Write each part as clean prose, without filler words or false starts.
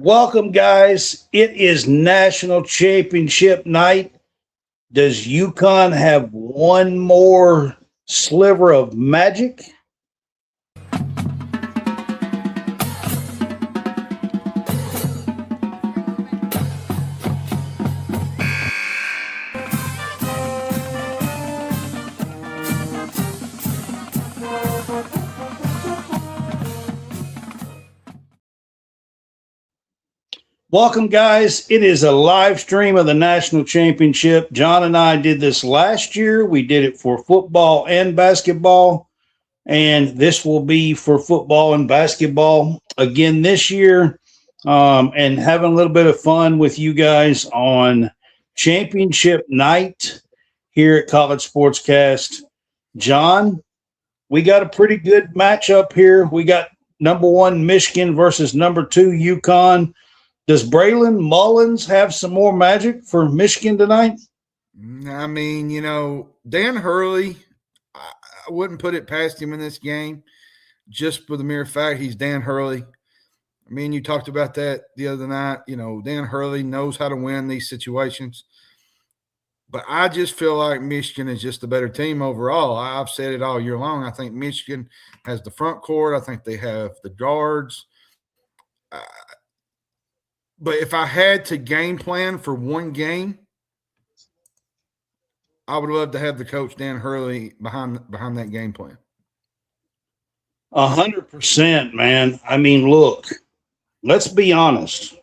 Welcome, guys. It is national championship night. Does UConn have one more sliver of magic? Welcome, guys. It is a live stream of the national championship. John and I did this last year. We did it for football and basketball, and this will be for football and basketball again this year, and having a little bit of fun with you guys on championship night here at College SportsCast. John, we got a pretty good matchup here. We got number 1 Michigan versus number 2 UConn. Does Braylon Mullins have some more magic for Michigan tonight? I mean, Dan Hurley, I wouldn't put it past him in this game just for the mere fact he's Dan Hurley. I mean, you talked about that the other night. Dan Hurley knows how to win these situations. But I just feel like Michigan is just a better team overall. I've said it all year long. I think Michigan has the front court. I think they have the guards. But if I had to game plan for one game, I would love to have the coach Dan Hurley behind that game plan. 100%, man. I mean, look, let's be honest.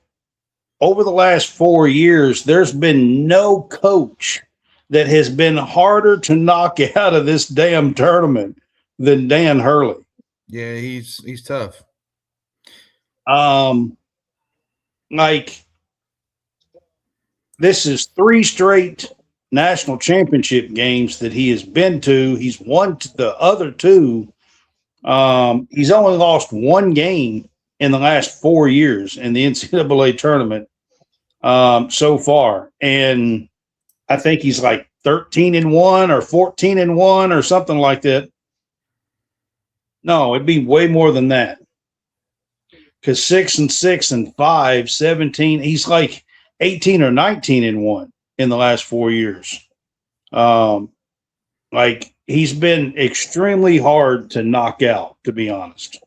Over the last 4 years, there's been no coach that has been harder to knock out of this damn tournament than Dan Hurley. Yeah, he's tough. Like, this is 3 straight national championship games that he has been to. He's won the other 2. He's only lost 1 game in the last 4 years in the NCAA tournament so far. And I think he's like 13-1 or 14-1 or something like that. No, it'd be way more than that. Because 6-6 and 5, 17, he's like 18 or 19-1 in the last 4 years. Like, he's been extremely hard to knock out, to be honest.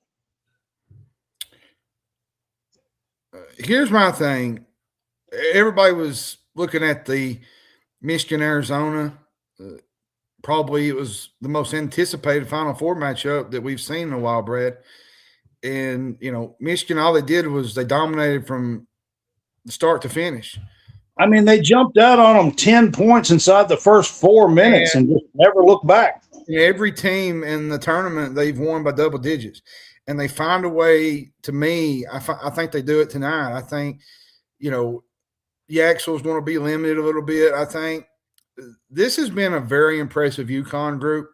Here's my thing. Everybody was looking at the Michigan-Arizona. Probably it was the most anticipated Final Four matchup that we've seen in a while, Brad. And, Michigan, all they did was they dominated from start to finish. I mean, they jumped out on them 10 points inside the first 4 minutes and just never looked back. Every team in the tournament, they've won by double digits. And they find a way, to me, I think they do it tonight. I think, Yaxel's going to be limited a little bit. I think this has been a very impressive UConn group.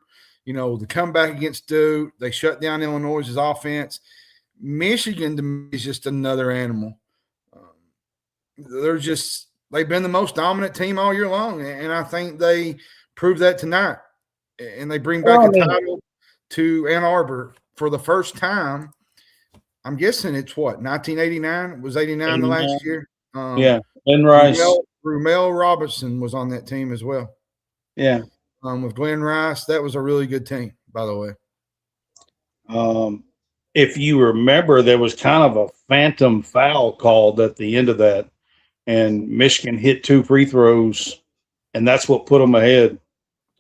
The comeback against Duke, they shut down Illinois' offense. Michigan, to me, is just another animal. They've been the most dominant team all year long, and I think they proved that tonight. And they bring back a title to Ann Arbor for the first time. I'm guessing it's 1989? It was 89 the last year? Yeah, Ben Rice. Rumel Robinson was on that team as well. Yeah. With Glenn Rice, that was a really good team, by the way. If you remember, there was kind of a phantom foul called at the end of that, and Michigan hit 2 free throws, and that's what put them ahead.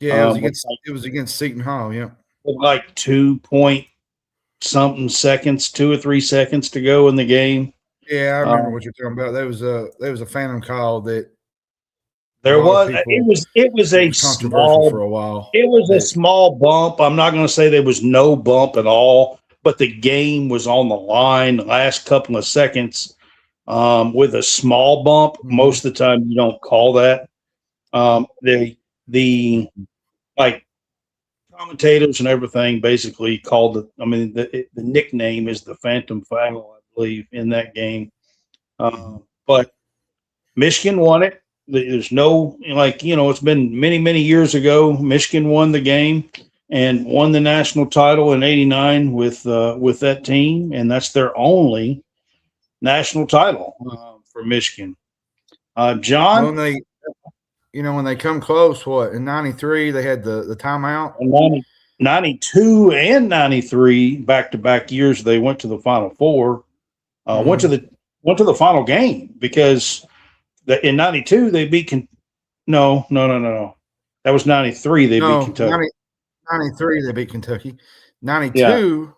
Yeah, it was against Seton Hall, yeah. With like 2-point-something seconds, 2 or 3 seconds to go in the game. Yeah, I remember what you're talking about. There was a phantom call that there was. It was a small for a while. It was a small bump. I'm not going to say there was no bump at all, but the game was on the line the last couple of seconds with a small bump. Mm-hmm. Most of the time, you don't call that. The commentators and everything basically called it. I mean, the nickname is the phantom foul, I believe, in that game. But Michigan won it. There's no, it's been many, many years ago. Michigan won the game and won the national title in '89 with that team, and that's their only national title for Michigan. John, when they come close, in 93 they had the timeout. 92 and 93 back-to-back years they went to the Final Four. Went to the final game because in 92 they beat no. That was 93 they beat Kentucky. 93 they beat Kentucky. 92,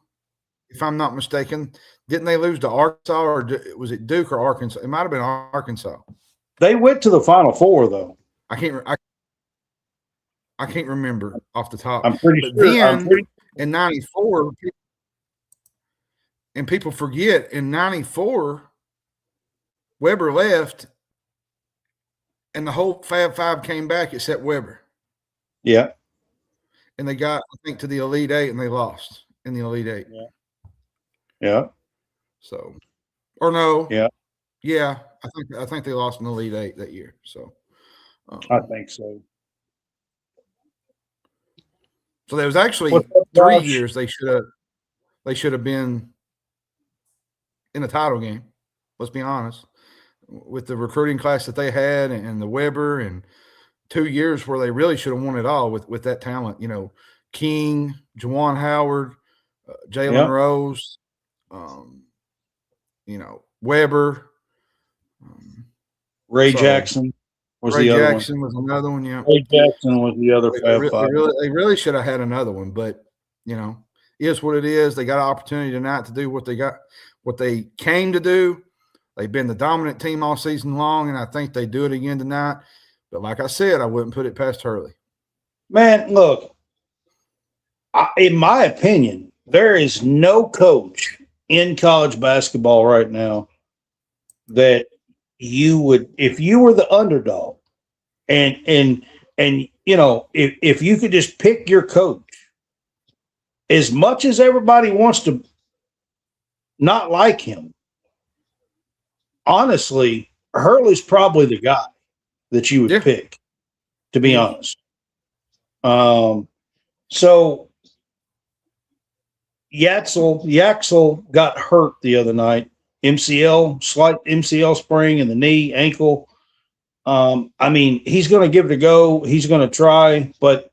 if I'm not mistaken, didn't they lose to Arkansas, or was it Duke or Arkansas? It might have been Arkansas. They went to the Final Four though. I can't remember off the top. I'm pretty sure. In 94, and people forget, in 94, Weber left, and the whole Fab Five came back except Weber. Yeah. And they got, I think, to the Elite Eight, and they lost in the Elite Eight. Yeah. So, or no. Yeah. Yeah. I think they lost in the Elite Eight that year. So, I think so. So there was actually 3 years they should have been in a title game. Let's be honest, with the recruiting class that they had and the Weber, and 2 years where they really should have won it all with that talent. King, Juwan Howard, Jalen Rose, Weber, Ray Jackson. Ray Jackson was another one. Yeah, Ray Jackson was the other Fab Five. They really should have had another one, but is what it is. They got an opportunity tonight to do what they came to do. They've been the dominant team all season long, and I think they do it again tonight. But like I said, I wouldn't put it past Hurley. Man, look, in my opinion, there is no coach in college basketball right now that you would, if you were the underdog, and if you could just pick your coach, as much as everybody wants to not like him, honestly, Hurley's probably the guy that you would pick, to be honest. So Yaxel got hurt the other night. Slight MCL sprain in the knee, ankle. He's going to give it a go. He's going to try, but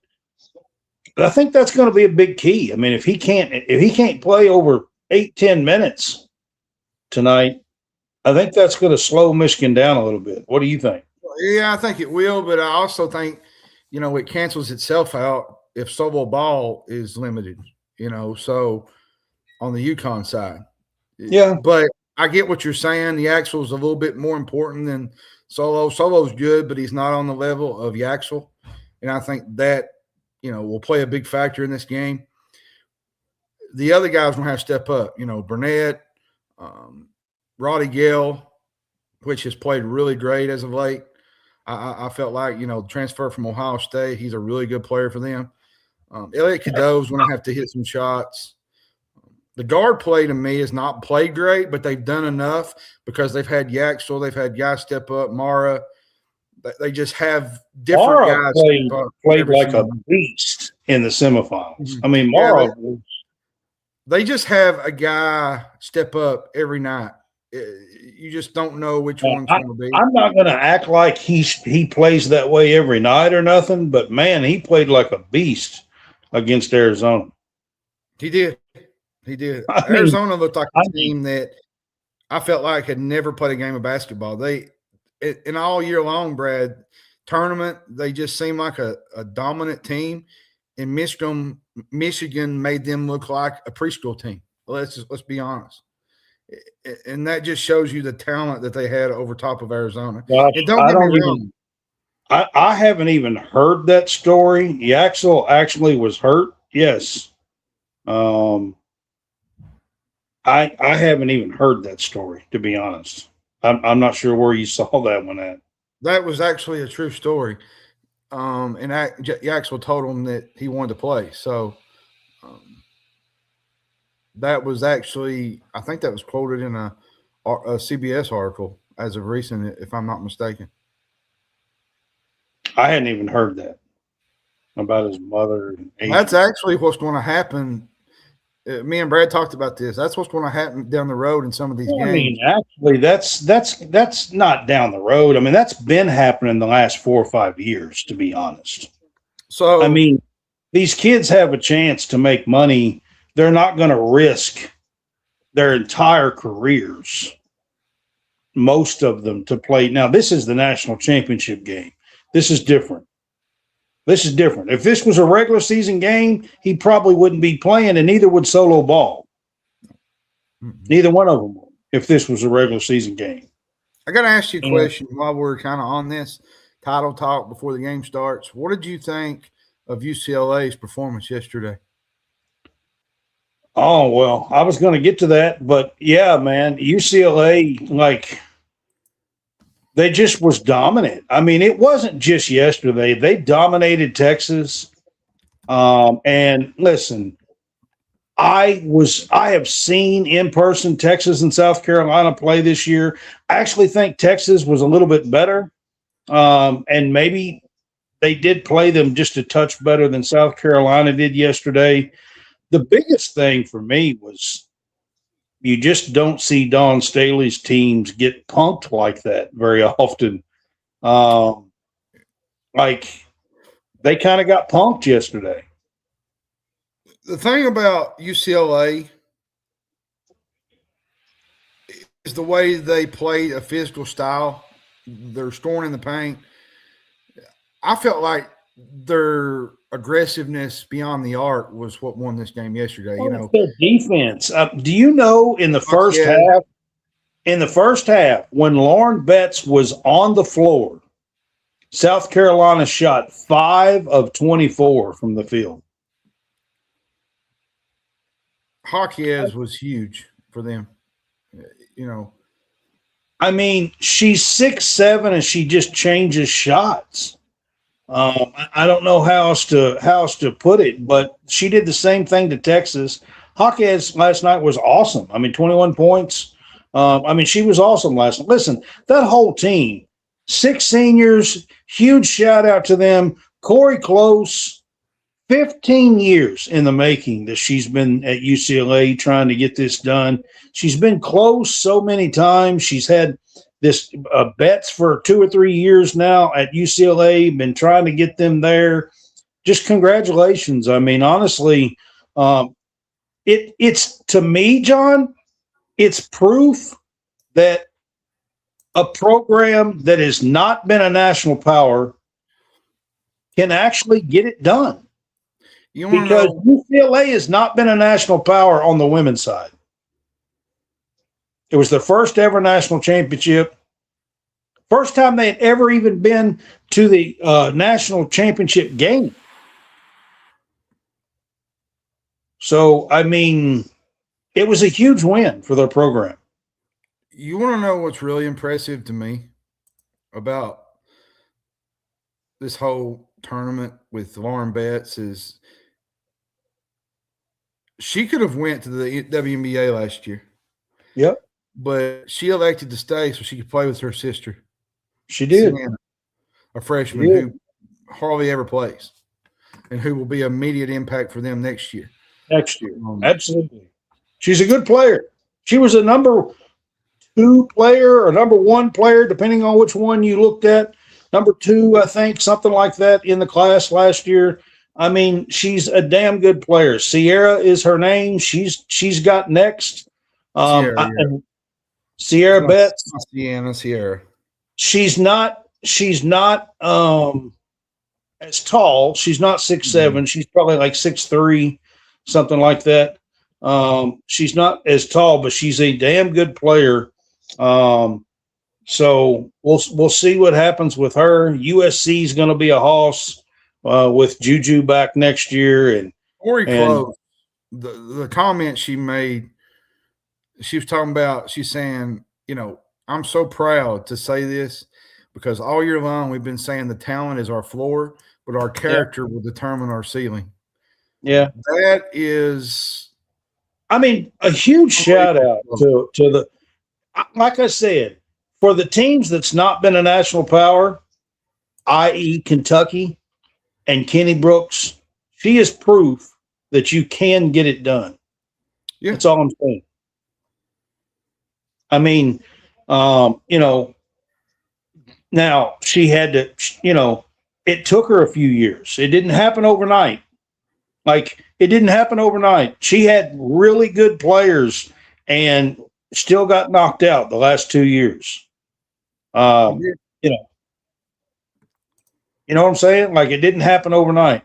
I think that's going to be a big key. If he can't play over 8-10 minutes tonight, I think that's going to slow Michigan down a little bit. What do you think? Yeah, I think it will, but I also think, it cancels itself out if solo ball is limited, so on the UConn side. Yeah. But I get what you're saying. The Yaxel is a little bit more important than Solo. Solo's good, but he's not on the level of Yaxel. And I think that, will play a big factor in this game. The other guys will have to step up. Burnett, Roddy Gale, which has played really great as of late. I felt like, transfer from Ohio State, he's a really good player for them. Elliot Cadeau's going to have to hit some shots. The guard play to me has not played great, but they've done enough because they've had Yaxel, they've had guys step up, Mara. They just have different guys. Played like a beast in the semifinals. Mara. They just have a guy step up every night. You just don't know which one's going to be. I'm not going to act like he plays that way every night or nothing, but man, he played like a beast against Arizona. He did. Arizona looked like a team that I felt like had never played a game of basketball. In all year long, Brad, tournament, they just seemed like a dominant team. And Michigan made them look like a preschool team. Let's be honest. And that just shows you the talent that they had over top of Arizona. And don't get me wrong. I haven't even heard that story. Yaxel actually was hurt. Yes. I haven't even heard that story, to be honest. I'm not sure where you saw that one at. That was actually a true story. And Yaxel told him that he wanted to play. So that was actually, I think that was quoted in a CBS article as of recent, if I'm not mistaken. I hadn't even heard that about his mother. That's actually what's going to happen Me and Brad talked about this. That's what's going to happen down the road in some of these games. I mean, actually, that's not down the road. I mean, that's been happening the last 4 or 5 years, to be honest. So, I mean, these kids have a chance to make money. They're not going to risk their entire careers, most of them, to play. Now, this is the national championship game. This is different. This is different. If this was a regular season game, he probably wouldn't be playing, and neither would Solo Ball. Neither one of them would, if this was a regular season game. I got to ask you a question while we're kind of on this title talk before the game starts. What did you think of UCLA's performance yesterday? Oh, well, I was going to get to that, but yeah, man, UCLA, like, they just was dominant. I mean, it wasn't just yesterday. They dominated Texas. And listen, I have seen in person Texas and South Carolina play this year. I actually think Texas was a little bit better. And maybe they did play them just a touch better than South Carolina did yesterday. The biggest thing for me was you just don't see Dawn Staley's teams get punked like that very often. Like, they kind of got punked yesterday. The thing about UCLA is the way they played a physical style. They're storing in the paint. I felt like their aggressiveness beyond the arc was what won this game yesterday. You know, their defense. Do you know in the first half? In the first half, when Lauren Betts was on the floor, South Carolina shot 5 of 24 from the field. Hawkeyes was huge for them. You know, I mean, she's 6'7" and she just changes shots. I don't know how else to put it, but she did the same thing to Texas. Hawkeyes last night was awesome. I mean, 21 points. I mean, she was awesome last night. Listen, that whole team, 6 seniors, huge shout out to them. Corey Close, 15 years in the making that she's been at UCLA trying to get this done. She's been close so many times. She's had this bets for 2 or 3 years now at UCLA, been trying to get them there. Just congratulations. I mean, honestly, it's to me, John, it's proof that a program that has not been a national power can actually get it done. Because UCLA has not been a national power on the women's side. It was their first ever national championship. First time they had ever even been to the national championship game. So, I mean, it was a huge win for their program. You want to know what's really impressive to me about this whole tournament with Lauren Betts is she could have went to the WNBA last year. Yep. But she elected to stay so she could play with her sister. She did. Sienna, a freshman who hardly ever plays and who will be an immediate impact for them next year. Absolutely. She's a good player. She was a number 2 player or number 1 player, depending on which one you looked at. Number 2, I think, something like that in the class last year. I mean, she's a damn good player. Sierra is her name. She's got next. Sierra Betts. Sierra. She's not as tall. She's not 6'7". Mm-hmm. She's probably like 6'3", something like that. She's not as tall, but she's a damn good player. So we'll see what happens with her. USC is going to be a hoss with Juju back next year. And Corey Close, the comment she made, she was talking about, she's saying, you know, I'm so proud to say this because all year long we've been saying the talent is our floor, but our character will determine our ceiling. Yeah. That is, I mean, a huge shout out to the, like I said, for the teams that's not been a national power, i.e. Kentucky and Kenny Brooks, she is proof that you can get it done. Yeah. That's all I'm saying. I mean, now she had to, it took her a few years. It didn't happen overnight. It didn't happen overnight. She had really good players and still got knocked out the last 2 years. You know, you know what I'm saying? It didn't happen overnight.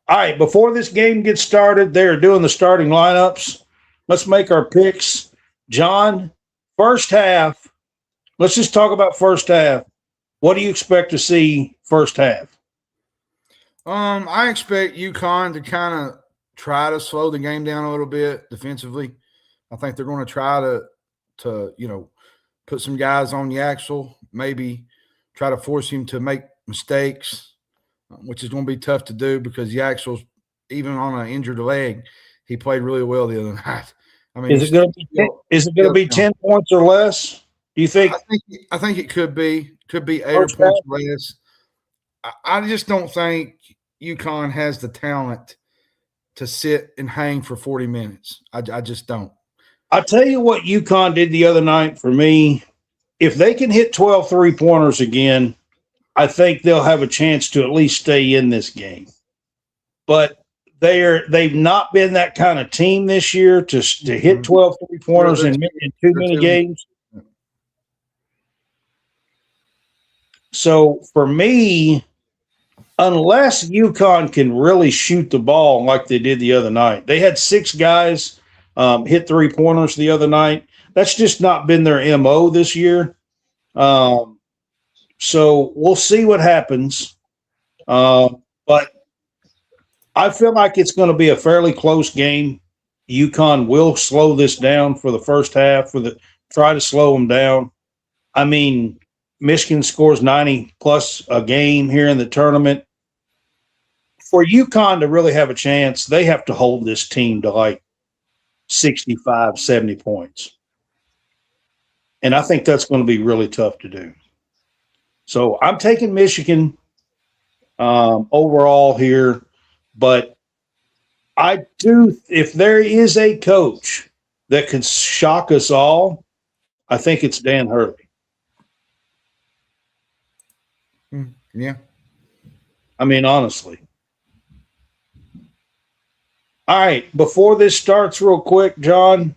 All right, before this game gets started, they're doing the starting lineups. Let's make our picks. John, first half. Let's just talk about first half. What do you expect to see first half? I expect UConn to kind of try to slow the game down a little bit defensively. I think they're going to try to put some guys on the axle, maybe try to force him to make mistakes, which is going to be tough to do because the axle's even on an injured leg, he played really well the other night. I mean, is it going to be 10 points or less? Do you think? I think it could be 8 or points or less. I just don't think UConn has the talent to sit and hang for 40 minutes. I just don't. I'll tell you what UConn did the other night for me. If they can hit 12 3-pointers again, I think they'll have a chance to at least stay in this game. But they've not been that kind of team this year to hit 12 3-pointers in too many games. So for me, unless UConn can really shoot the ball like they did the other night, they had 6 guys hit 3-pointers the other night. That's just not been their MO this year. So we'll see what happens. But I feel like it's going to be a fairly close game. UConn will slow this down for the first half, try to slow them down. I mean, Michigan scores 90 plus a game here in the tournament. For UConn to really have a chance, they have to hold this team to 65, 70 points. And I think that's going to be really tough to do. So I'm taking Michigan overall here, but I do, if there is a coach that could shock us all, I think it's Dan Hurley. Yeah. I mean, honestly. All right, before this starts real quick, John,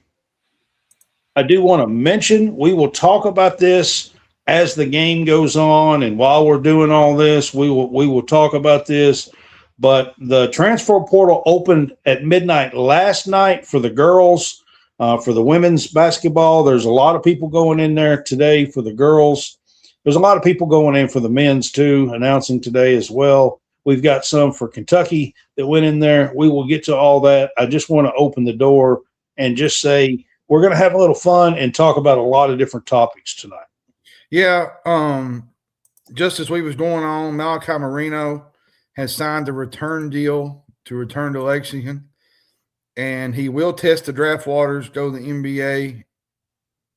I do want to mention we will talk about this as the game goes on, and while we're doing all this, we will talk about this. But the transfer portal opened at midnight last night for the girls, for the women's basketball. There's a lot of people going in there today for the girls. There's a lot of people going in for the men's too, announcing today as well. We've got some for Kentucky that went in there. We will get to all that. I just want to open the door and just say we're going to have a little fun and talk about a lot of different topics tonight. Yeah. Just as we was going on, Malachi Marino has signed a return deal to return to Lexington, and he will test the draft waters, go to the NBA,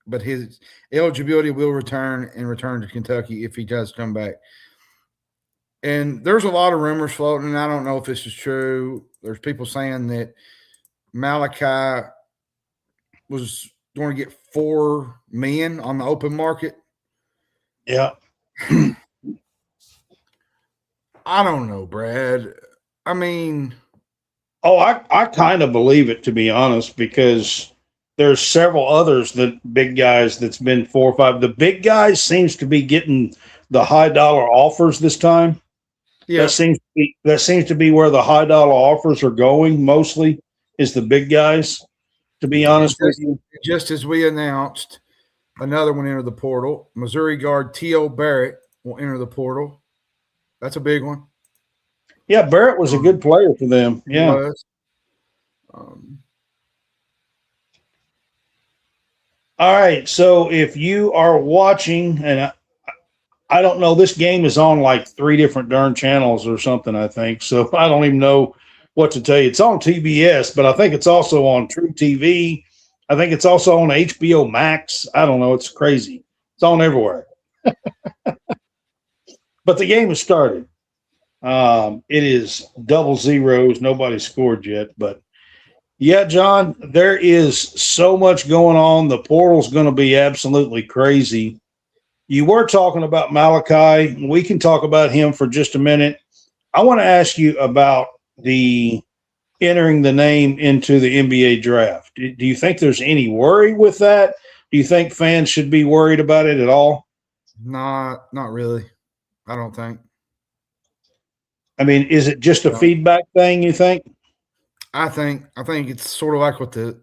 but his eligibility will return to Kentucky if he does come back. And there's a lot of rumors floating, and I don't know if this is true. There's people saying that Malachi was going to get 4 men on the open market. Yeah. I don't know, Brad. I mean, I kind of believe it, to be honest, because there's several others big guys that's been 4 or 5. The big guys seems to be getting the high dollar offers this time. Yeah. That seems to be where the high dollar offers are going mostly, is the big guys, to be honest with you. Just as we announced, another one entered the portal. Missouri guard T.O. Barrett will enter the portal. That's a big one. Yeah, Barrett was a good player for them. Yeah. All right. So if you are watching, and I don't know, this game is on 3 different darn channels or something, I think. So I don't even know what to tell you. It's on TBS, but I think it's also on True TV. I think it's also on HBO Max. I don't know. It's crazy. It's on everywhere. But the game has started. It is 00. Nobody scored yet, but Yeah, John, there is so much going on. The portal's going to be absolutely crazy. You were talking about Malachi. We can talk about him for just a minute. I want to ask you about the entering the name into the NBA draft. Do you think there's any worry with that? Do you think fans should be worried about it at all? Not really. I don't think. I mean, is it just a No. feedback thing, you think? I think it's sort of like what the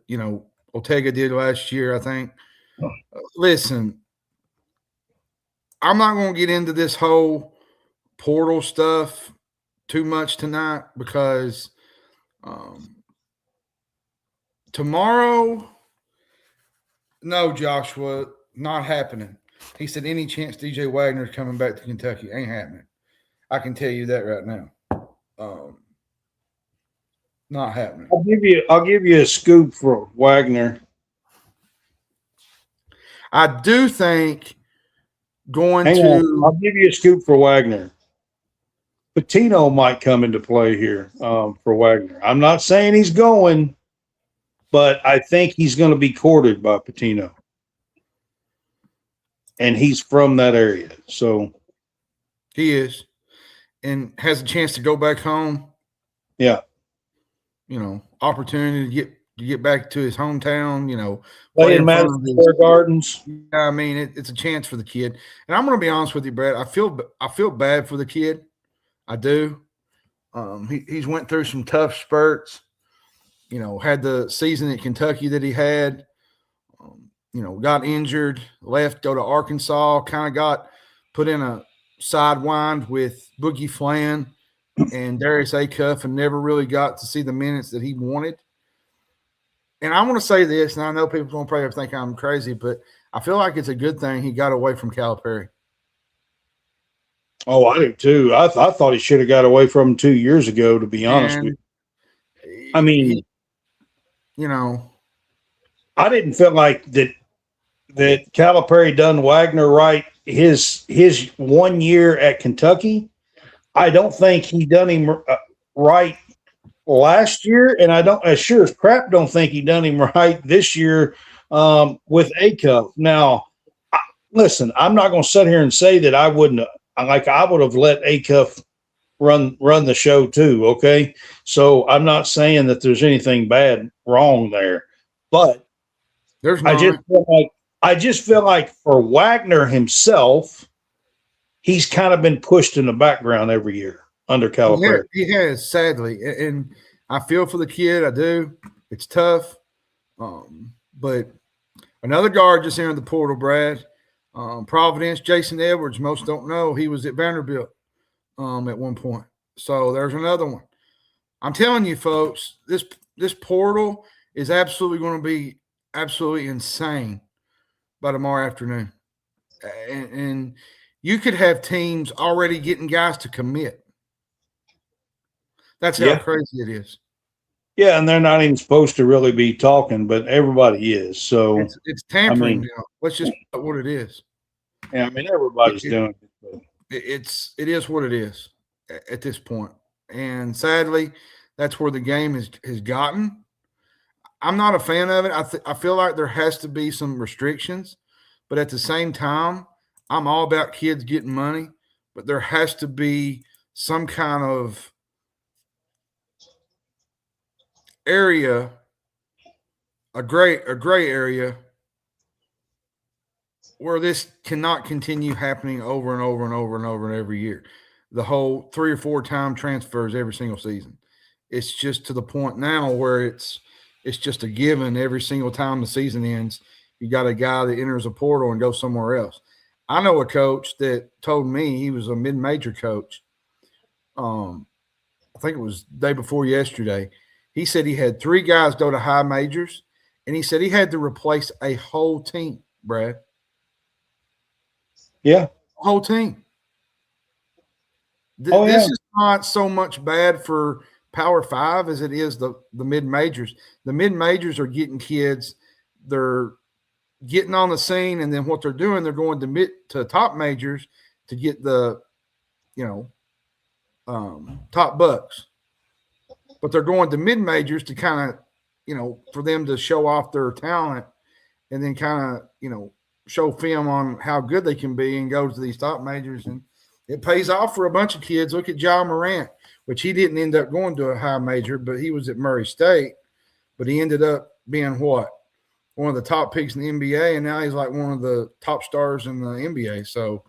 Ortega did last year. I think. Listen, I'm not going to get into this whole portal stuff too much tonight because tomorrow, no, Joshua, not happening. He said any chance DJ Wagner's coming back to Kentucky ain't happening. I can tell you that right now. Not happening. I'll give you a scoop for Wagner. I do think I'll give you a scoop for Wagner. Patino might come into play here for Wagner. I'm not saying he's going, but I think he's going to be courted by Patino. And he's from that area. So he is. And has a chance to go back home. Yeah. Opportunity to get back to his hometown, play in Madison Square Gardens. Yeah, I mean, it's a chance for the kid. And I'm going to be honest with you, Brad. I feel bad for the kid. I do. He's went through some tough spurts. Had the season at Kentucky that he had. Got injured, left, go to Arkansas, kind of got put in a sidewind with Boogie Flan and Darius Acuff and never really got to see the minutes that he wanted. And I want to say this, and I know people are going to probably think I'm crazy, but I feel like it's a good thing he got away from Calipari. Oh, I do too. I thought he should have got away from him 2 years ago, to be honest with you. I mean, I didn't feel like that Calipari done Wagner right his 1 year at Kentucky. I don't think he done him right last year, and I don't, as sure as crap, don't think he done him right this year with Acuff. Now, listen, I'm not going to sit here and say that I wouldn't. I would have let Acuff run the show too. Okay, so I'm not saying that there's anything wrong there, but I just feel like for Wagner himself, he's kind of been pushed in the background every year under Calipari. He has, sadly, and I feel for the kid. I do. It's tough, but another guard just entered the portal, Brad. Providence, Jason Edwards. Most don't know he was at Vanderbilt at one point. So there's another one. I'm telling you, folks, this portal is absolutely going to be absolutely insane by tomorrow afternoon. And you could have teams already getting guys to commit. That's how crazy it is. Yeah, and they're not even supposed to really be talking, but everybody is. So it's tampering now. Let's just put what it is. Yeah, I mean, everybody's doing it. It is what it is at this point. And sadly, that's where the game has gotten. I'm not a fan of it. I feel like there has to be some restrictions, but at the same time, I'm all about kids getting money, but there has to be some kind of area, a gray area where this cannot continue happening over and over and over and over and every year. The whole 3 or 4 time transfers every single season. It's just to the point now where it's just a given every single time the season ends. You got a guy that enters a portal and goes somewhere else. I know a coach that told me he was a mid-major coach. I think it was the day before yesterday. He said he had 3 guys go to high majors, and he said he had to replace a whole team, Brad. Yeah. Whole team. This is not so much bad for Power 5 as it is the mid-majors. The mid-majors are getting kids. They're getting on the scene, and then what they're doing, they're going to top majors to get the, top bucks. But they're going to mid-majors to kind of, for them to show off their talent and then kind of, show film on how good they can be and go to these top majors. And it pays off for a bunch of kids. Look at John Morant, which he didn't end up going to a high major, but he was at Murray State. But he ended up being what? One of the top picks in the NBA, and now he's like one of the top stars in the NBA. So,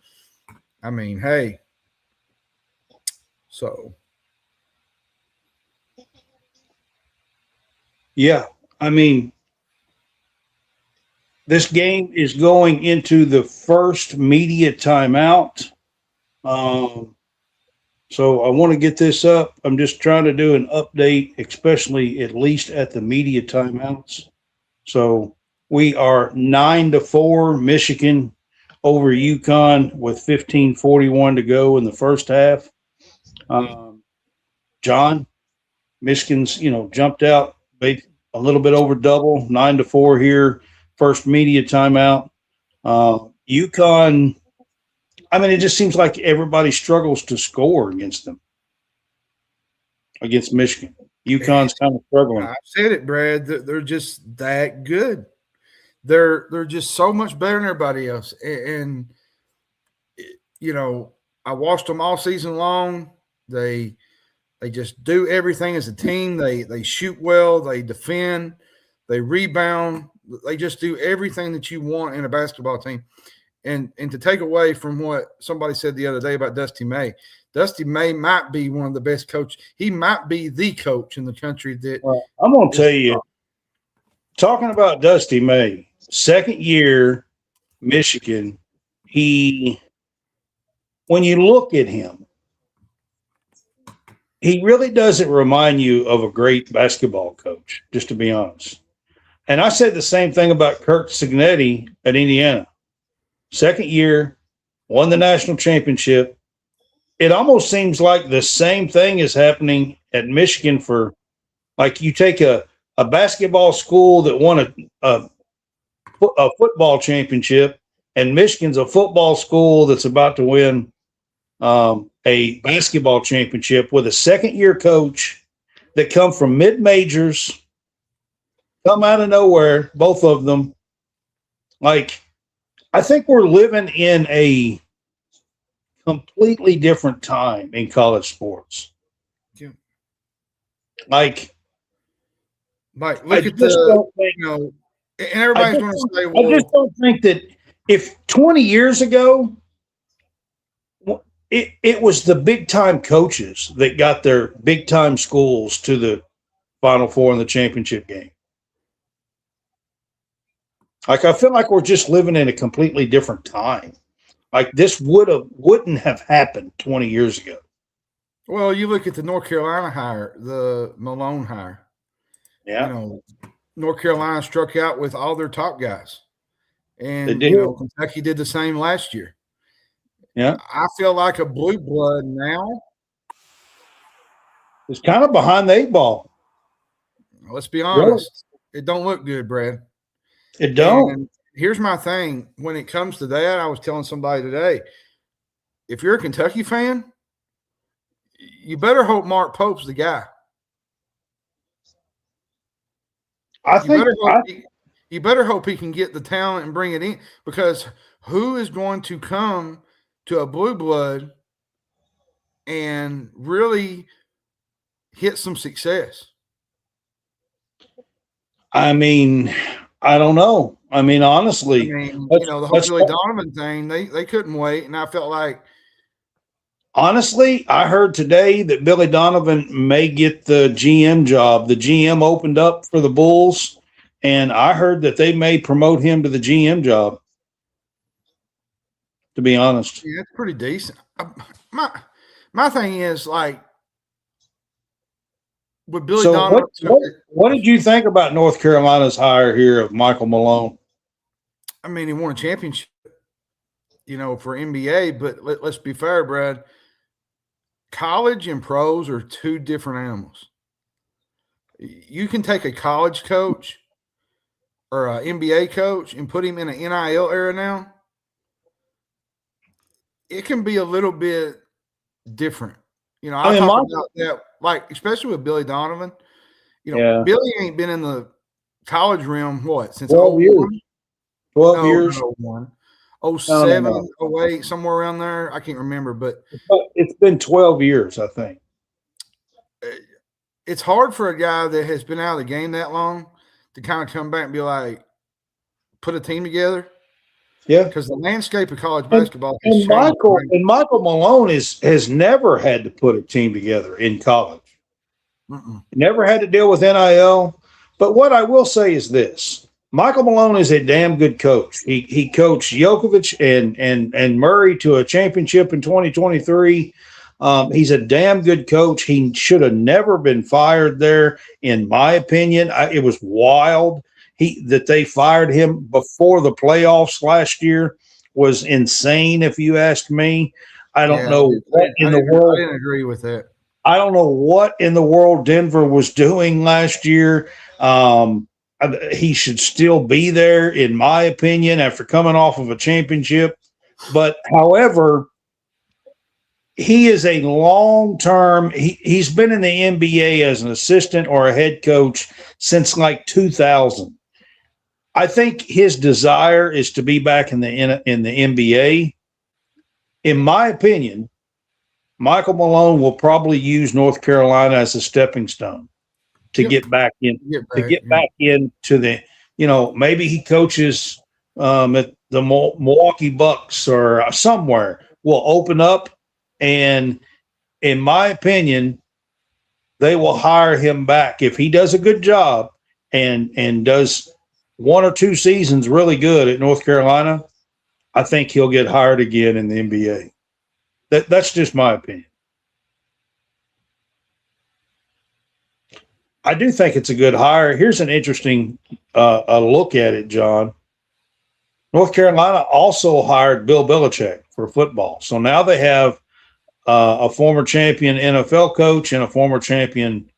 I mean, hey. So. Yeah, I mean, this game is going into the first media timeout. So I want to get this up. I'm just trying to do an update, especially at least at the media timeouts. So we are 9-4, Michigan over UConn with 15:41 to go in the first half. John, Michigan's, jumped out a little bit over double, 9-4 here. First media timeout. UConn, I mean, it just seems like everybody struggles to score against them, against Michigan. UConn's kind of struggling. I said it, Brad. They're just that good. They're just so much better than everybody else. And I watched them all season long. They just do everything as a team. They shoot well. They defend. They rebound. They just do everything that you want in a basketball team. And to take away from what somebody said the other day about Dusty May might be one of the best coaches. He might be the coach in the country that. Well, I'm going to tell you, talking about Dusty May, second year, Michigan, when you look at him, he really doesn't remind you of a great basketball coach, just to be honest. And I said the same thing about Kirk Cignetti at Indiana. Second year, won the national championship. It almost seems like the same thing is happening at Michigan for, like, you take a basketball school that won a football championship, and Michigan's a football school that's about to win a basketball championship with a second-year coach that come from mid-majors, come out of nowhere, both of them. Like, I think we're living in a completely different time in college sports. Yeah. Like, look at and everybody's going to say, well, I just don't think that if 20 years ago, it was the big-time coaches that got their big-time schools to the Final Four in the championship game. Like, I feel like we're just living in a completely different time. Like, this wouldn't have happened 20 years ago. Well, you look at the North Carolina hire, the Malone hire. Yeah. North Carolina struck out with all their top guys. And Kentucky did the same last year. Yeah. I feel like a blue blood now. It's kind of behind the eight ball. Let's be honest. Really? It don't look good, Brad. It don't. And here's my thing. When it comes to that, I was telling somebody today, if you're a Kentucky fan, you better hope Mark Pope's the guy. You better hope he can get the talent and bring it in, because who is going to come to a blue blood and really hit some success? I mean, I don't know. I mean, honestly, the whole Billy Donovan thing, they couldn't wait. And I felt like, honestly, I heard today that Billy Donovan may get the GM job. The GM opened up for the Bulls, and I heard that they may promote him to the GM job, to be honest. Yeah, it's pretty decent. My thing is, like, with Billy Donovan. What did you think about North Carolina's hire here of Michael Malone? I mean, he won a championship, for NBA, but let's be fair, Brad. College and pros are two different animals. You can take a college coach or an NBA coach and put him in an NIL era now. It can be a little bit different. I talk about that, like, especially with Billy Donovan. Yeah. Billy ain't been in the college realm since 12 years. 01? 12 years. No, 01. 07, No. 08, somewhere around there. I can't remember, but It's been 12 years, I think. it's hard for a guy that has been out of the game that long to kind of come back and be like, put a team together. Yeah, because the landscape of college basketball has and changed. Michael Malone has never had to put a team together in college. Never had to deal with NIL. But what I will say is this: Michael Malone is a damn good coach. He coached Jokovic and Murray to a championship in 2023. He's a damn good coach. He should have never been fired there, in my opinion. It was wild that they fired him before the playoffs last year. Was insane, if you ask me. I don't know what in the world. I didn't agree with that. I don't know what in the world Denver was doing last year. He should still be there, in my opinion, after coming off of a championship. But, however, he is a long-term – he's been in the NBA as an assistant or a head coach since like 2000. I think his desire is to be back in the NBA. In my opinion, Michael Malone will probably use North Carolina as a stepping stone to get back into the, maybe he coaches at the Milwaukee Bucks or somewhere. Will open up, and in my opinion, they will hire him back if he does a good job and does one or two seasons really good at North Carolina. I think he'll get hired again in the NBA. That's just my opinion. I do think it's a good hire. Here's an interesting a look at it, John. North Carolina also hired Bill Belichick for football. So now they have a former champion NFL coach and a former champion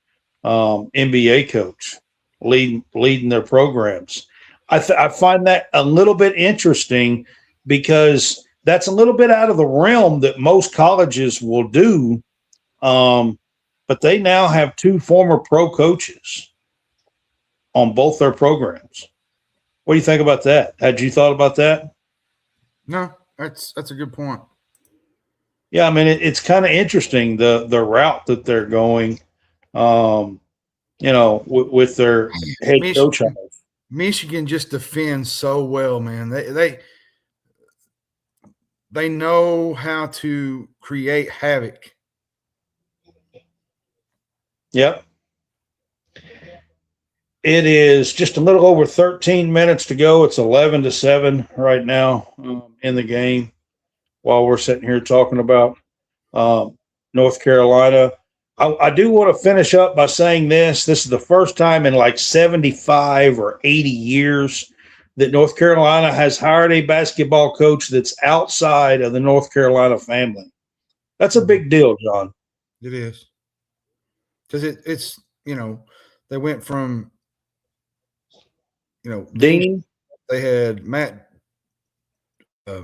NBA coach leading their programs. I find that a little bit interesting because that's a little bit out of the realm that most colleges will do. But they now have two former pro coaches on both their programs. What do you think about that? Had you thought about that? No, that's a good point. Yeah, I mean, it's kind of interesting the route that they're going, with their head coach. Michigan just defends so well, man. They know how to create havoc. Yep. It is just a little over 13 minutes to go. It's 11-7 right now in the game while we're sitting here talking about North Carolina. I do want to finish up by saying this. This is the first time in like 75 or 80 years that North Carolina has hired a basketball coach that's outside of the North Carolina family. That's a big deal, John. It is. Because it's they went from, Dean. They had Matt. They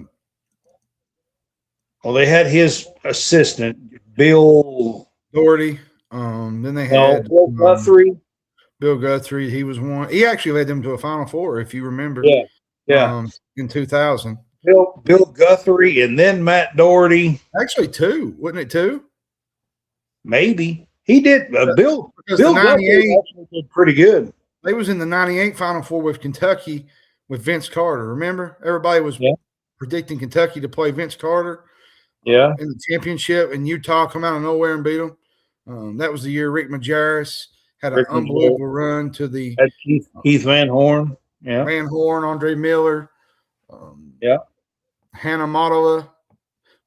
had his assistant, Bill Doherty. Then they had Bill Guthrie. Bill Guthrie, he was one. He actually led them to a Final Four, if you remember. Yeah. In 2000. Bill Guthrie and then Matt Doherty. Actually, two. Wasn't it two? Maybe. He did. Bill Guthrie actually did pretty good. They was in the 98 Final Four with Kentucky with Vince Carter. Remember? Everybody was predicting Kentucky to play Vince Carter. Yeah. In the championship, and Utah come out of nowhere and beat them. That was the year Rick Majerus had an unbelievable run to the Keith Van Horn. Yeah. Van Horn, Andre Miller. Hannah Modela.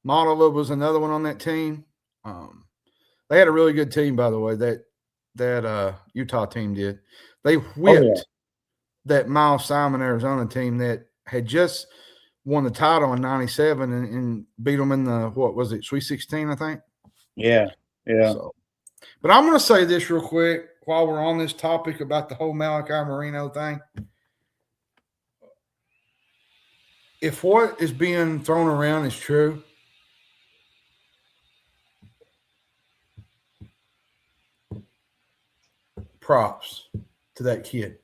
Modela was another one on that team. They had a really good team, by the way, that Utah team did. They whipped that Miles Simon, Arizona team that had just won the title in 97 and beat them in the, Sweet 16, I think? Yeah. But I'm going to say this real quick while we're on this topic about the whole Malachi Marino thing. If what is being thrown around is true, props to that kid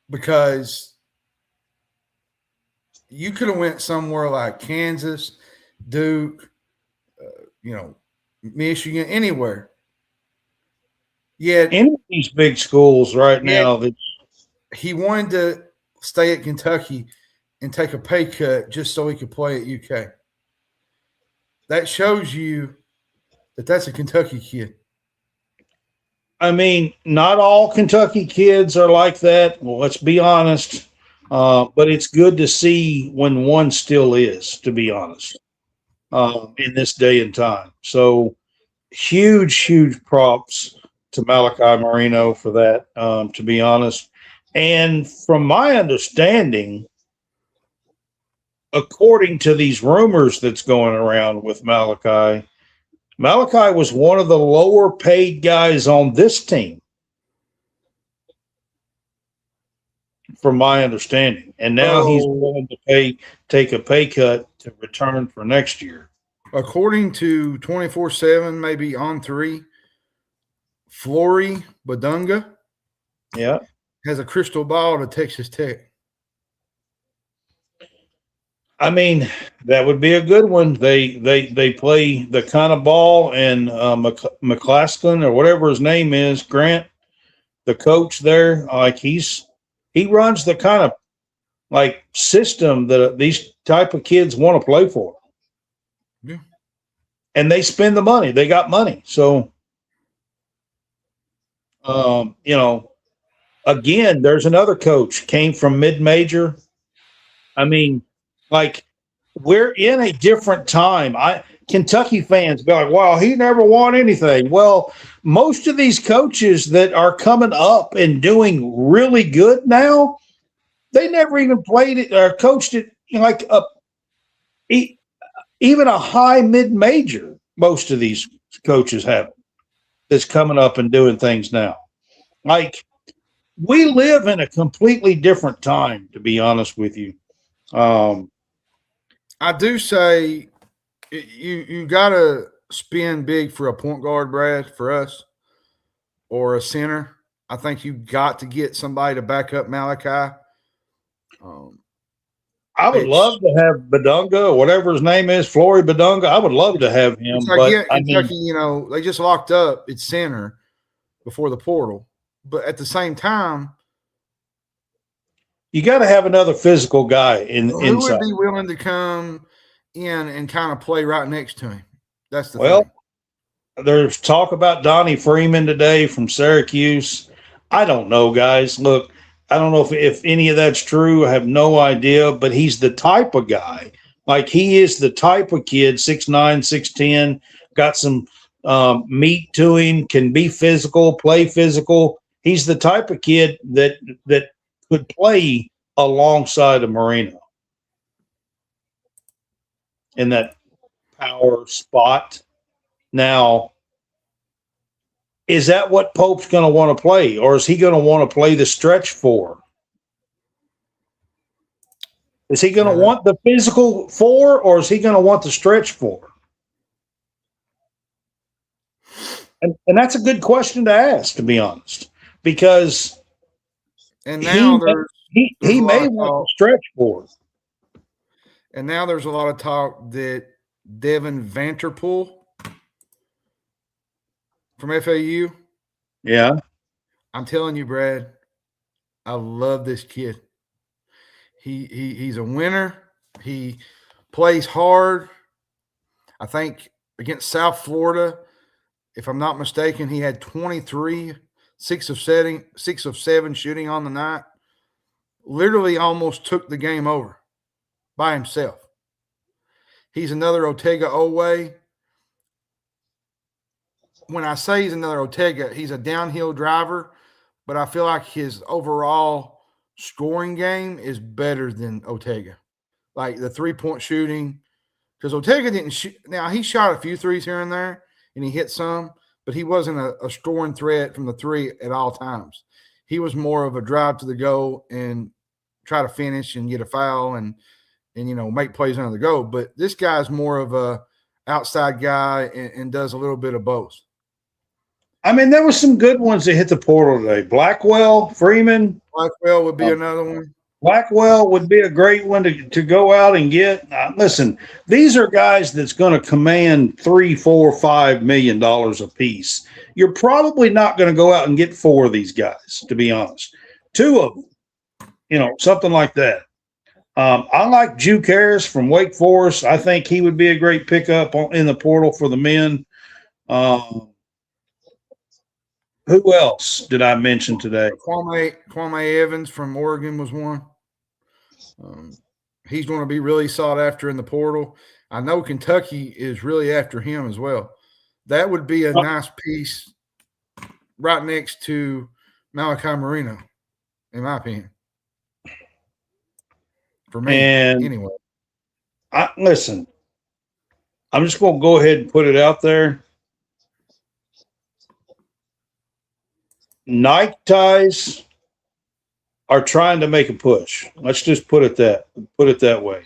because you could have went somewhere like Kansas, Duke, Michigan, anywhere. Yet Any of these big schools right now that he wanted to stay at Kentucky and take a pay cut just so he could play at UK. That shows you that that's a Kentucky kid. I mean, not all Kentucky kids are like that. Well, let's be honest. But it's good to see when one still is, to be honest, in this day and time. So huge props to Malachi Marino for that, to be honest. And from my understanding, according to these rumors that's going around with Malachi was one of the lower paid guys on this team, from my understanding. And now he's willing to take a pay cut to return for next year. According to 24/7, maybe on 3, Flory Badunga has a crystal ball to Texas Tech. I mean, that would be a good one. They play the kind of ball, and McClaskin or whatever his name is, Grant, the coach there, like he runs the kind of like system that these type of kids want to play for. Yeah. And they spend the money. They got money. So, again, there's another coach came from mid-major. I mean, like, we're in a different time. Kentucky fans be like, wow, he never won anything. Well, most of these coaches that are coming up and doing really good now, they never even played it or coached it like even a high mid-major. Most of these coaches have that's coming up and doing things now. Like, we live in a completely different time, to be honest with you. I do say you got to spend big for a point guard, Brad, for us, or a center. I think you got to get somebody to back up Malachi. I would love to have Badunga, or whatever his name is, Flory Badunga. I would love to have him. But Kentucky, they just locked up its center before the portal. But at the same time, you got to have another physical guy who inside. would be willing to come in and kind of play right next to him? That's the thing. There's talk about Donnie Freeman today from Syracuse. I don't know, guys. Look, I don't know if any of that's true. I have no idea, but he's the type of guy. Like, he is the type of kid, 6'9", 6'10", got some meat to him, can be physical, play physical. He's the type of kid that could play alongside of Marino in that power spot. Now, is that what Pope's going to want to play, or is he going to want to play the stretch 4? Is he going to want the physical 4, or is he going to want the stretch 4? And that's a good question to ask, to be honest, because now he may want the stretch 4. And now there's a lot of talk that Devin Vanterpool from FAU. Yeah. I'm telling you, Brad, I love this kid. He's a winner. He plays hard. I think against South Florida, if I'm not mistaken, he had 23, 6 of 7 shooting on the night. Literally almost took the game over by himself. He's another Otega Oweh. When I say he's another Otega, he's a downhill driver, but I feel like his overall scoring game is better than Otega. Like the 3-point shooting, because Otega didn't shoot. Now, he shot a few threes here and there, and he hit some, but he wasn't a scoring threat from the 3 at all times. He was more of a drive to the goal and try to finish and get a foul and make plays under the goal. But this guy's more of a outside guy and does a little bit of both. I mean, there were some good ones that hit the portal today. Blackwell, Freeman. Blackwell would be another one. Blackwell would be a great one to go out and get. Listen, these are guys that's going to command $3, $4, $5 million a piece. You're probably not going to go out and get 4 of these guys, to be honest. 2 of them, something like that. I like Juke Harris from Wake Forest. I think he would be a great pickup in the portal for the men. Who else did I mention today? Kwame Evans from Oregon was one. He's going to be really sought after in the portal. I know Kentucky is really after him as well. That would be a nice piece right next to Malachi Marino, in my opinion. For me, anyway. Listen, I'm just going to go ahead and put it out there. Nike ties are trying to make a push. Let's just put it that way.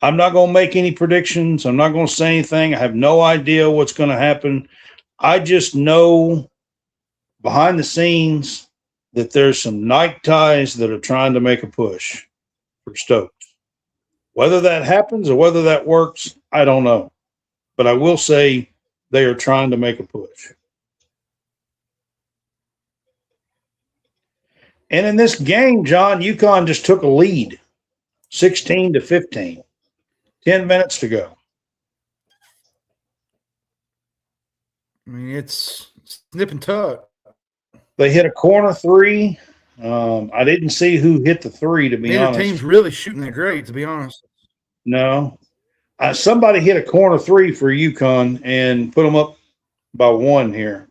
I'm not going to make any predictions. I'm not going to say anything. I have no idea what's going to happen. I just know behind the scenes that there's some Nike ties that are trying to make a push for Stokes. Whether that happens or whether that works, I don't know. But I will say they are trying to make a push. And in this game, John, UConn just took a lead, 16-15, 10 minutes to go. I mean, it's nip and tuck. They hit a corner 3. I didn't see who hit the 3, to be honest. The team's really shooting it great, to be honest. No. Somebody hit a corner 3 for UConn and put them up by 1 here.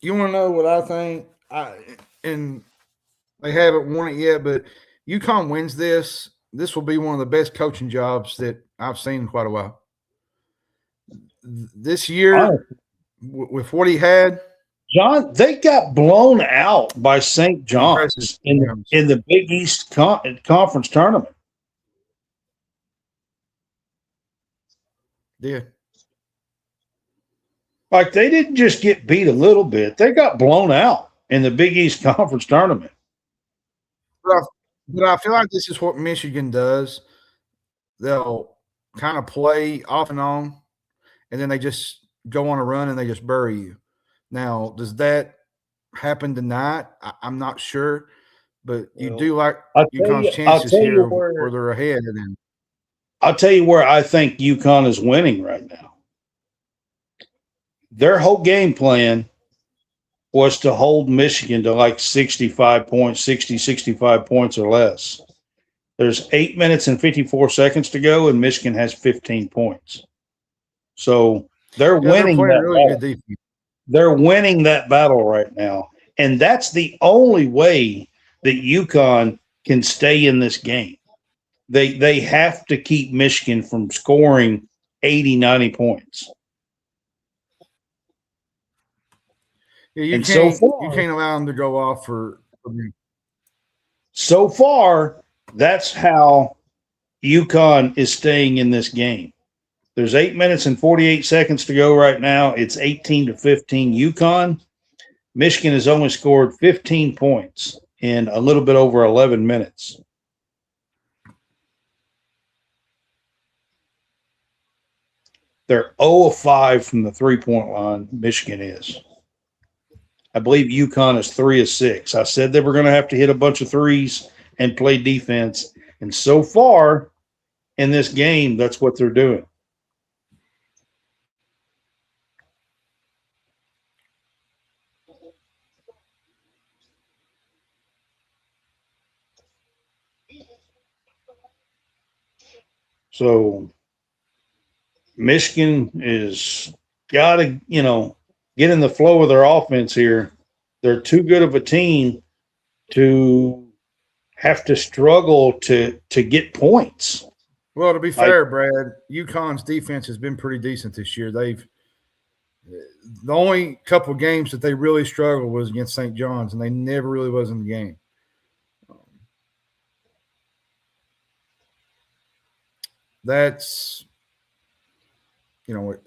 You want to know what I think? And they haven't won it yet, but UConn wins this. This will be one of the best coaching jobs that I've seen in quite a while. This year, with what he had, John, they got blown out by St. John's in the Big East Conference tournament. Yeah. Like, they didn't just get beat a little bit. They got blown out in the Big East Conference tournament. But I feel like this is what Michigan does. They'll kind of play off and on, and then they just go on a run and they just bury you. Now, does that happen tonight? I'm not sure, but you do like UConn's chances here where they're ahead of them. I'll tell you where I think UConn is winning right now. Their whole game plan was to hold Michigan to like 65 points, 60, 65 points or less. There's 8 minutes and 54 seconds to go, and Michigan has 15 points. So they're winning that battle. They're winning that battle right now. And that's the only way that UConn can stay in this game. They have to keep Michigan from scoring 80, 90 points. Yeah, you can't allow them to go off for me. So far, that's how UConn is staying in this game. There's 8 minutes and 48 seconds to go right now. It's 18-15 UConn. Michigan has only scored 15 points in a little bit over 11 minutes. They're 0 of 5 from the three-point line, Michigan is. I believe UConn is 3 of 6. I said they were going to have to hit a bunch of threes and play defense. And so far in this game, that's what they're doing. So Michigan is got to, get in the flow of their offense here. They're too good of a team to have to struggle to get points. Well, to be fair, Brad, UConn's defense has been pretty decent this year. The only couple of games that they really struggled was against St. John's, and they never really was in the game.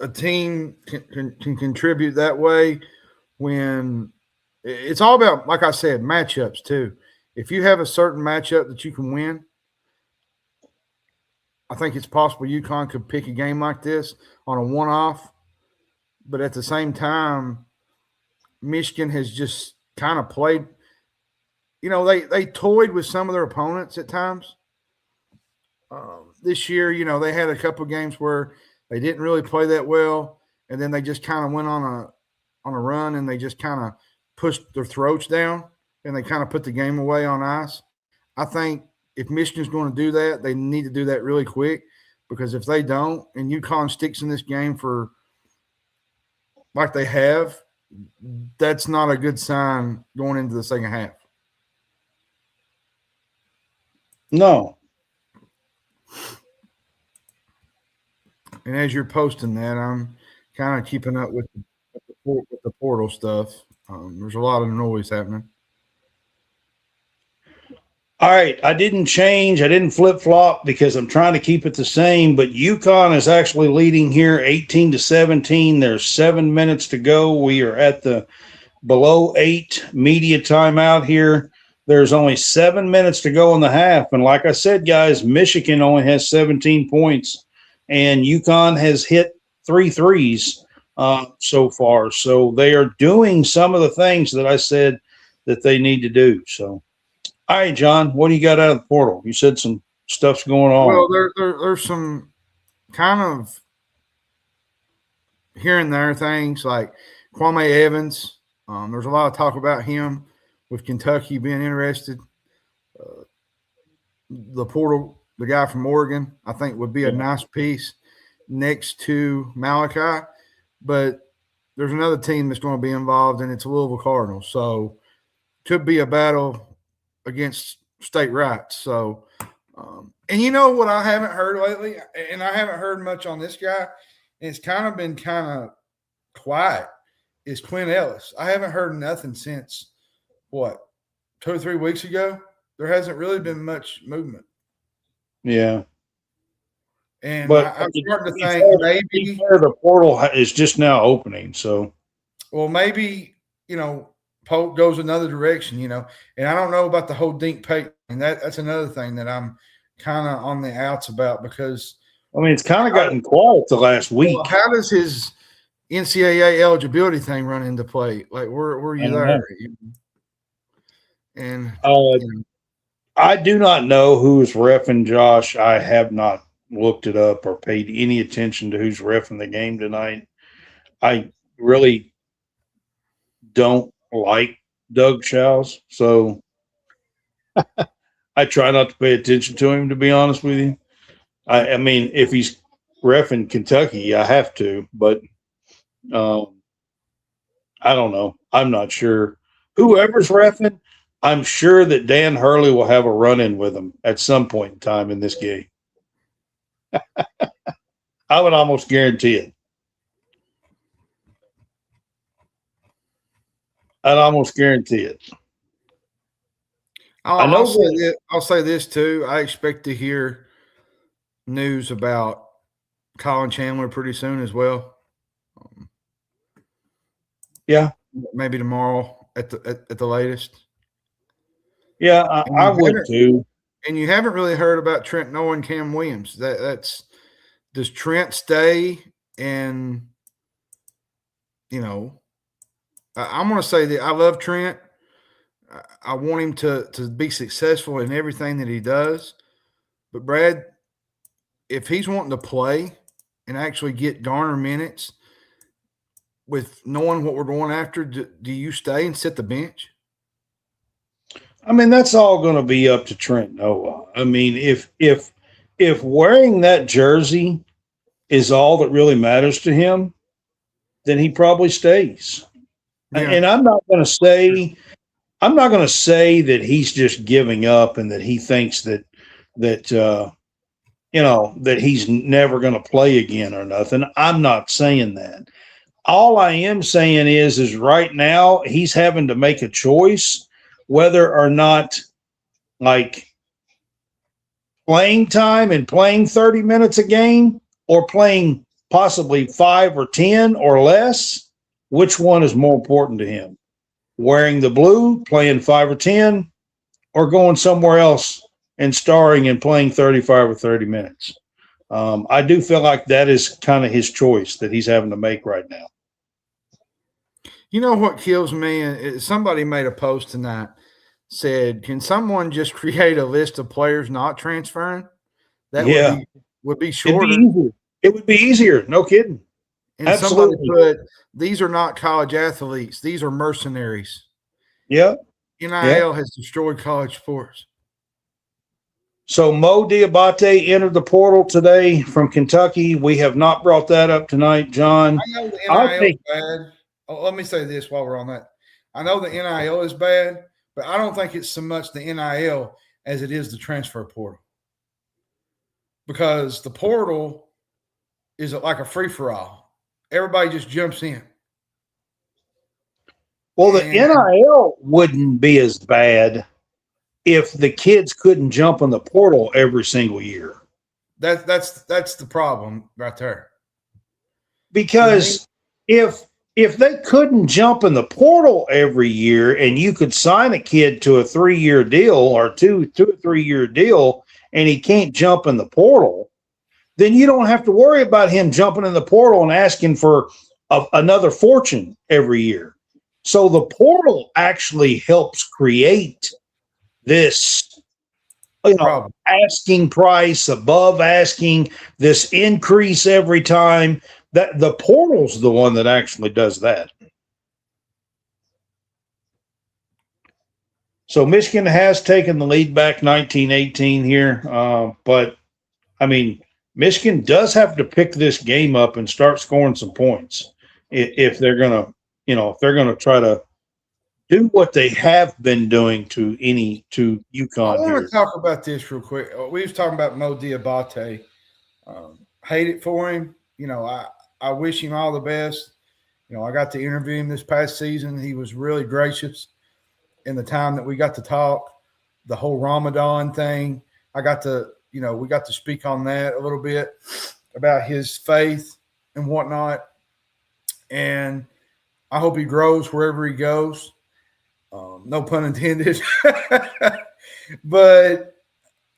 a team can contribute that way when it's all about, like I said, matchups too. If you have a certain matchup that you can win, I think it's possible UConn could pick a game like this on a one-off. But at the same time, Michigan has just kind of played – they toyed with some of their opponents at times. This year, they had a couple of games where they didn't really play that well, and then they just kind of went on a run and they just kind of pushed their throats down and they kind of put the game away on ice. I think if Michigan's going to do that, they need to do that really quick, because if they don't and UConn sticks in this game for like they have, that's not a good sign going into the second half. No. And as you're posting that, I'm kind of keeping up with the portal stuff. There's a lot of noise happening. All right, I didn't change. I didn't flip-flop because I'm trying to keep it the same, but UConn is actually leading here 18-17. There's 7 minutes to go. We are at the below 8 media timeout here. There's only 7 minutes to go in the half, and like I said, guys, Michigan only has 17 points, and UConn has hit 3 threes so far. So they are doing some of the things that I said that they need to do, so. All right, John, what do you got out of the portal? You said some stuff's going on. Well, there's some kind of here and there things like Kwame Evans. There's a lot of talk about him with Kentucky being interested. The portal, the guy from Oregon, I think would be a nice piece next to Malachi. But there's another team that's going to be involved, and it's Louisville Cardinals. So could be a battle against state rights. So, and you know what I haven't heard lately, and I haven't heard much on this guy, and it's kind of been kind of quiet, is Quinn Ellis. I haven't heard nothing since, 2 or 3 weeks ago? There hasn't really been much movement. Yeah. And but I'm starting to think maybe the portal is just now opening. So, well, maybe, Polk goes another direction, and I don't know about the whole Dink Payton. That's another thing that I'm kind of on the outs about, because it's kind of gotten quiet the last week. Well, how does his NCAA eligibility thing run into play? Like, were you there? And I do not know who's reffing Josh. I have not looked it up or paid any attention to who's reffing the game tonight. I really don't like Doug Shouse, so I try not to pay attention to him, to be honest with you. I mean, if he's reffing Kentucky, I have to, but I don't know. I'm not sure. Whoever's reffing, I'm sure that Dan Hurley will have a run-in with him at some point in time in this game. I would almost guarantee it. I'd almost guarantee it. I'll say this too. I expect to hear news about Colin Chandler pretty soon as well. Yeah, maybe tomorrow at the latest. Yeah, I would too. And you haven't really heard about Trent Noah and Cam Williams. Does Trent stay? And I'm going to say that I love Trent. I want him to be successful in everything that he does. But, Brad, if he's wanting to play and actually get garner minutes with knowing what we're going after, do you stay and sit the bench? That's all going to be up to Trent Noah. If wearing that jersey is all that really matters to him, then he probably stays. Yeah. And I'm not going to say that he's just giving up and that he thinks that he's never going to play again or nothing. I'm not saying that. All I am saying is right now he's having to make a choice whether or not, like, playing time and playing 30 minutes a game or playing possibly 5 or 10 or less, which one is more important to him? Wearing the blue, playing 5 or 10, or going somewhere else and starring and playing 35 or 30 minutes? I do feel like that is kind of his choice that he's having to make right now. You know what kills me? Somebody made a post tonight, said, can someone just create a list of players not transferring? That would be shorter. It would be easier. No kidding. And Absolutely. somebody put, these are not college athletes. These are mercenaries. Yeah. NIL has destroyed college sports. So Mo Diabate entered the portal today from Kentucky. We have not brought that up tonight, John. I know the NIL is bad. Oh, let me say this while we're on that. I know the NIL is bad, but I don't think it's so much the NIL as it is the transfer portal. Because the portal is like a free-for-all. Everybody just jumps in. Well, the NIL wouldn't be as bad if the kids couldn't jump in the portal every single year. That's the problem right there. Because if they couldn't jump in the portal every year and you could sign a kid to a 3-year deal or two or 3 year deal and he can't jump in the portal, then you don't have to worry about him jumping in the portal and asking for another fortune every year. So the portal actually helps create this, asking price above asking, this increase every time. That the portal's the one that actually does that. So Michigan has taken the lead back 19-18 here, but I mean, Michigan does have to pick this game up and start scoring some points if they're gonna, if they're gonna try to do what they have been doing to UConn. I want to talk about this real quick. We was talking about Mo Diabate. Hate it for him. I wish him all the best. I got to interview him this past season. He was really gracious in the time that we got to talk. The whole Ramadan thing, we got to speak on that a little bit about his faith and whatnot. And I hope he grows wherever he goes. No pun intended. But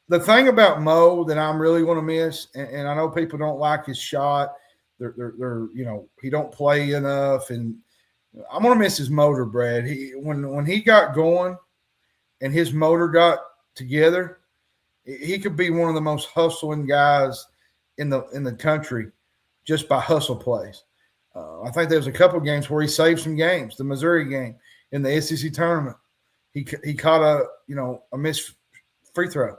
the thing about Mo that I'm really going to miss, and I know people don't like his shot. They're he don't play enough, and I'm going to miss his motor, Brad. When he got going and his motor got together, he could be one of the most hustling guys in the country just by hustle plays. I think there was a couple of games where he saved some games. The Missouri game in the SEC tournament, he caught a missed free throw.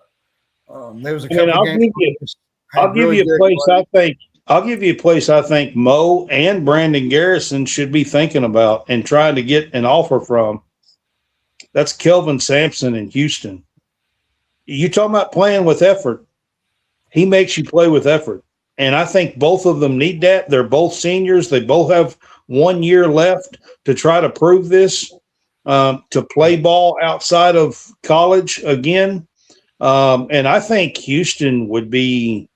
There was a couple of games. I'll give you a place I think Mo and Brandon Garrison should be thinking about and trying to get an offer from. That's Kelvin Sampson in Houston. You talking about playing with effort. He makes you play with effort. And I think both of them need that. They're both seniors. They both have 1 year left to try to prove this, to play ball outside of college again. And I think Houston would be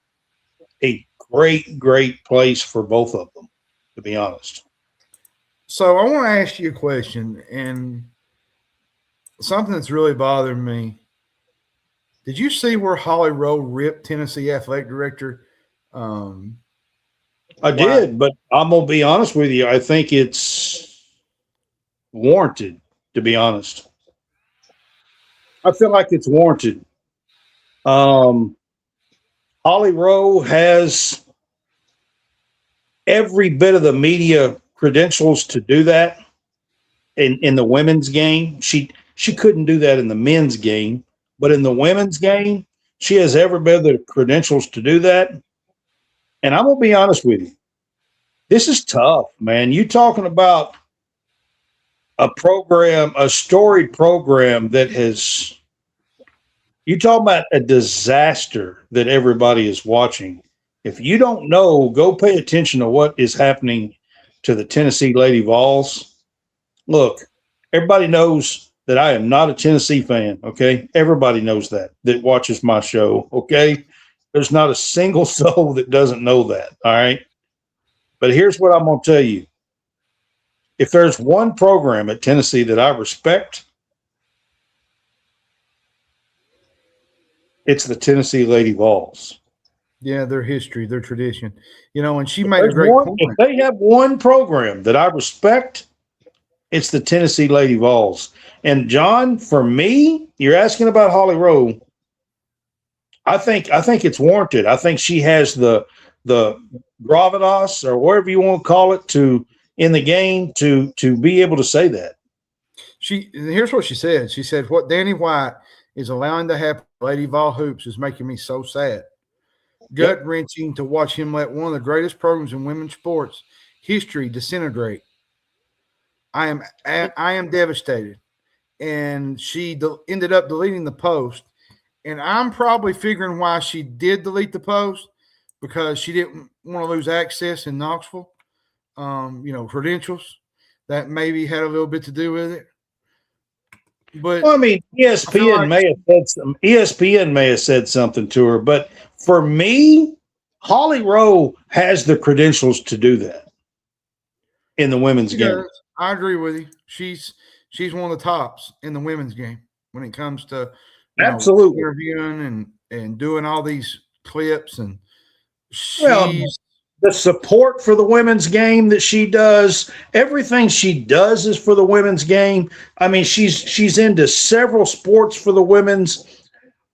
a great place for both of them, to be honest. So I want to ask you a question, and something that's really bothering me. Did you see where Holly Rowe ripped Tennessee athletic director? I did, but I'm going to be honest with you. I think it's warranted, to be honest. I feel like it's warranted. Holly Rowe has every bit of the media credentials to do that in the women's game. She couldn't do that in the men's game, but in the women's game, she has every bit of the credentials to do that. And I'm going to be honest with you. This is tough, man. You talking about a program, a storied program that has – you talking about a disaster that everybody is watching. If you don't know, go pay attention to what is happening to the Tennessee Lady Vols. Look, everybody knows that I am not a Tennessee fan, okay? Everybody knows that watches my show, okay? There's not a single soul that doesn't know that, all right? But here's what I'm going to tell you. If there's one program at Tennessee that I respect, it's the Tennessee Lady Vols. Yeah, their history, their tradition. And she If made a great point. If they have one program that I respect, it's the Tennessee Lady Vols. And John, for me, you're asking about Holly Rowe. I think it's warranted. I think she has the gravitas, or whatever you want to call it, in the game to be able to say that. Here's what she said. She said, "What Danny White is allowing to happen to Lady Vol hoops is making me so sad. Gut wrenching to watch him let one of the greatest programs in women's sports history disintegrate. I am devastated." And she ended up deleting the post. And I'm probably figuring why she did delete the post, because she didn't want to lose access in Knoxville, credentials. That maybe had a little bit to do with it. But well, I mean, ESPN may have said something to her, but for me, Holly Rowe has the credentials to do that in the women's game. I agree with you. She's one of the tops in the women's game when it comes to absolutely interviewing and doing all these clips, and the support for the women's game that she does, everything she does is for the women's game. I mean, she's into several sports for the women's.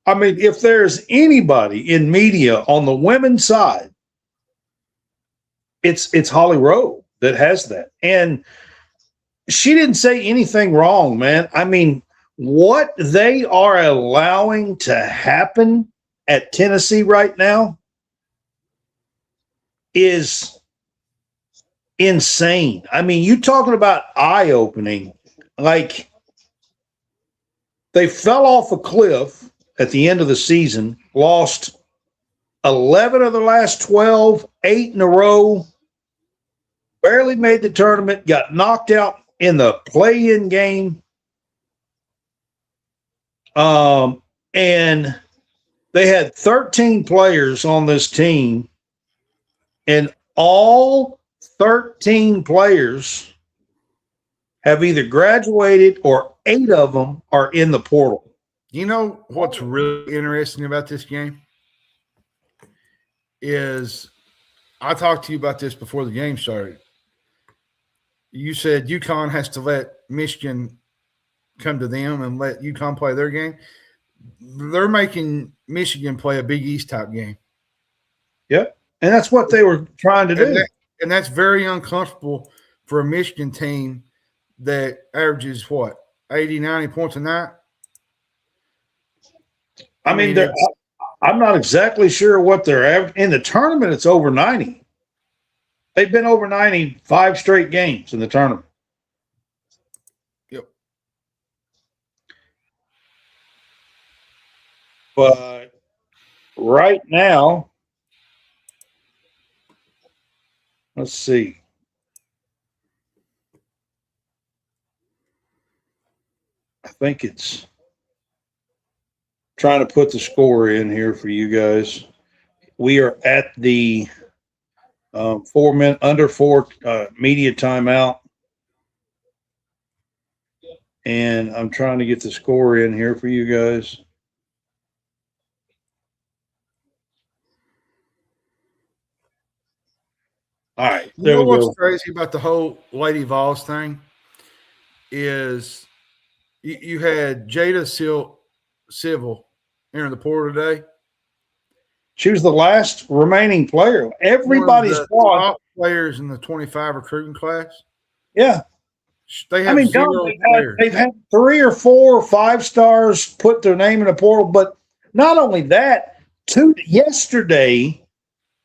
I mean, if there's anybody in media on the women's side, it's Holly Rowe that has that. And she didn't say anything wrong, man. I mean, what they are allowing to happen at Tennessee right now is insane. I mean, you talking about eye-opening. Like, they fell off a cliff at the end of the season, lost 11 of the last 12, 8 in a row, barely made the tournament, got knocked out in the play-in game. And they had 13 players on this team, and all 13 players have either graduated or 8 of them are in the portal. You know what's really interesting about this game is, I talked to you about this before the game started. You said UConn has to let Michigan come to them and let UConn play their game. They're making Michigan play a Big East type game. Yep. And that's what they were trying to do. And that's very uncomfortable for a Michigan team that averages, 80, 90 points a night? I mean I'm not exactly sure what they're averaging. In the tournament, it's over 90. They've been over 90 5 straight games in the tournament. Yep. But right now, let's see. I think it's trying to put the score in here for you guys. We are at the 4 under 4 media timeout. And I'm trying to get the score in here for you guys. All right. You know what's crazy about the whole Lady Vols thing is you had Jada Civil enter the portal today. She was the last remaining player. Everybody's top players in the 25 recruiting class. Yeah. They have they've had 3 or 4 or 5 stars put their name in the portal. But not only that, yesterday,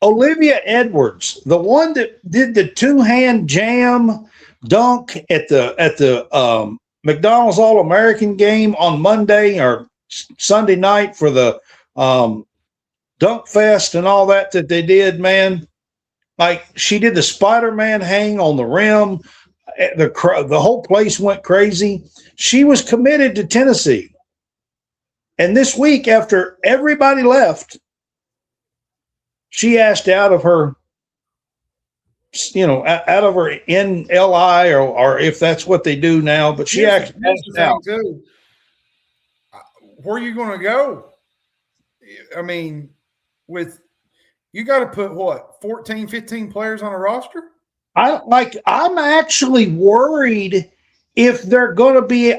Olivia Edwards, the one that did the 2-hand jam dunk at the McDonald's All-American game on Monday or Sunday night for the Dunk Fest and all that they did, man. Like, she did the Spider-Man hang on the rim. The whole place went crazy. She was committed to Tennessee. And this week, after everybody left, she asked out of her out of her NLI or if that's what they do now. But she actually here's the thing too. Where are you going to go? I mean, you got to put what, 14, 15 players on a roster? I'm actually worried if they're going to be,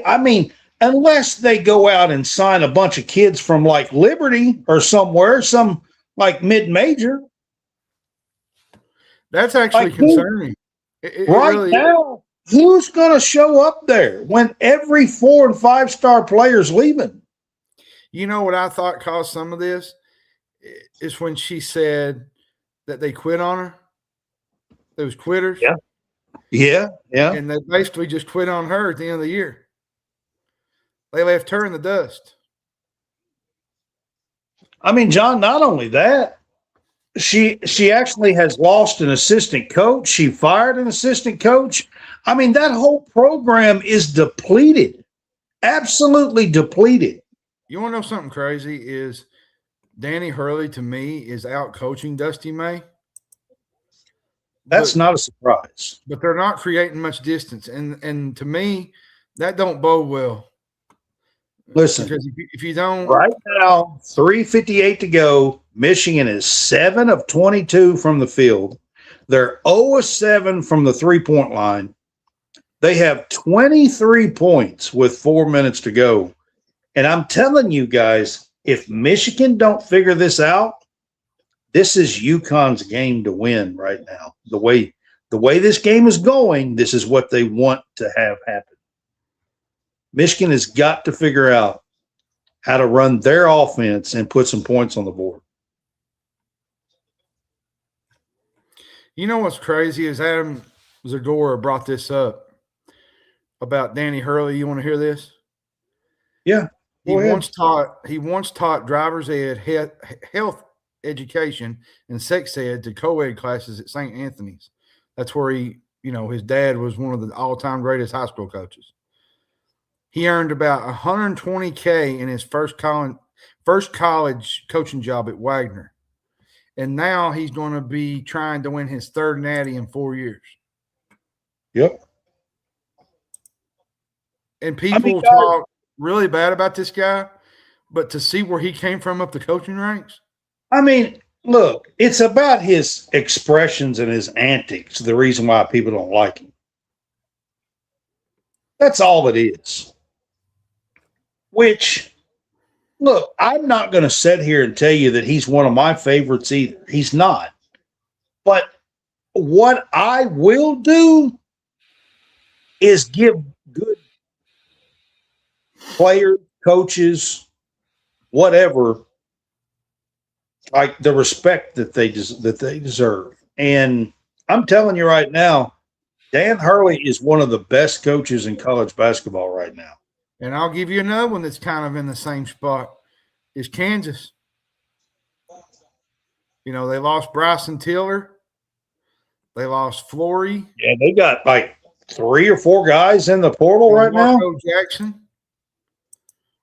unless they go out and sign a bunch of kids from like Liberty or somewhere, some like mid-major. That's actually concerning. It really now, who's going to show up there when every 4- and 5-star player's leaving? You know what I thought caused some of this is when she said that they quit on her. Those quitters. Yeah. And they basically just quit on her at the end of the year. They left her in the dust. John, not only that, she actually has lost an assistant coach. She fired an assistant coach. That whole program is depleted. Absolutely depleted. You want to know something crazy is Danny Hurley, to me, is out coaching Dusty May. That's not a surprise. But they're not creating much distance. And to me, that don't bode well. Listen, because if you don't. Right now, 3:58 to go. Michigan is 7 of 22 from the field. They're 0 of 7 from the three-point line. They have 23 points with 4 minutes to go. And I'm telling you guys, if Michigan don't figure this out, this is UConn's game to win right now. The way this game is going, this is what they want to have happen. Michigan has got to figure out how to run their offense and put some points on the board. You know what's crazy is Adam Zagora brought this up about Danny Hurley. You want to hear this? Yeah. He once taught driver's ed, health education, and sex ed to co-ed classes at St. Anthony's. That's where his dad was one of the all-time greatest high school coaches. He earned about $120K in his first college coaching job at Wagner. And now he's going to be trying to win his third natty in 4 years. Yep. And people talk really bad about this guy, but to see where he came from up the coaching ranks. Look, it's about his expressions and his antics, the reason why people don't like him. That's all it is. Which, look, I'm not going to sit here and tell you that he's one of my favorites either. He's not. But what I will do is give good players, coaches, whatever, like the respect that they deserve. And I'm telling you right now, Dan Hurley is one of the best coaches in college basketball right now. And I'll give you another one that's kind of in the same spot is Kansas. They lost Bryson Tiller. They lost Flory. Yeah, they got like 3 or 4 guys in the portal right now. Marco Jackson.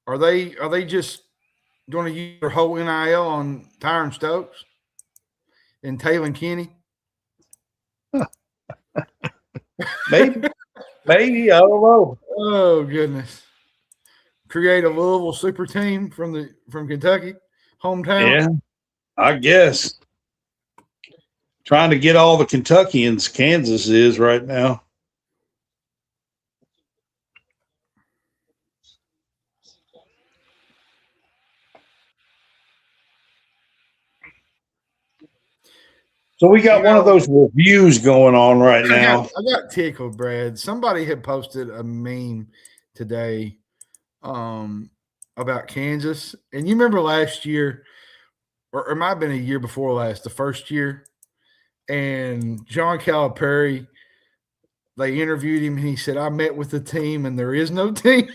Are they just going to use their whole NIL on Tyron Stokes and Taylor Kinney? Maybe, I don't know. Oh goodness! Create a Louisville super team from Kentucky, hometown. Yeah, I guess. Trying to get all the Kentuckians Kansas is right now. So we got one of those reviews going on right now. I got tickled, Brad. Somebody had posted a meme today about Kansas. And you remember last year, or it might have been a year before last, the first year, and John Calipari, they interviewed him, and he said, I met with the team, and there is no team.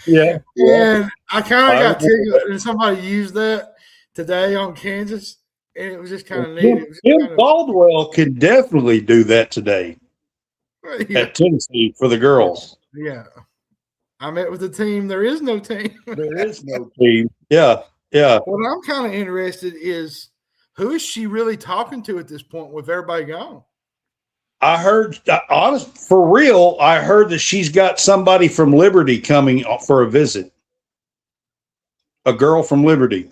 Yeah. And I kind of got tickled, and somebody used that today on Kansas. And it was just kind of neat. Jim Caldwell can definitely do that today at Tennessee for the girls. Yeah. I met with the team. There is no team. There is no team. Yeah. What I'm kind of interested is who is she really talking to at this point with everybody gone? I heard, honest for real, I heard that she's got somebody from Liberty coming for a visit. A girl from Liberty.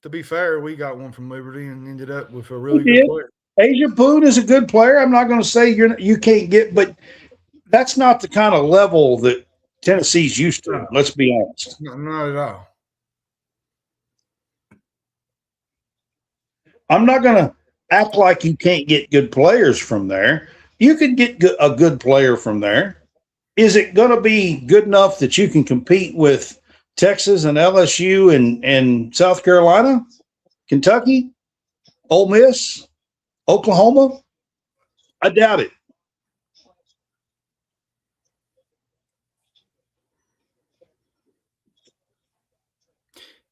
To be fair, we got one from Liberty and ended up with a really good player. Asia Boone is a good player. I'm not going to say you can't get, but that's not the kind of level that Tennessee's used to. Let's be honest. Not at all. I'm not going to act like you can't get good players from there. You could get a good player from there. Is it going to be good enough that you can compete with Texas and LSU and South Carolina, Kentucky, Ole Miss, Oklahoma? I doubt it.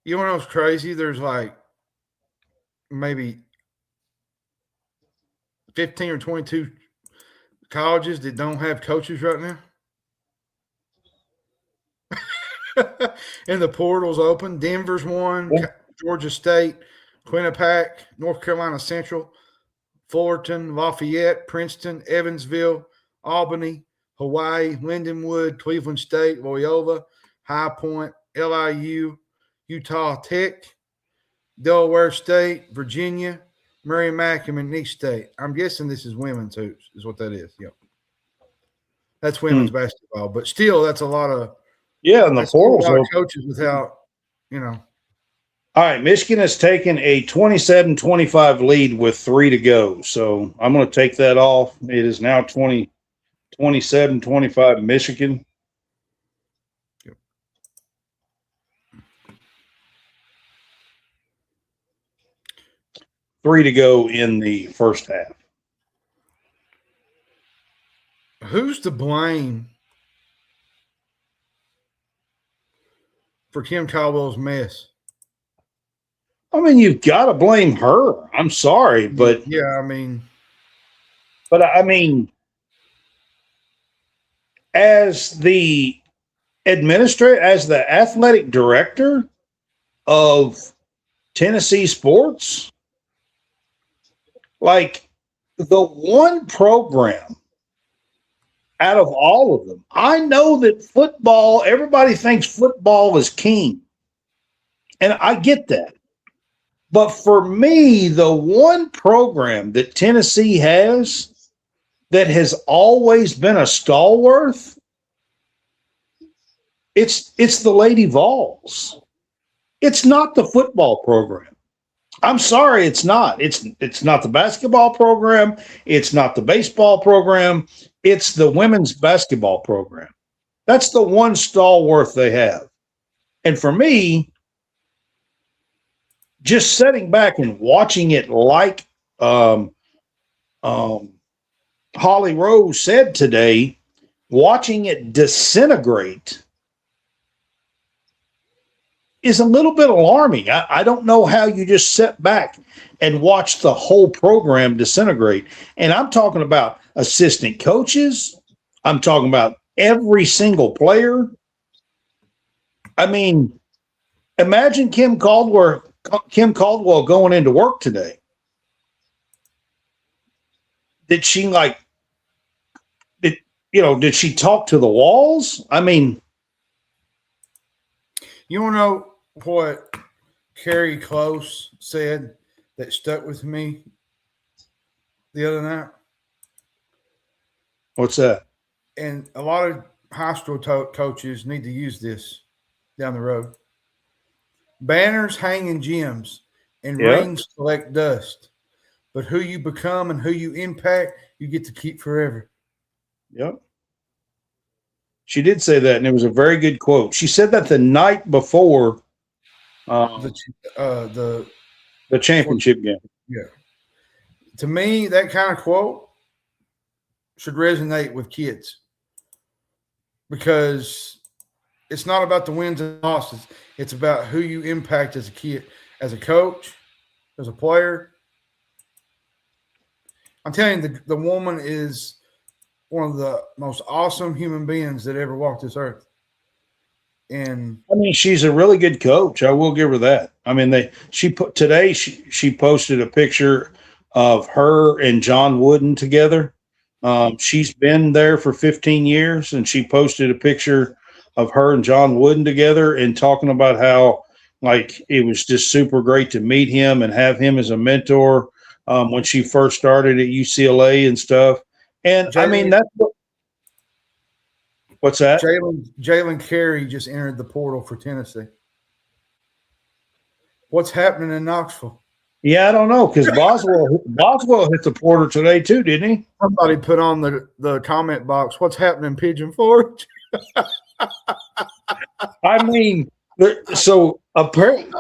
You know what's crazy? There's like maybe 15 or 22 colleges that don't have coaches right now. And the portal's open. Denver's one, Georgia State, Quinnipiac, North Carolina Central, Fullerton, Lafayette, Princeton, Evansville, Albany, Hawaii, Lindenwood, Cleveland State, Loyola, High Point, LIU, Utah Tech, Delaware State, Virginia, Merrimack, and McNeese State. I'm guessing this is women's hoops, is what that is. Yep. That's women's basketball, but still, that's a lot of and the portals a lot of coaches without, All right, Michigan has taken a 27-25 lead with 3 to go. So I'm going to take that off. It is now 27-25 Michigan. Yep. 3 to go in the first half. Who's to blame for Kim Caldwell's mess? I mean, you've got to blame her. I'm sorry, but as the administrator, as the athletic director of Tennessee sports, like the one program out of all of them, I know that football, everybody thinks football is king. And I get that. But for me, the one program that Tennessee has that has always been a stalwart, it's the Lady Vols. It's not the football program. I'm sorry, it's not. It's not the basketball program. It's not the baseball program. It's the women's basketball program. That's the one stalwart they have. And for me, just sitting back and watching it like Holly Rose said today, watching it disintegrate is a little bit alarming. I don't know how you just sit back and watch the whole program disintegrate. And I'm talking about assistant coaches. I'm talking about every single player. I mean, imagine Kim Caldwell going into work today. Did she did she talk to the walls? I mean, you want to know what Kerry Close said that stuck with me the other night? What's that? And a lot of high school coaches need to use this down the road. Banners hang in gyms and rings collect dust. But who you become and who you impact, you get to keep forever. Yep. She did say that, and it was a very good quote. She said that the night before the championship game. Yeah. To me, that kind of quote should resonate with kids because it's not about the wins and losses. It's about who you impact as a kid, as a coach, as a player. I'm telling you, the woman is one of the most awesome human beings that ever walked this earth. And I mean, she's a really good coach. I will give her that. I mean, she posted a picture of her and John Wooden together. She's been there for 15 years, and she posted a picture of her and John Wooden together and talking about how like it was just super great to meet him and have him as a mentor when she first started at UCLA and stuff. And I mean, what's that? Jalen Carey just entered the portal for Tennessee. What's happening in Knoxville? Yeah, I don't know because Boswell hit the portal today too, didn't he? Somebody put on the comment box, what's happening, Pigeon Forge? I mean, so apparently,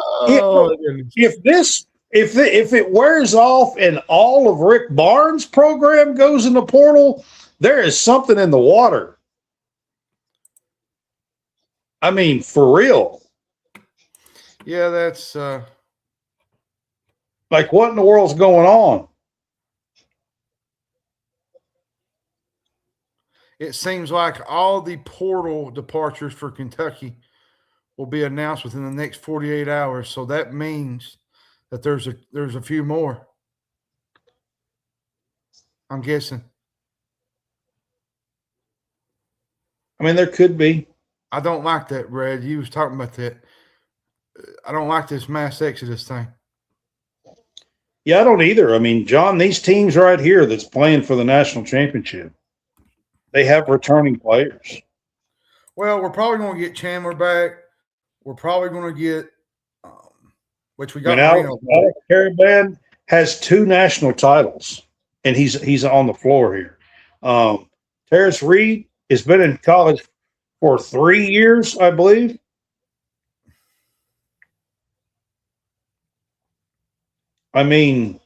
if it wears off and all of Rick Barnes' program goes in the portal, there is something in the water. I mean, for real. Yeah, that's like what in the world's going on? It seems like all the portal departures for Kentucky will be announced within the next 48 hours. So that means that there's a few more. I'm guessing. I mean, there could be. I don't like that, Brad. You was talking about that. I don't like this mass exodus thing. Yeah, I don't either. I mean, John, these teams right here that's playing for the national championship, they have returning players. Well, we're probably going to get Chandler back. We're probably going to get, which we got. Alex Caravan has 2 national titles, and he's on the floor here. Terrace Reed has been in college for 3 years, I believe. I mean,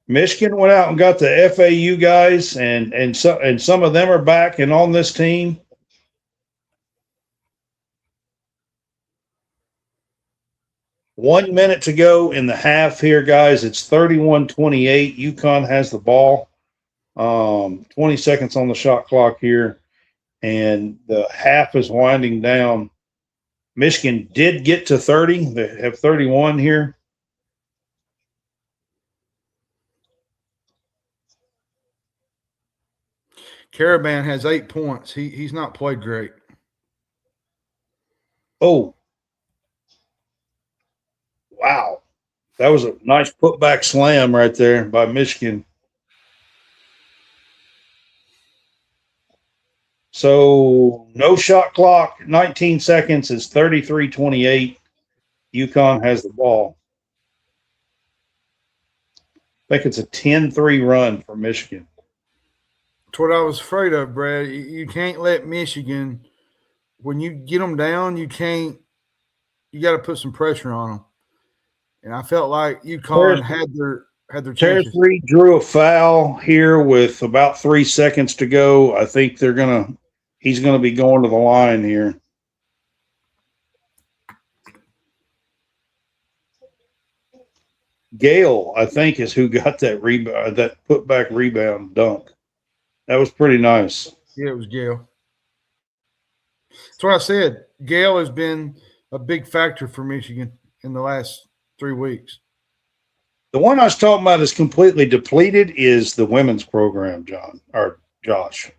Michigan went out and got the FAU guys, and some of them are back and on this team. One minute to go in the half here, guys. It's 31-28. UConn has the ball. 20 seconds on the shot clock here, and the half is winding down. Michigan did get to 30. They have 31 here. Caravan has 8 points. He's not played great. Oh, wow. That was a nice putback slam right there by Michigan. So no shot clock, 19 seconds. It's 33-28. UConn has the ball. I think it's a 10-3 run for Michigan. That's what I was afraid of, Brad. You can't let Michigan, when you get them down, you got to put some pressure on them. And I felt like UConn had their chances. Terrace Reed drew a foul here with about 3 seconds to go. I think he's gonna be going to the line here. Gale, I think, is who got that rebound, that putback rebound dunk. That was pretty nice. Yeah, it was Gale. That's what I said. Gale has been a big factor for Michigan in the last 3 weeks. The one I was talking about is completely depleted is the women's program, John, or Josh.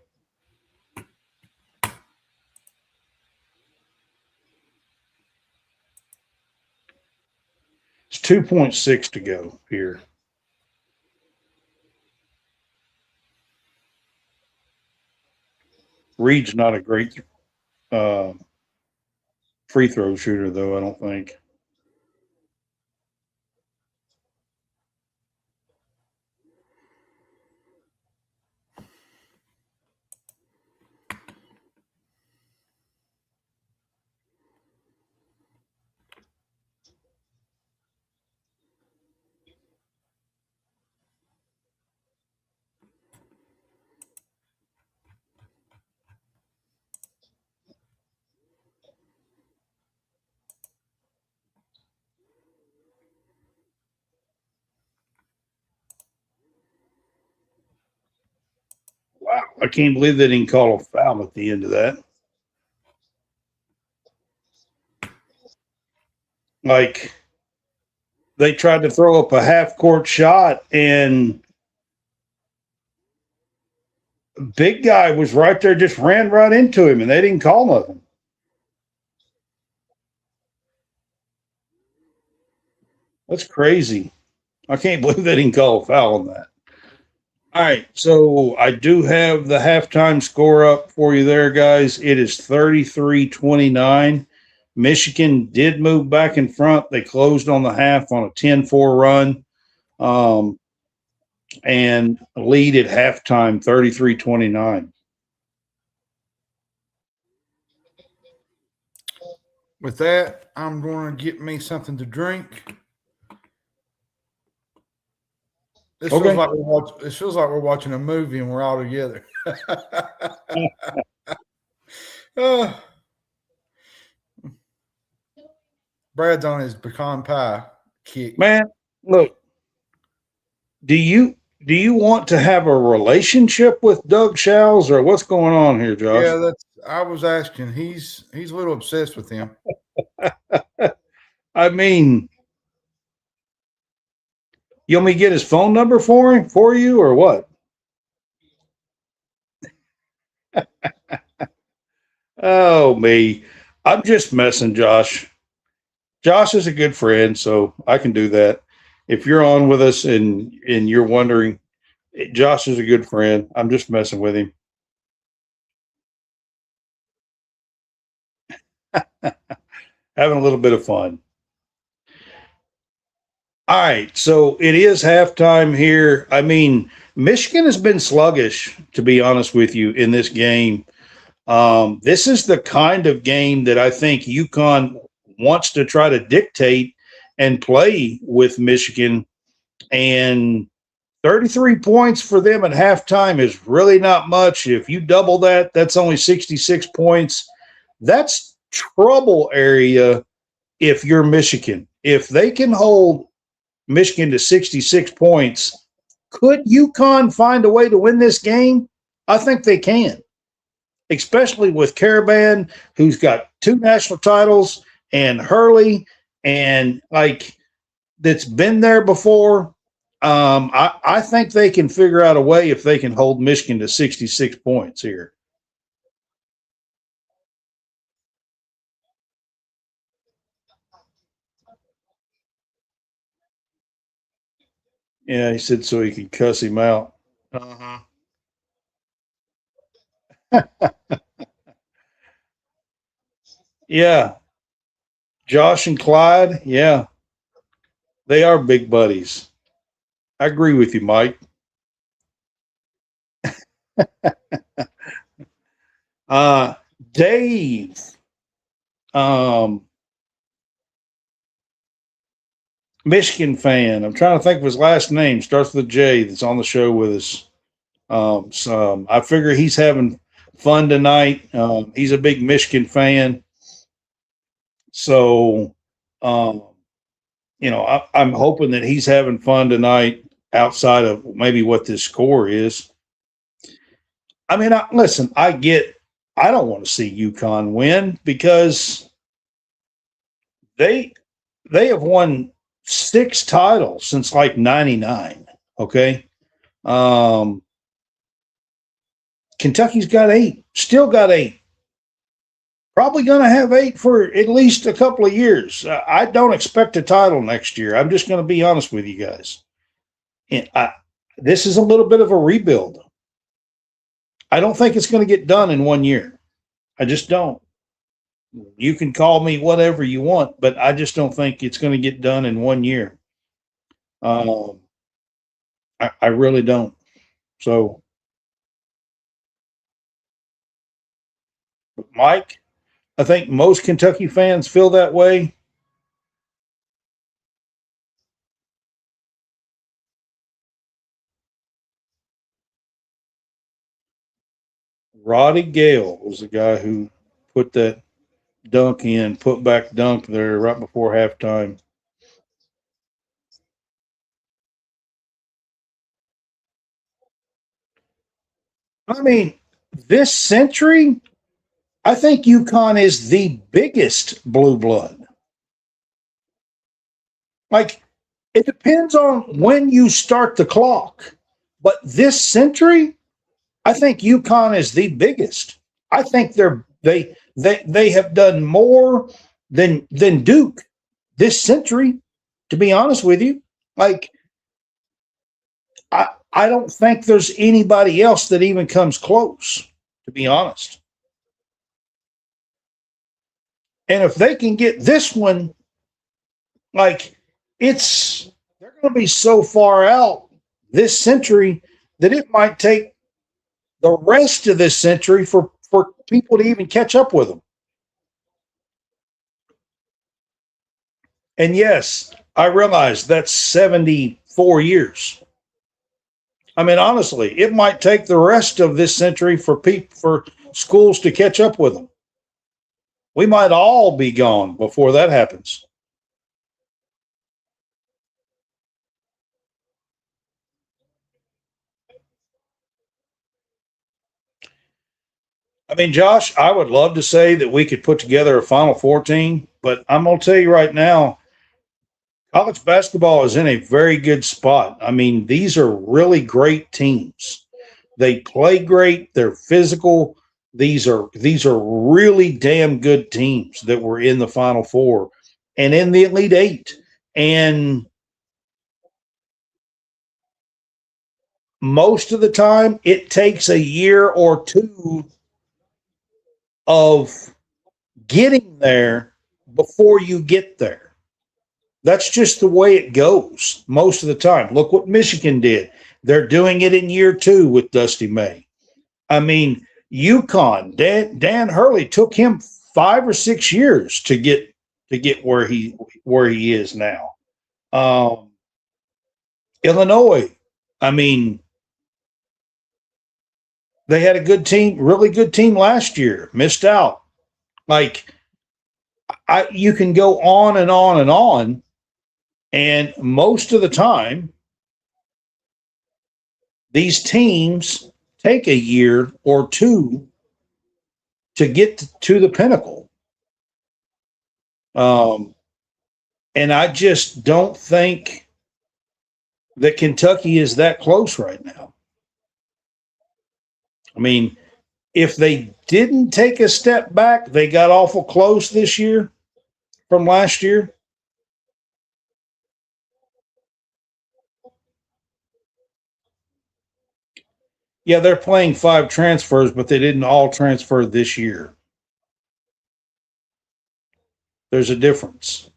It's 2.6 to go here. Reed's not a great free throw shooter, though, I don't think. Wow. I can't believe they didn't call a foul at the end of that. Like, they tried to throw up a half-court shot, and big guy was right there, just ran right into him, and they didn't call nothing. That's crazy. I can't believe they didn't call a foul on that. All right, so I do have the halftime score up for you there, guys. It is 33-29. Michigan did move back in front. They closed on the half on a 10-4 run, and lead at halftime, 33-29. With that, I'm going to get me something to drink. This Okay. feels like we're watching a movie and we're all together. Brad's on his pecan pie kick. Man, look, do you want to have a relationship with Doug Schals, or what's going on here, Josh? Yeah, I was asking. He's a little obsessed with him. I mean, you want me to get his phone number for you, or what? Oh, me. I'm just messing, Josh. Josh is a good friend, so I can do that. If you're on with us and you're wondering, Josh is a good friend. I'm just messing with him. Having a little bit of fun. All right, so it is halftime here. I mean, Michigan has been sluggish, to be honest with you, in this game. This is the kind of game that I think UConn wants to try to dictate and play with Michigan. And 33 points for them at halftime is really not much. If you double that, that's only 66 points. That's trouble area if you're Michigan. If they can hold Michigan to 66 points, could UConn find a way to win this game? I think they can, especially with Caravan, who's got 2 national titles, and Hurley, and that's been there before. I think they can figure out a way if they can hold Michigan to 66 points here. Yeah, he said so he could cuss him out. Uh-huh. Yeah. Josh and Clyde, yeah. They are big buddies. I agree with you, Mike. Dave. Michigan fan. I'm trying to think of his last name. Starts with a J. That's on the show with us. So I figure he's having fun tonight. He's a big Michigan fan. So, I'm hoping that he's having fun tonight outside of maybe what this score is. I mean, listen, I don't want to see UConn win because they have won 6 titles since like 99. Okay. Kentucky's got 8, still got 8. Probably going to have 8 for at least a couple of years. I don't expect a title next year. I'm just going to be honest with you guys. And this is a little bit of a rebuild. I don't think it's going to get done in 1 year. I just don't. You can call me whatever you want, but I just don't think it's going to get done in 1 year. I really don't. So, Mike, I think most Kentucky fans feel that way. Roddy Gale was the guy who put that put back dunk there right before halftime. I mean, this century, I think UConn is the biggest blue blood. Like, it depends on when you start the clock. But this century, I think UConn is the biggest. I think they have done more than Duke this century, to be honest with you. Like, I don't think there's anybody else that even comes close, to be honest. And if they can get this one, like, they're going to be so far out this century that it might take the rest of this century for people to even catch up with them. And yes, I realize that's 74 years. I mean, honestly, it might take the rest of this century for schools to catch up with them. We might all be gone before that happens. I mean, Josh, I would love to say that we could put together a Final Four team, but I'm going to tell you right now, college basketball is in a very good spot. I mean, these are really great teams. They play great. They're physical. These are really damn good teams that were in the Final Four and in the Elite Eight. And most of the time, it takes a year or two of getting there before you get there. That's just the way it goes most of the time. Look what Michigan did. They're doing it in year 2 with Dusty May. I mean, UConn, Dan Hurley took him 5 or 6 years to get where he is now. Illinois, I mean, they had a good team, really good team last year, missed out. Like, you can go on and on and on, and most of the time, these teams take a year or two to get to the pinnacle. And I just don't think that Kentucky is that close right now. I mean, if they didn't take a step back, they got awful close this year from last year. Yeah, they're playing 5 transfers, but they didn't all transfer this year. There's a difference.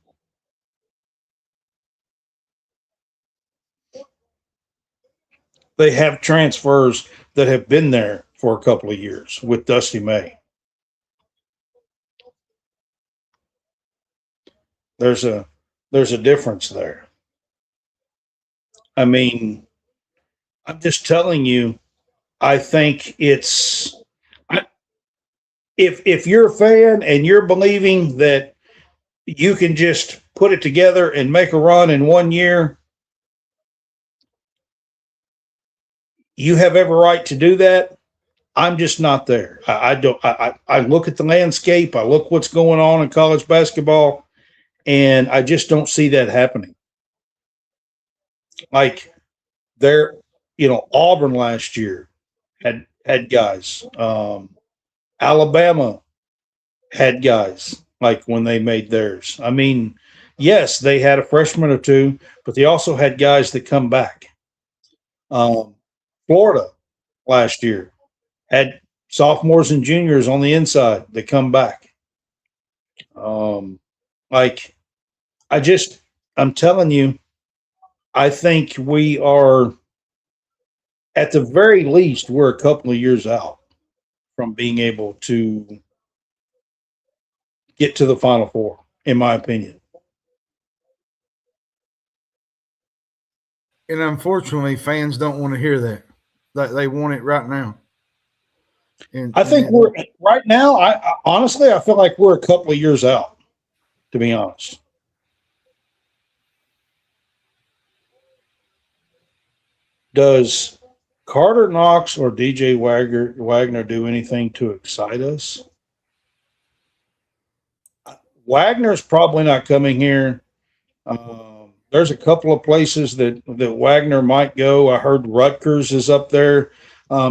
They have transfers that have been there for a couple of years with Dusty May. There's a difference there. I mean, I'm just telling you, I think it's if you're a fan and you're believing that you can just put it together and make a run in 1 year, you have every right to do that. I'm just not there. I don't. I look at the landscape. I look what's going on in college basketball, and I just don't see that happening. Like, Auburn last year had guys. Alabama had guys like when they made theirs. I mean, yes, they had a freshman or two, but they also had guys that come back. Florida last year had sophomores and juniors on the inside that come back. I'm telling you, I think we are, at the very least, we're a couple of years out from being able to get to the Final Four, in my opinion. And unfortunately, fans don't want to hear that. They want it right now. And I think we're right now. I honestly, I feel like we're a couple of years out, to be honest. Does Carter Knox or DJ Wagner do anything to excite us? Wagner's probably not coming here. There's a couple of places that Wagner might go. I heard Rutgers is up there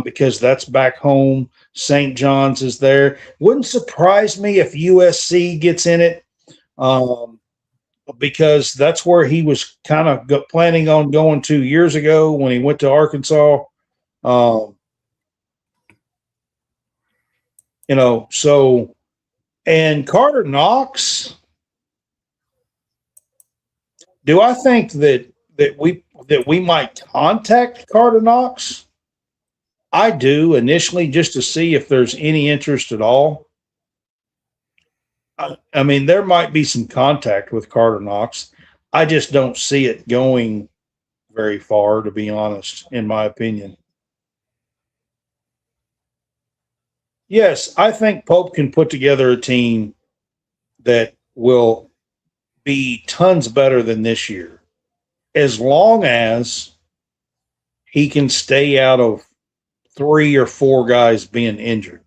because that's back home. St. John's is there. Wouldn't surprise me if USC gets in it because that's where he was kind of planning on going 2 years ago when he went to Arkansas. So, and Carter Knox, do I think that we might contact Carter Knox? I do initially just to see if there's any interest at all. I mean, there might be some contact with Carter Knox. I just don't see it going very far, to be honest, in my opinion. Yes, I think Pope can put together a team that will be tons better than this year, as long as he can stay out of 3 or 4 guys being injured.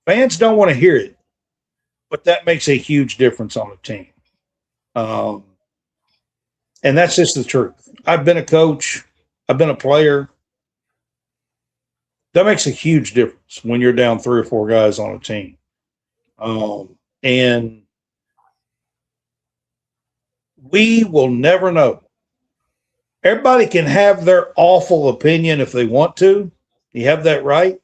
Fans don't want to hear it, but that makes a huge difference on a team. And that's just the truth. I've been a coach. I've been a player. That makes a huge difference when you're down 3 or 4 guys on a team. And we will never know. Everybody can have their awful opinion if they want to. You have that right.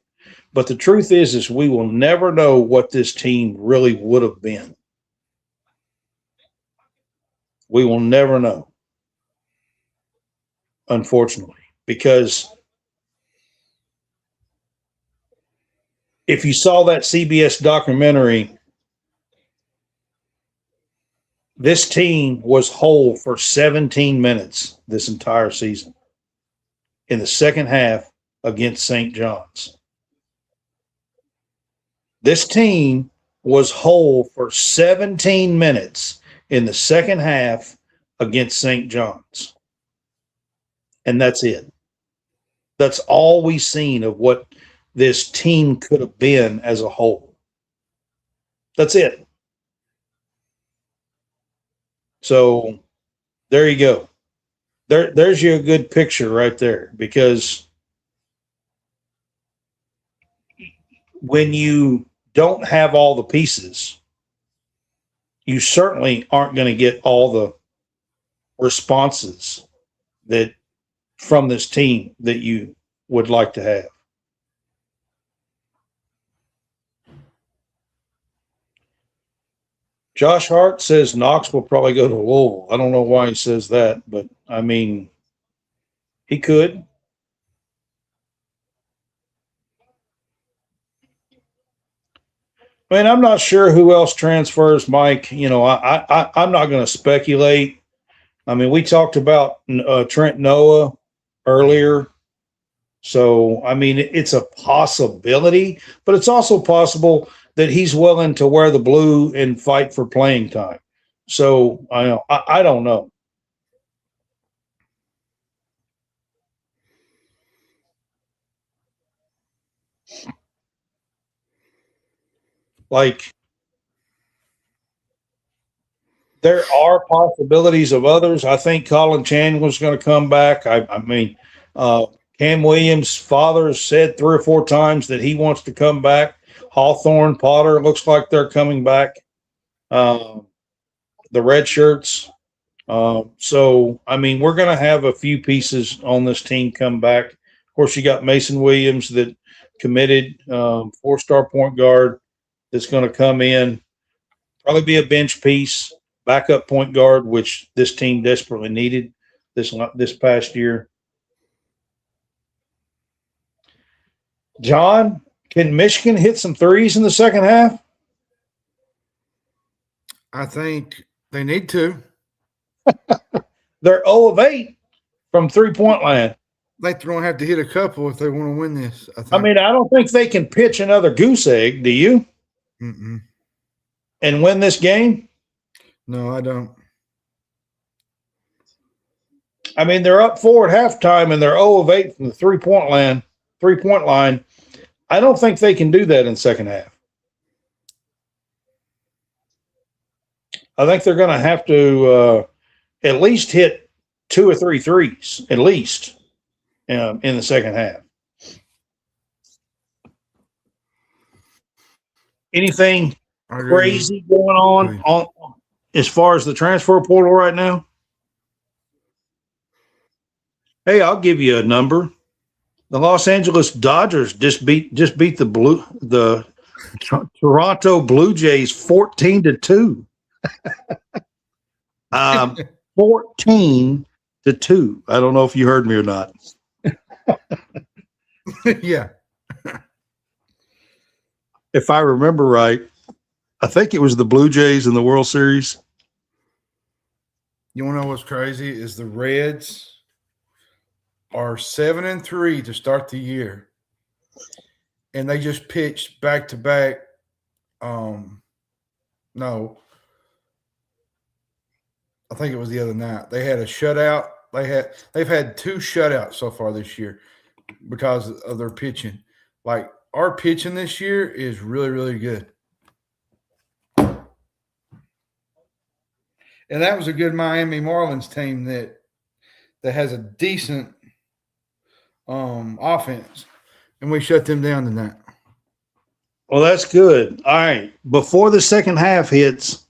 But the truth is we will never know what this team really would have been. We will never know, unfortunately, because if you saw that CBS documentary, this team was whole for 17 minutes this entire season in the second half against St. John's. This team was whole for 17 minutes in the second half against St. John's. And that's it. That's all we've seen of what this team could have been as a whole. That's it. So there you go. There's you a good picture right there, because when you don't have all the pieces, you certainly aren't going to get all the responses that from this team that you would like to have. Josh Hart says Knox will probably go to Louisville. I don't know why he says that, but I mean, he could. I mean, I'm not sure who else transfers, Mike. I'm not going to speculate. I mean, we talked about Trent Noah earlier. So, I mean, it's a possibility, but it's also possible that he's willing to wear the blue and fight for playing time. So, I don't know. Like, there are possibilities of others. I think Colin Chandler's going to come back. I mean, Cam Williams' father said 3 or 4 times that he wants to come back. Hawthorne, Potter, looks like they're coming back. The red shirts. So, I mean, we're going to have a few pieces on this team come back. Of course, you got Mason Williams that committed, 4-star point guard that's going to come in. Probably be a bench piece, backup point guard, which this team desperately needed this past year. John, can Michigan hit some threes in the second half? I think they need to. They're 0 of 8 from 3-point line. They're going to have to hit a couple if they want to win this. I mean, I don't think they can pitch another goose egg. Do you? Mm-mm. And win this game? No, I don't. I mean, they're up 4 at halftime and they're 0 of 8 from the 3-point line. I don't think they can do that in second half. I think they're going to have to at least hit 2 or 3 threes, at least, in the second half. Anything crazy going on as far as the transfer portal right now? Hey, I'll give you a number. The Los Angeles Dodgers just beat the Toronto Blue Jays 14-2. 14-2. I don't know if you heard me or not. Yeah. If I remember right, I think it was the Blue Jays in the World Series. You want to know what's crazy is the Reds are 7-3 to start the year, and they just pitched back to back. No, I think it was the other night. They had a shutout. They've had 2 shutouts so far this year because of their pitching. Like, our pitching this year is really, really good. And that was a good Miami Marlins team that has a decent offense, and we shut them down tonight. Well, that's good. All right. Before the second half hits,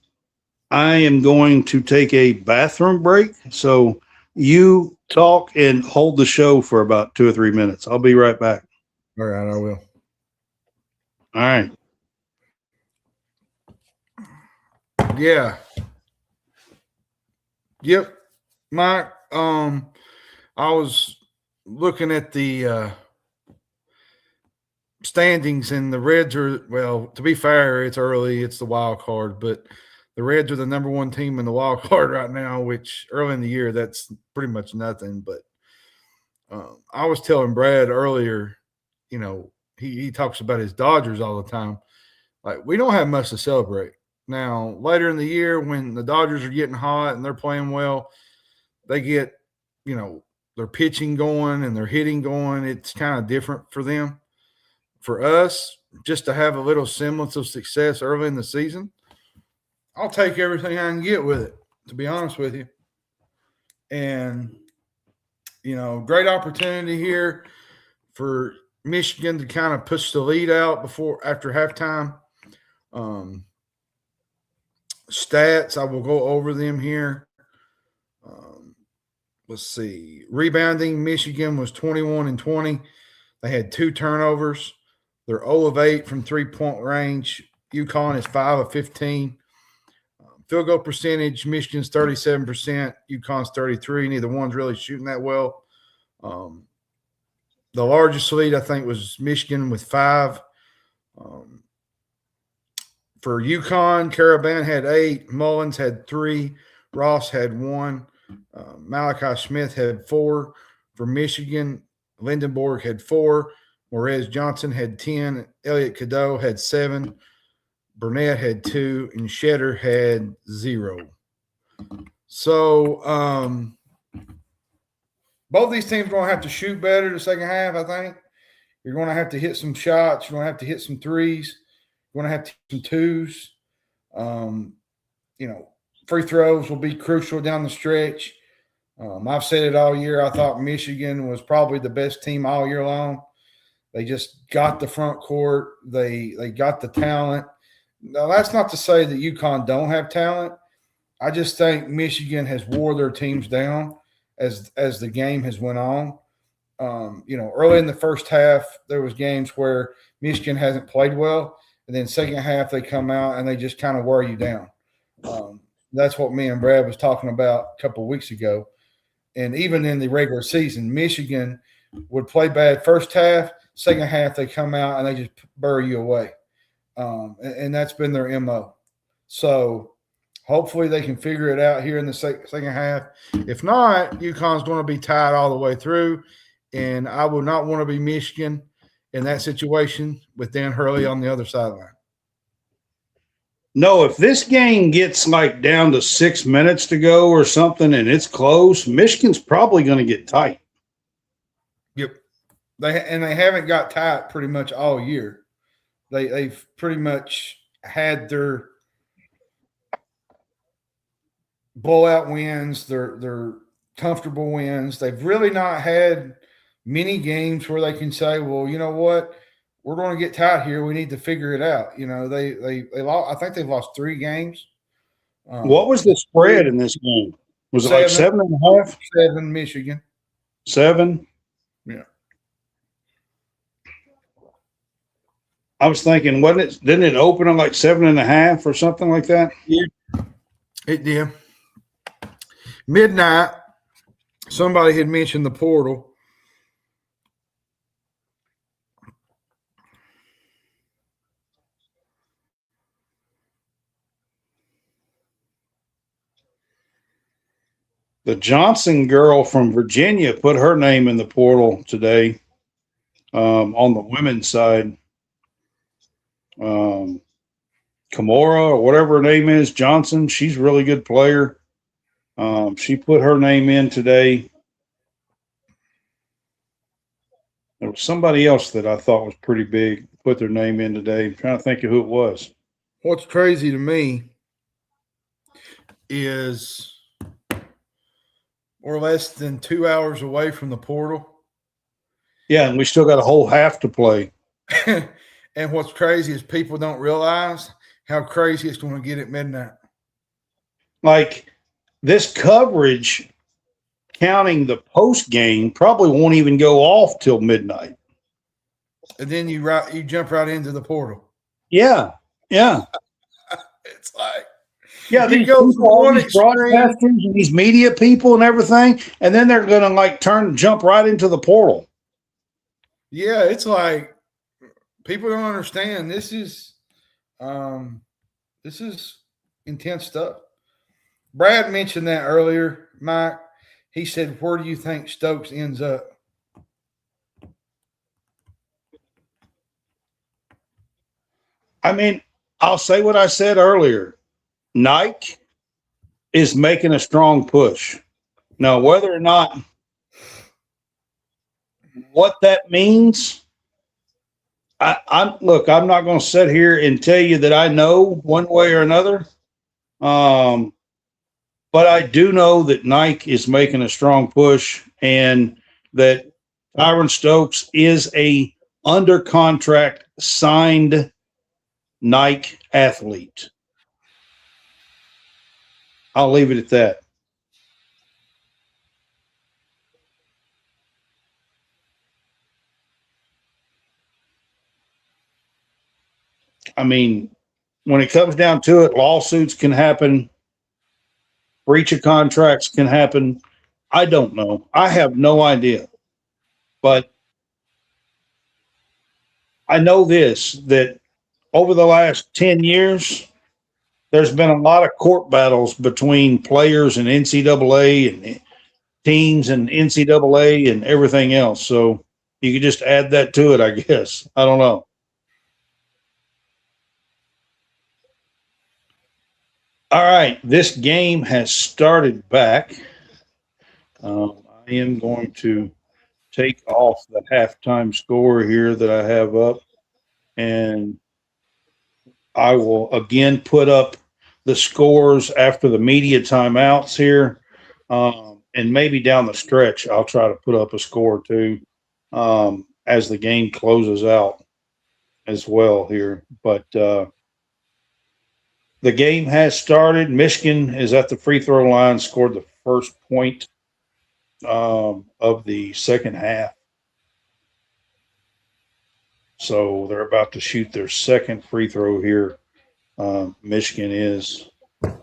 I am going to take a bathroom break. So you talk and hold the show for about 2 or 3 minutes. I'll be right back. All right, I will. All right. Yeah. Yep. Mike, I was looking at the standings, and the Reds are, well, to be fair, it's early. It's the wild card, but the Reds are the number 1 team in the wild card right now, which early in the year, that's pretty much nothing. But I was telling Brad earlier, you know, he talks about his Dodgers all the time. Like, we don't have much to celebrate. Now, later in the year, when the Dodgers are getting hot and they're playing well, they get, you know, their pitching going and their hitting going. It's kind of different for them. For us, just to have a little semblance of success early in the season, I'll take everything I can get with it, to be honest with you. And, you know, great opportunity here for Michigan to kind of push the lead out after halftime. Stats, I will go over them here. Let's see. Rebounding, Michigan was 21-20. They had 2 turnovers. They're 0 of 8 from 3-point range. UConn is 5 of 15. Field goal percentage, Michigan's 37%. UConn's 33%. Neither one's really shooting that well. The largest lead, I think, was Michigan with 5. For UConn, Caravan had 8. Mullins had 3. Ross had 1. Malachi Smith had 4. For Michigan, Lindenborg had 4. Morez Johnson had 10. Elliot Cadeau had 7. Burnett had 2. And Shetter had 0. So both these teams are going to have to shoot better the second half, I think. You're going to have to hit some shots. You're going to have to hit some threes. You're going to have to hit some twos. You know, free throws will be crucial down the stretch. I've said it all year. I thought Michigan was probably the best team all year long. They just got the front court. They got the talent. Now, that's not to say that UConn don't have talent. I just think Michigan has wore their teams down as the game has went on. You know, early in the first half, there was games where Michigan hasn't played well, and then second half they come out and they just kind of wear you down. That's what me and Brad was talking about a couple of weeks ago. And even in the regular season, Michigan would play bad first half, second half they come out and they just bury you away. And that's been their MO. So hopefully they can figure it out here in the second half. If not, UConn's going to be tied all the way through, and I would not want to be Michigan in that situation with Dan Hurley on the other sideline. No, if this game gets like down to 6 minutes to go or something and it's close, Michigan's probably going to get tight. Yep. They haven't got tight pretty much all year. They've pretty much had their blowout wins, their comfortable wins. They've really not had many games where they can say, well, you know what, we're going to get tight here. We need to figure it out. You know, they lost, I think they've lost 3 games. What was the spread in this game? Was it like 7.5? 7 Michigan. 7? Yeah. I was thinking, didn't it open at like 7.5 or something like that? Yeah, it did. Midnight, somebody had mentioned the portal. The Johnson girl from Virginia put her name in the portal today on the women's side. Kimora or whatever her name is, Johnson, she's a really good player. She put her name in today. There was somebody else that I thought was pretty big, put their name in today. I'm trying to think of who it was. What's crazy to me is we're less than 2 hours away from the portal. Yeah, and we still got a whole half to play. And what's crazy is people don't realize how crazy it's going to get at midnight. Like this coverage, counting the post game, probably won't even go off till midnight. And then you jump right into the portal. Yeah, yeah. It's like, yeah, these broadcasters and these media people and everything, and then they're going to like jump right into the portal. Yeah, it's like people don't understand. This is intense stuff. Brad mentioned that earlier, Mike. He said, "Where do you think Stokes ends up?" I mean, I'll say what I said earlier. Nike is making a strong push. Now, whether or not what that means, I'm not going to sit here and tell you that I know one way or another. But I do know that Nike is making a strong push and that Tyron Stokes is a under contract signed Nike athlete. I'll leave it at that. I mean, when it comes down to it, lawsuits can happen. Breach of contracts can happen. I don't know. I have no idea. But I know this, that over the last 10 years, there's been a lot of court battles between players and NCAA and teams and NCAA and everything else. So you could just add that to it, I guess. I don't know. All right, this game has started back. I am going to take off the halftime score here that I have up, and I will again put up the scores after the media timeouts here, and maybe down the stretch I'll try to put up a score too as the game closes out as well here. But the game has started. Michigan is at the free throw line, scored the first point of the second half. So they're about to shoot their second free throw here. Michigan is. And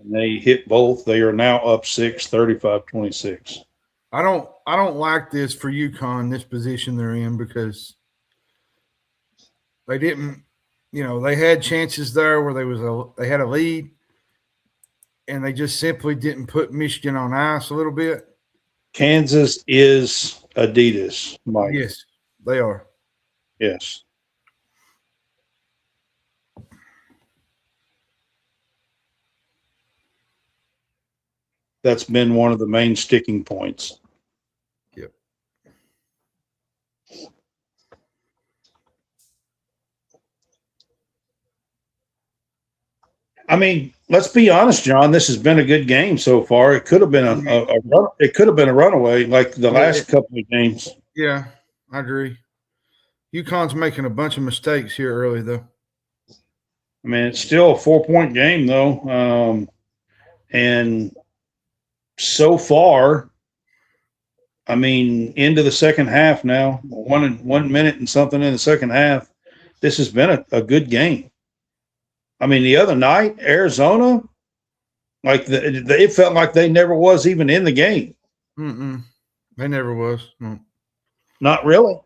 they hit both. They are now up 6, 35-26. I don't like this for UConn, this position they're in, because they didn't, they had chances there where they had a lead, and they just simply didn't put Michigan on ice a little bit. Kansas is Adidas, Mike. Yes, they are. Yes. that's been one of the main sticking points. Yep. I mean, let's be honest, John. This has been a good game so far. It could have been it could have been a runaway like the last couple of games. Yeah, I agree. UConn's making a bunch of mistakes here early, though. I mean, it's still a 4-point game, though. And so far, I mean, into the second half now, 1 minute and something in the second half, this has been a good game. I mean, the other night, Arizona, like it felt like they never was even in the game. They never was. No. Not really.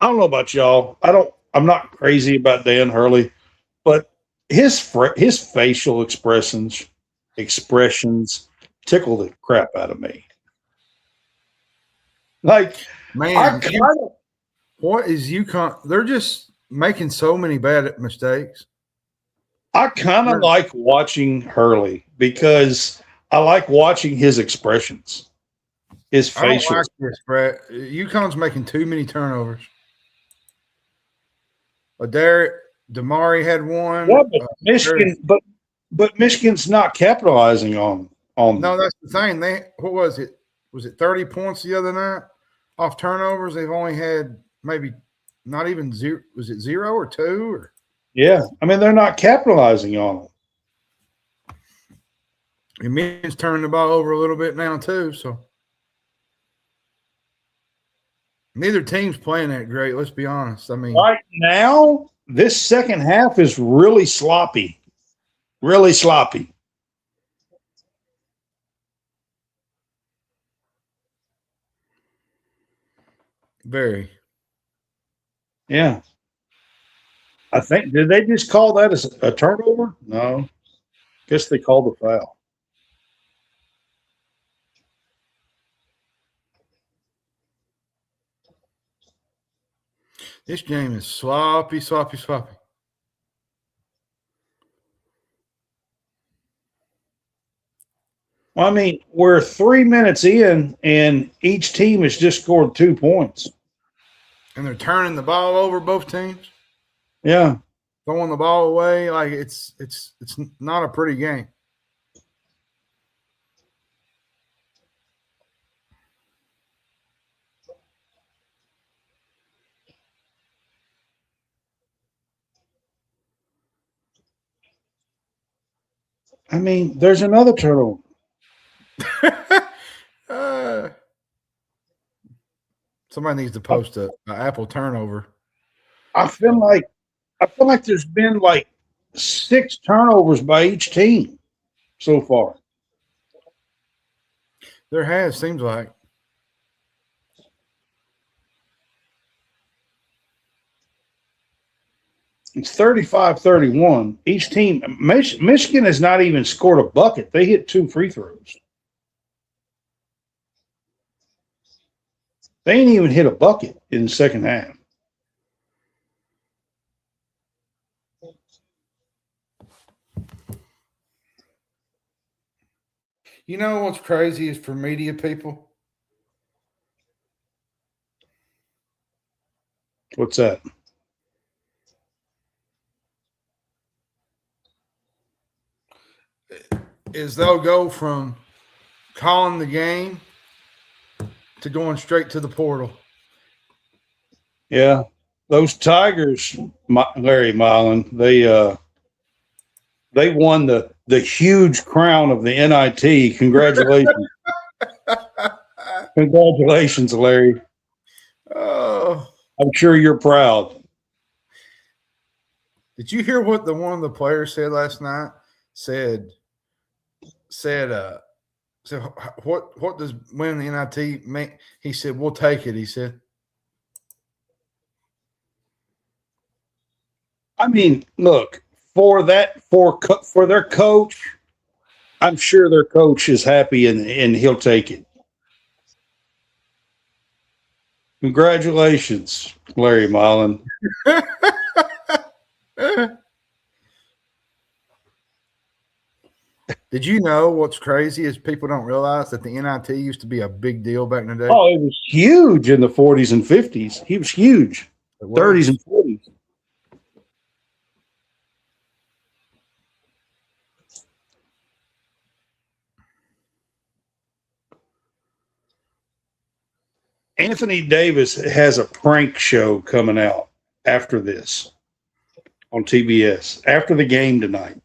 I don't know about y'all. I'm not crazy about Dan Hurley, but his facial expressions tickle the crap out of me. Like, man, what is UConn? They're just making so many bad mistakes. I kind of like watching Hurley because I like watching his expressions, his facial. I don't like this, Brett. UConn's making too many turnovers. Damari had one. Yeah, but Michigan, but Michigan's not capitalizing on. No, that's the thing. What was it? Was it 30 points the other night off turnovers? They've only had maybe not even zero. Was it 0 or 2? Or? Yeah, I mean they're not capitalizing on them. And Michigan's turning the ball over a little bit now too. So neither team's playing that great. Let's be honest. I mean, right now this second half is really sloppy, really sloppy. Very. Yeah. I think, did they just call that as a turnover? No. Guess they called a foul. This game is sloppy. Well, I mean, we're 3 minutes in, and each team has just scored 2 points. And they're turning the ball over, both teams. Yeah. Throwing the ball away. Like, it's not a pretty game. I mean, there's another turnover. Somebody needs to post an Apple turnover. I feel like there's been like 6 turnovers by each team so far. There has, seems like. It's 35-31. Each team, Michigan has not even scored a bucket. They hit 2 free throws. They ain't even hit a bucket in the second half. You know what's crazy is for media people? What's that? Is they'll go from calling the game to going straight to the portal. Yeah. Those Tigers, Larry Milan, they won the huge crown of the NIT. Congratulations. Congratulations, Larry. Oh. I'm sure you're proud. Did you hear what one of the players said last night? Said what does winning the NIT mean? He said, we'll take it, he said. I mean, look, for their coach, I'm sure their coach is happy and he'll take it. Congratulations, Larry Mullen. Did you know what's crazy is people don't realize that the NIT used to be a big deal back in the day? Oh, it was huge in the 40s and 50s. He was huge. 30s and 40s. Anthony Davis has a prank show coming out after this on TBS, after the game tonight.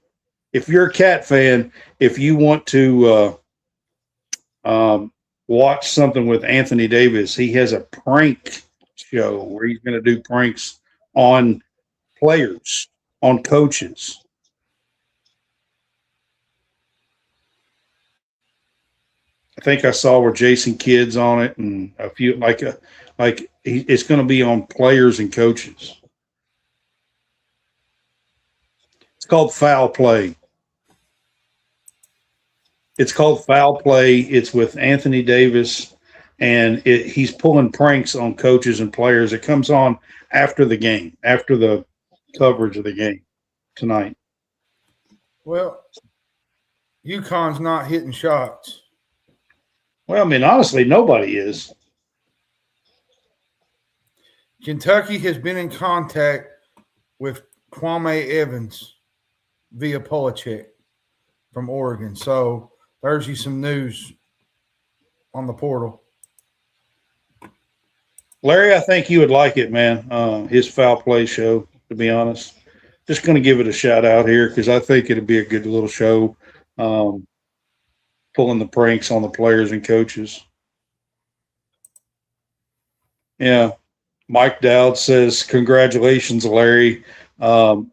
If you're a Cat fan, if you want to watch something with Anthony Davis, he has a prank show where he's going to do pranks on players, on coaches. I think I saw where Jason Kidd's on it, and a few it's going to be on players and coaches. It's called Foul Play. It's called Foul Play. It's with Anthony Davis, and he's pulling pranks on coaches and players. It comes on after the game, after the coverage of the game tonight. Well, UConn's not hitting shots. Well, I mean, honestly, nobody is. Kentucky has been in contact with Kwame Evans via Polachek from Oregon. So there's you some news on the portal. Larry, I think you would like it, man. His Foul Play show, to be honest. Just going to give it a shout out here because I think it'd be a good little show. Pulling the pranks on the players and coaches. Yeah. Mike Dowd says, congratulations, Larry. The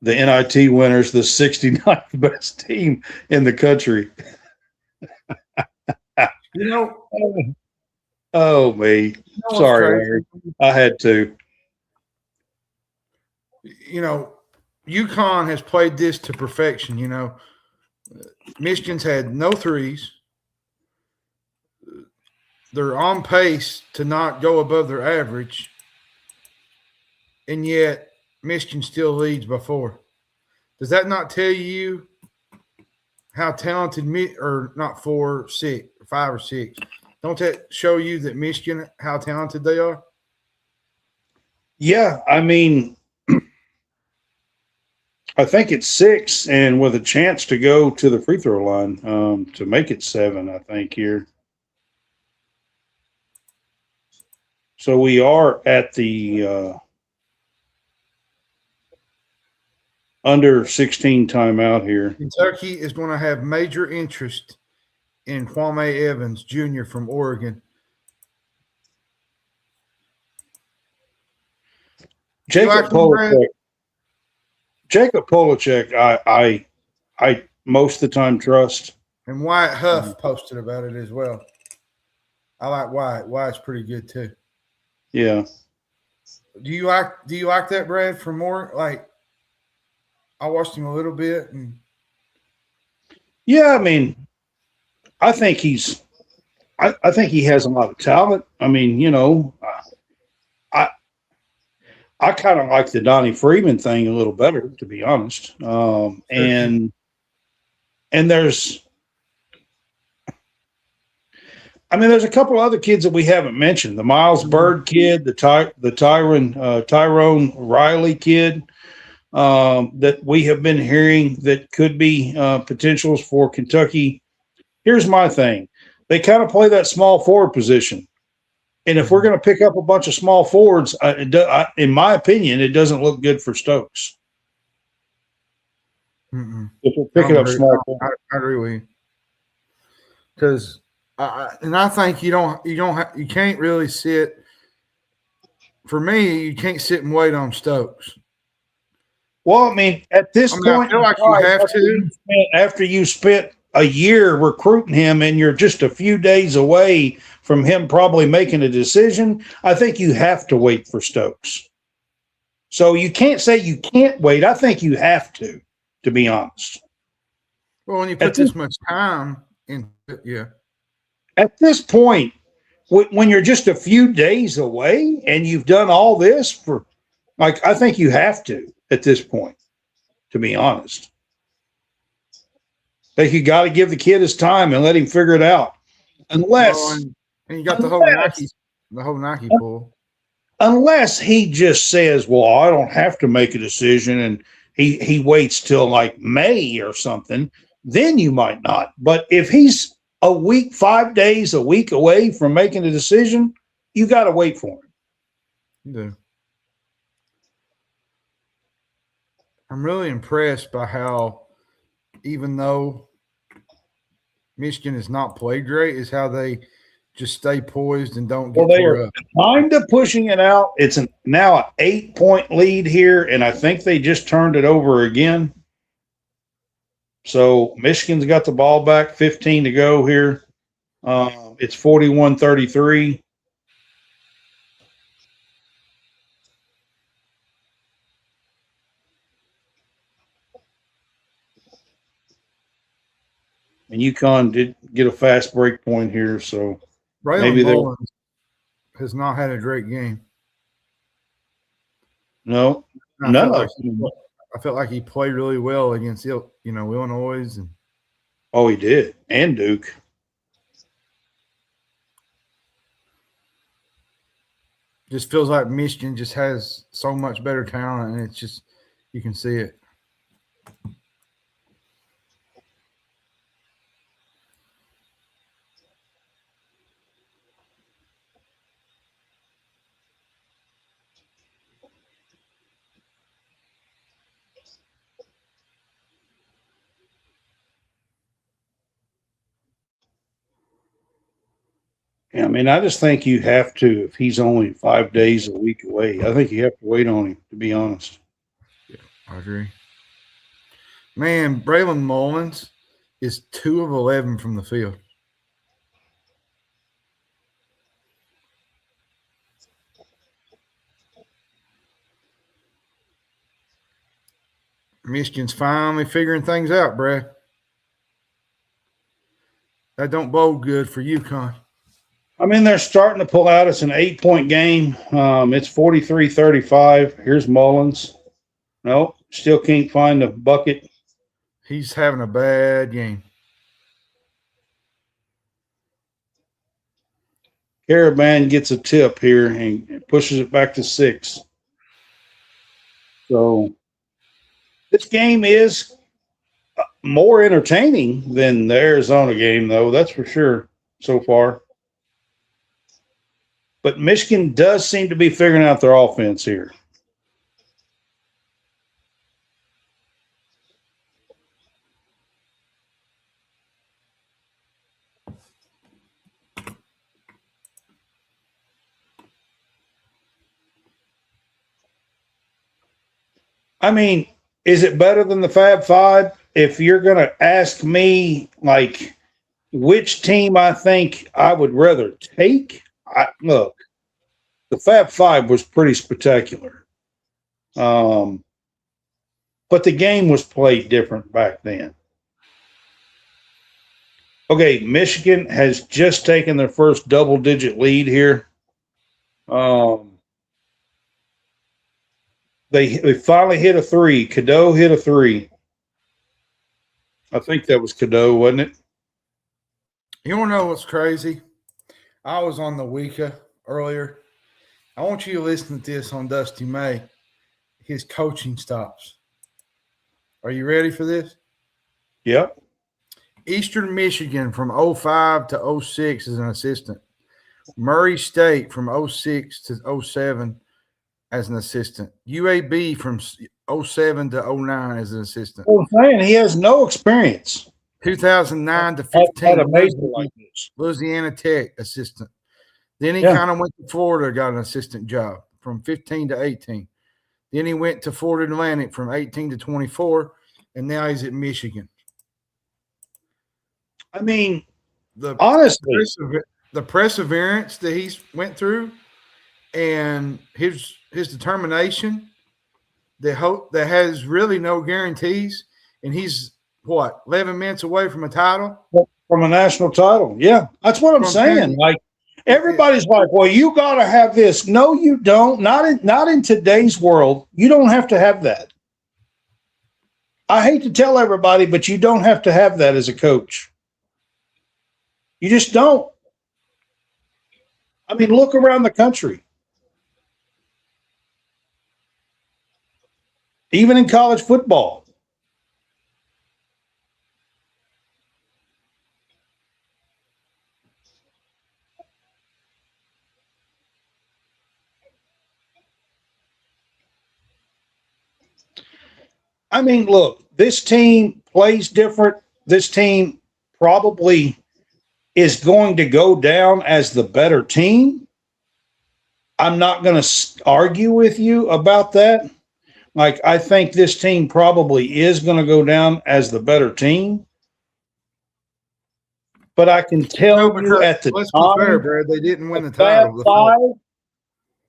NIT winners, the 69th best team in the country. You know, oh, me. Sorry, Larry. I had to. You know, UConn has played this to perfection, you know. Michigan's had no threes. They're on pace to not go above their average, and yet Michigan still leads by 4. Does that not tell you how talented or not 4, 6, 5 or 6? Don't that show you that Michigan, how talented they are? Yeah, I mean, I think it's 6, and with a chance to go to the free throw line to make it 7, I think, here. So we are at the under 16 timeout here. Kentucky is going to have major interest in Kwame Evans, Jr. from Oregon. Jacob Polachek, I most of the time trust. And Wyatt Huff posted about it as well. I like Wyatt. Wyatt's pretty good too. Yeah. Do you like that, Brad? For more, like, I watched him a little bit, and yeah, I mean, I think he has a lot of talent. I mean, you know, I kind of like the Donnie Freeman thing a little better, to be honest. And there's a couple of other kids that we haven't mentioned. The Miles Bird kid, the Tyrone Riley kid that we have been hearing that could be potentials for Kentucky. Here's my thing. They kind of play that small forward position. And if we're going to pick up a bunch of small forwards, in my opinion, it doesn't look good for Stokes. If we're picking up small forwards. I agree with you. Because I think you can't really sit. For me, you can't sit and wait on Stokes. Well, I mean, at this point, I feel like you have to. After you spent a year recruiting him and you're just a few days away from him probably making a decision, I think you have to wait for Stokes. So you can't say you can't wait. I think you have to be honest. Well, when you put this much time in, yeah. At this point, when you're just a few days away and you've done all this for, like, I think you have to at this point, to be honest. Like, you got to give the kid his time and let him figure it out. Unless, and you got the whole Nike pull. Unless he just says, well, I don't have to make a decision, and he waits till like May or something, then you might not. But if he's a week, 5 days, a week away from making a decision, you got to wait for him. Yeah. I'm really impressed by how, even though Michigan has not played great, is how they just stay poised and don't get tore up. Kind of pushing it out. It's now an 8-point lead here, and I think they just turned it over again. So Michigan's got the ball back, 15 to go here. It's 41-33. And UConn did get a fast break point here, so maybe Malone has not had a great game. No. I felt like he played really well against Illinois. Oh, he did, and Duke. Just feels like Michigan just has so much better talent, and it's just you can see it. I mean, I just think you have to, if he's only 5 days a week away, I think you have to wait on him, to be honest. Yeah, I agree. Man, Braylon Mullins is 2 of 11 from the field. Michigan's finally figuring things out, Brad. That don't bode good for UConn. I mean, they're starting to pull out. It's an 8-point game. It's 43-35. Here's Mullins. No, still can't find the bucket. He's having a bad game. Caravan gets a tip here and pushes it back to 6. So this game is more entertaining than the Arizona game, though. That's for sure so far. But Michigan does seem to be figuring out their offense here. I mean, is it better than the Fab Five? If you're going to ask me, like, which team I think I would rather take, look, the Fab Five was pretty spectacular. But the game was played different back then. Okay, Michigan has just taken their first double-digit lead here. They finally hit a 3. Cadeau hit a 3. I think that was Cadeau, wasn't it? You want to know what's crazy? I was on the Wika earlier. I want you to listen to this on Dusty May. His coaching stops. Are you ready for this? Yep. Eastern Michigan from 05 to 06 as an assistant. Murray State from 06 to 07 as an assistant. UAB from 07 to 09 as an assistant. Well, I'm saying he has no experience. 2009 to 15, Louisiana Tech assistant. Then he kind of went to Florida, got an assistant job from 15 to 18. Then he went to Florida Atlantic from 18 to 24, and now he's at Michigan. I mean, honestly, the perseverance that he's went through and his determination, the hope that has really no guarantees, and he's 11 minutes away from a title? From a national title. Yeah, that's what I'm saying. Like, Everybody's like, well, you got to have this. No, you don't. Not in today's world. You don't have to have that. I hate to tell everybody, but you don't have to have that as a coach. You just don't. I mean, look around the country. Even in college football. I mean, look, this team plays different. This team probably is going to go down as the better team. I'm not going to argue with you about that. Like, I think this team probably is going to go down as the better team. But I can tell you at the let's time, be fair, Brad, they didn't win the title.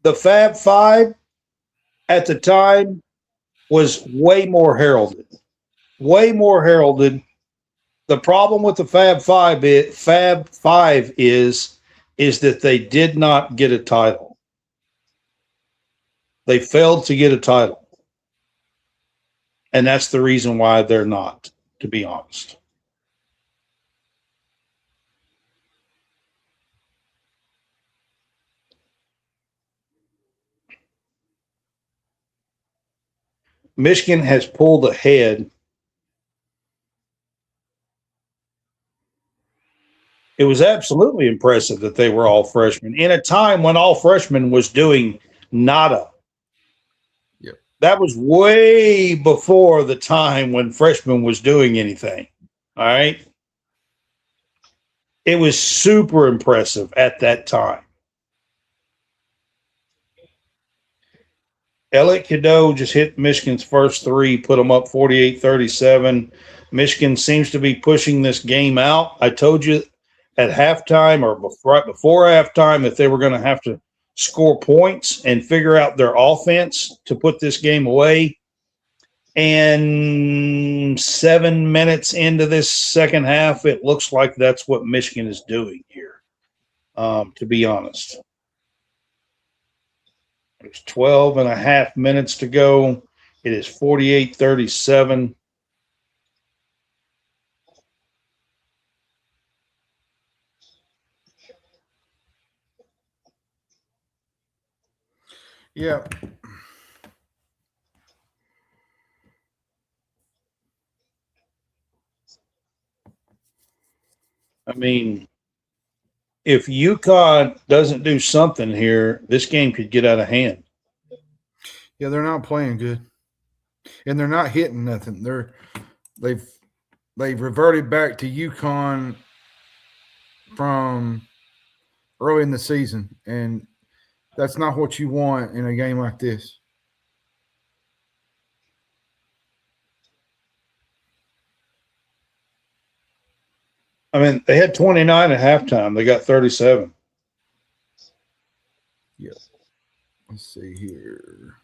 The Fab Five at the time was way more heralded. Way more heralded. The problem with the Fab Five is that they did not get a title. They failed to get a title. And that's the reason why they're not, to be honest. Michigan has pulled ahead. It was absolutely impressive that they were all freshmen in a time when all freshmen was doing nada. Yep. That was way before the time when freshmen was doing anything. All right. It was super impressive at that time. Elliot Cadeau just hit Michigan's first three, put them up 48-37. Michigan seems to be pushing this game out. I told you at halftime or right before halftime that they were going to have to score points and figure out their offense to put this game away. And 7 minutes into this second half, it looks like that's what Michigan is doing here, to be honest. There's 12 and a half minutes to go. It is 48-37. Yeah. I mean, if UConn doesn't do something here, this game could get out of hand. Yeah, they're not playing good. And they're not hitting nothing. They've reverted back to UConn from early in the season, and that's not what you want in a game like this. I mean, they had 29 at halftime. They got 37. Yeah. Let's see here.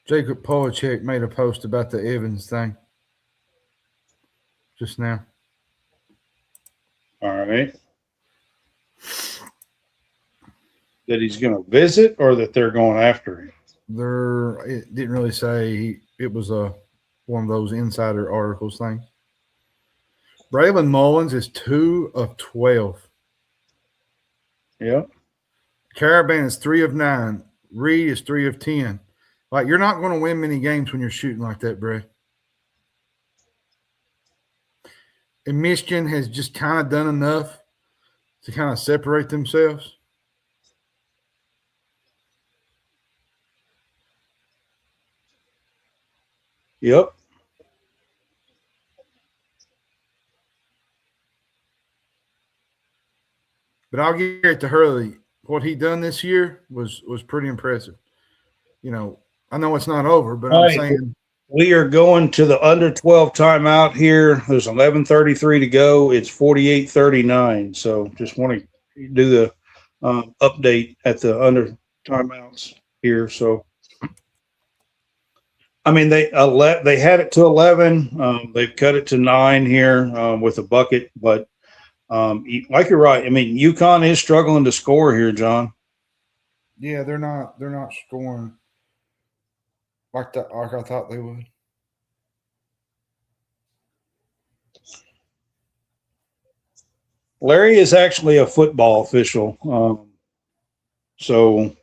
Jacob Polachek made a post about the Evans thing just now. All right. That he's going to visit or that they're going after him? It didn't really say. It was one of those insider articles things. Braylon Mullins is 2 of 12. Yeah. Caravan is 3 of 9. Reed is 3 of 10. Like, you're not going to win many games when you're shooting like that, Bray. And Michigan has just kind of done enough to kind of separate themselves. Yep. But I'll give it to Hurley. what he done this year was pretty impressive. You know, I know it's not over, but All I'm right. saying We are going to the under 12 timeout here. There's 11:33 to go. It's 48-39. So just want to do the update at the under timeouts here. So, I mean, they had it to 11. They've cut it to 9 here with a bucket. But like you're right. I mean, UConn is struggling to score here, John. yeah, they're not scoring like I thought they would. Larry is actually a football official. So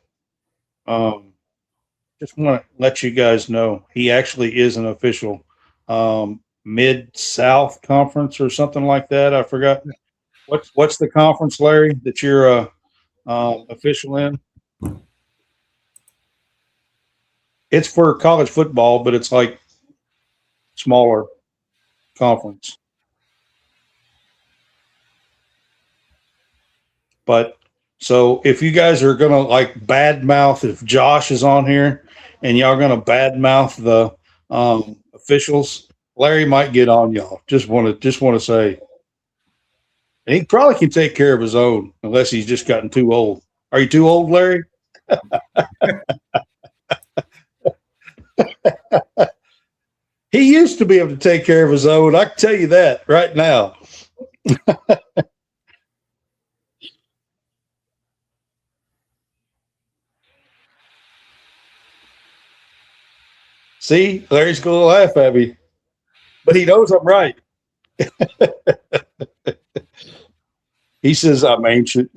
just want to let you guys know he actually is an official. Mid-South Conference or something like that. I forgot. What's the conference, Larry, that you're official in? It's for college football, but it's like smaller conference. But so if you guys are gonna like badmouth, if Josh is on here and y'all gonna badmouth the officials, Larry might get on y'all. Just want to say, and he probably can take care of his own unless he's just gotten too old. Are you too old, Larry? He used to be able to take care of his own. I can tell you that right now. See, Larry's going to laugh at me, but he knows I'm right. He says I'm ancient.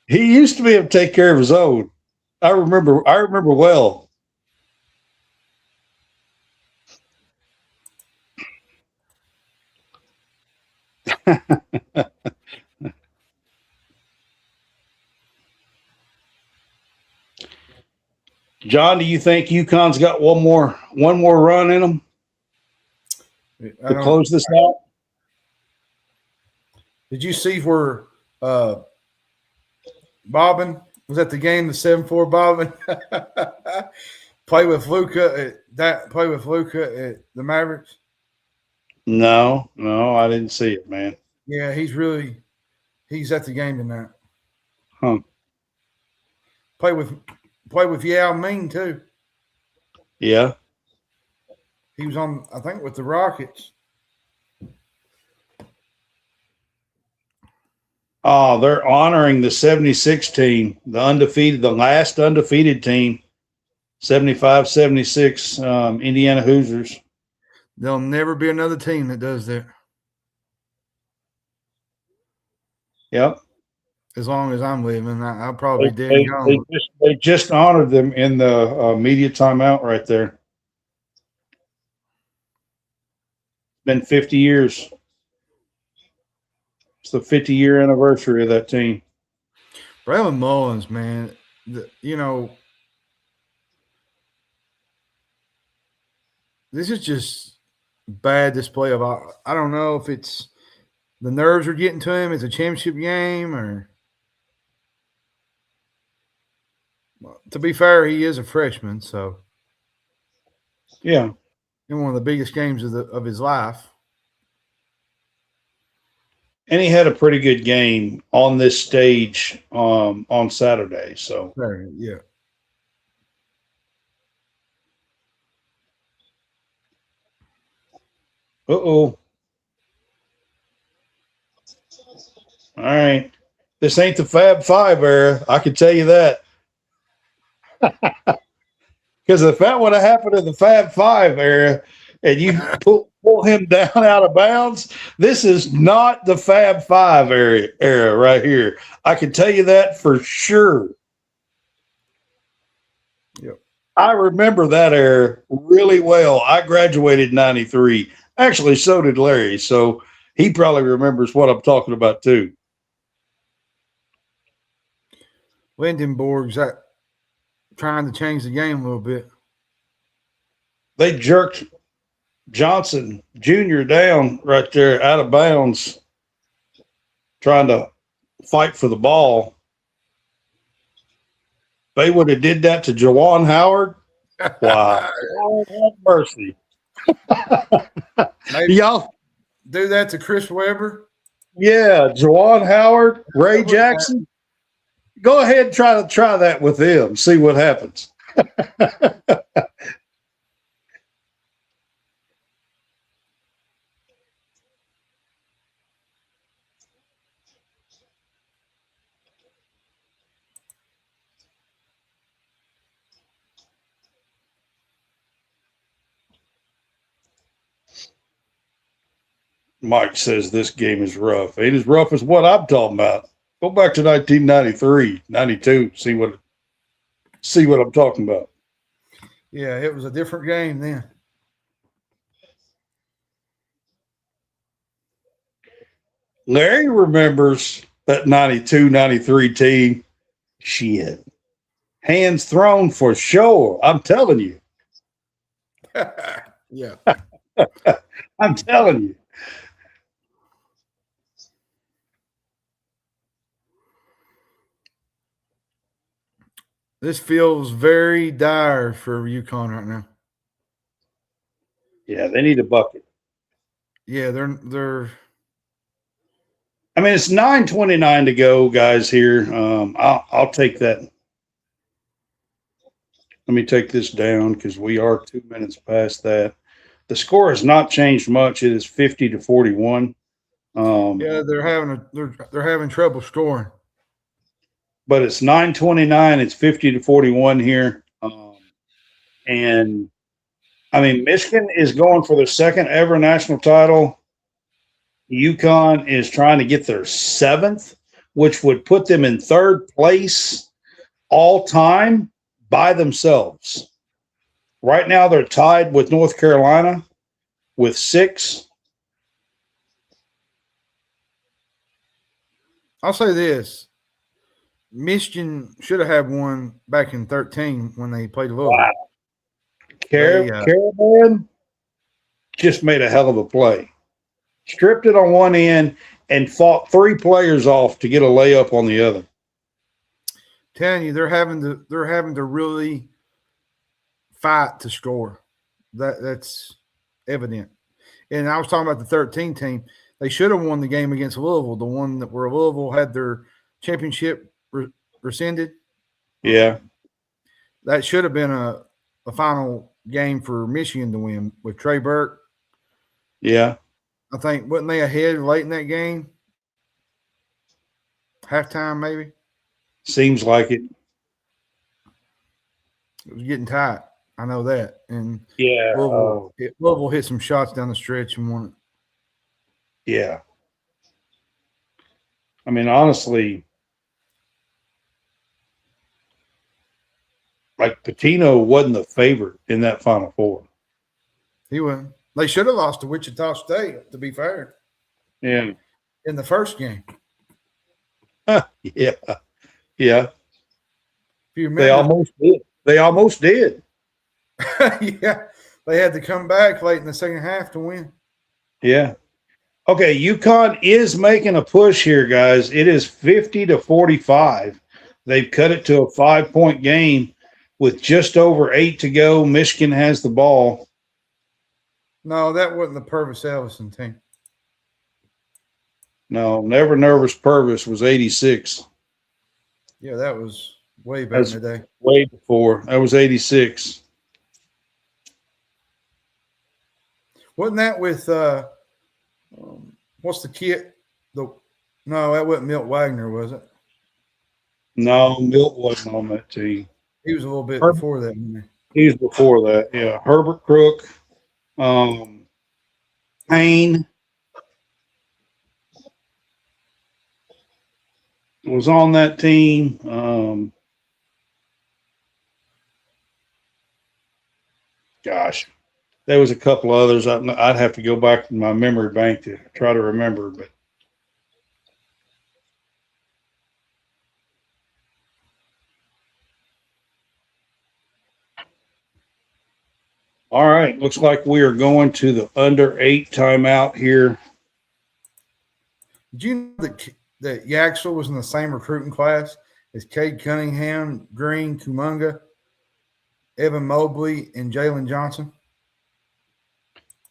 He used to be able to take care of his own. I remember well. John, do you think UConn's got one more run in them to close this out? Did you see where Bobbin was at the game? The 7-4 Bobbin play with Luka at the Mavericks. No, I didn't see it, man. Yeah, he's at the game tonight. Huh. Play with Yao Ming too. Yeah. He was on, I think, with the Rockets. Oh, they're honoring the 76 team, the last undefeated team, 75-76 Indiana Hoosiers. There'll never be another team that does that. Yep. As long as I'm living, I'll probably be dead and gone. They just honored them in the media timeout right there. It's been 50 years. It's the 50-year anniversary of that team. Braylon Mullins, man, this is just bad display of, I don't know if it's the nerves are getting to him. It's a championship game, or to be fair, he is a freshman, so yeah, in one of the biggest games of his life. And he had a pretty good game on this stage on Saturday. So yeah. All right. This ain't the Fab Five era. I can tell you that. Because if that would have happened in the Fab Five era and you pull him down out of bounds, this is not the Fab Five era right here. I can tell you that for sure. Yep. I remember that era really well. I graduated in 93. Actually, so did Larry. So he probably remembers what I'm talking about too. Lindenborg's trying to change the game a little bit. They jerked Johnson Jr. down right there out of bounds. trying to fight for the ball. They would have did that to Jawan Howard. Wow. Lord have mercy. Maybe Y'all, do that to Chris Webber. yeah, Jawan Howard, Ray Jackson. Go ahead and try that with them. See what happens. Mike says this game is rough. Ain't as rough as what I'm talking about. Go back to 1993, 92. See what I'm talking about. Yeah, it was a different game then. Larry remembers that 92, 93 team. Shit. Hands thrown for sure. I'm telling you. Yeah. I'm telling you. This feels very dire for UConn right now. Yeah, they need a bucket. Yeah, they're. I mean, it's 9:29 to go, guys. Here, I'll take that. Let me take this down because we are 2 minutes past that. The score has not changed much. It is 50-41. Yeah, they're having trouble scoring. But it's 9:29. It's 50-41 here. And I mean, Michigan is going for their second ever national title. UConn is trying to get their seventh, which would put them in third place all time by themselves. Right now, they're tied with North Carolina with 6. I'll say this. Michigan should have had one back in 13 when they played Louisville. Wow. Caravan just made a hell of a play. Stripped it on one end and fought 3 players off to get a layup on the other. Telling you, they're having to really fight to score. That's evident. And I was talking about the 13 team. They should have won the game against Louisville, the one that where Louisville had their championship rescinded. Yeah. That should have been a final game for Michigan to win with Trey Burke. Yeah. I think, wasn't they ahead late in that game? Halftime, maybe? Seems like it. It was getting tight. I know that. And Yeah. Louisville hit some shots down the stretch and won it. Yeah. I mean, honestly, like Patino wasn't the favorite in that Final Four. He wasn't. They should have lost to Wichita State, to be fair. Yeah. In the first game. Yeah. Yeah. If you remember, They almost did. yeah. They had to come back late in the second half to win. Yeah. Okay, UConn is making a push here, guys. It is 50-45. They've cut it to a 5-point game with just over 8 to go. Michigan has the ball. No, that wasn't the Purvis Ellison team. No, Never Nervous Purvis was 86. Yeah, that was way back in the day. Way before. That was 86. Wasn't that with what's the kid? No, that wasn't Milt Wagner, was it? No, Milt wasn't on that team. He was a little bit before that. He was before that, yeah. Herbert Crook, Payne was on that team. Gosh, there was a couple others. I'd have to go back to my memory bank to try to remember, but all right. Looks like we are going to the under 8 timeout here. Did you know that that Yaxel was in the same recruiting class as Cade Cunningham, Green, Kumunga, Evan Mobley, and Jalen Johnson?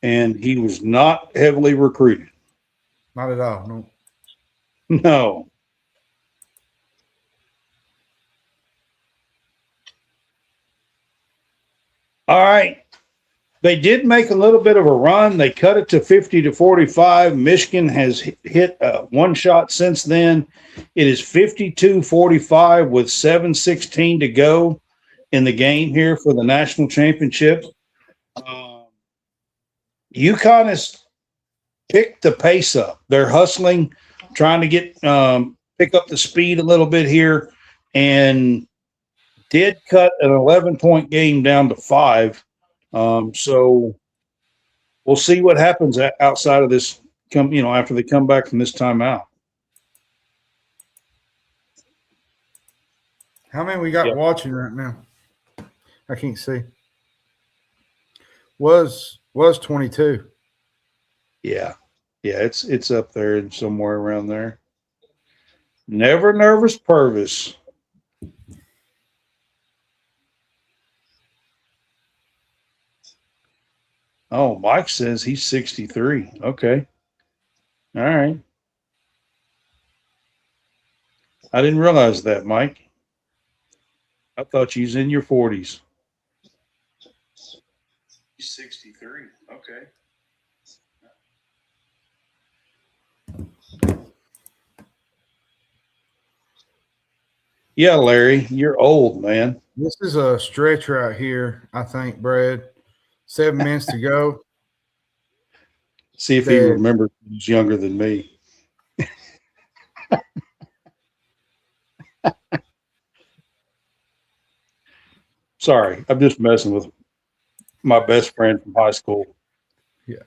And he was not heavily recruited. Not at all. No. No. All right. They did make a little bit of a run. They cut it to 50-45. Michigan has hit one shot since then. It is 52-45 with 7:16 to go in the game here for the national championship. UConn has picked the pace up. They're hustling, trying to get pick up the speed a little bit here, and did cut an 11-point game down to 5. So we'll see what happens outside of this. After they come back from this timeout. How many we got watching right now? I can't see. Was 22. Yeah, it's up there and somewhere around there. Never nervous Purvis. Oh, Mike says he's 63. Okay. All right. I didn't realize that, Mike. I thought you was in your 40s. 63. Okay. Yeah, Larry, you're old, man. This is a stretch right here, I think, Brad. 7 minutes to go. See if he remembers he's younger than me. Sorry, I'm just messing with my best friend from high school. Yeah.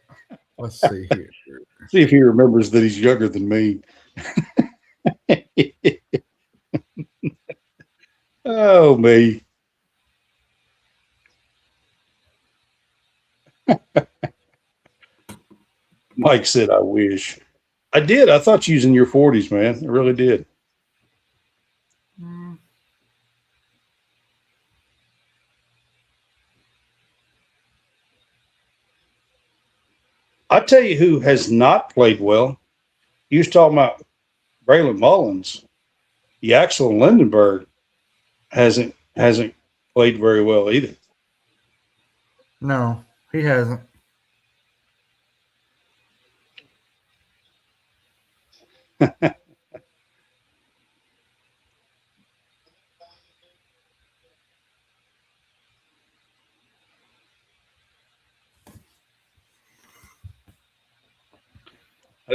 Let's see here. See if he remembers that he's younger than me. Oh, me. Mike said, I wish. I did. I thought you was in your 40s, man. I really did. I tell you who has not played well. You was talking about Braylon Mullins. Yaxel Lindenberg hasn't played very well either. No, he hasn't. I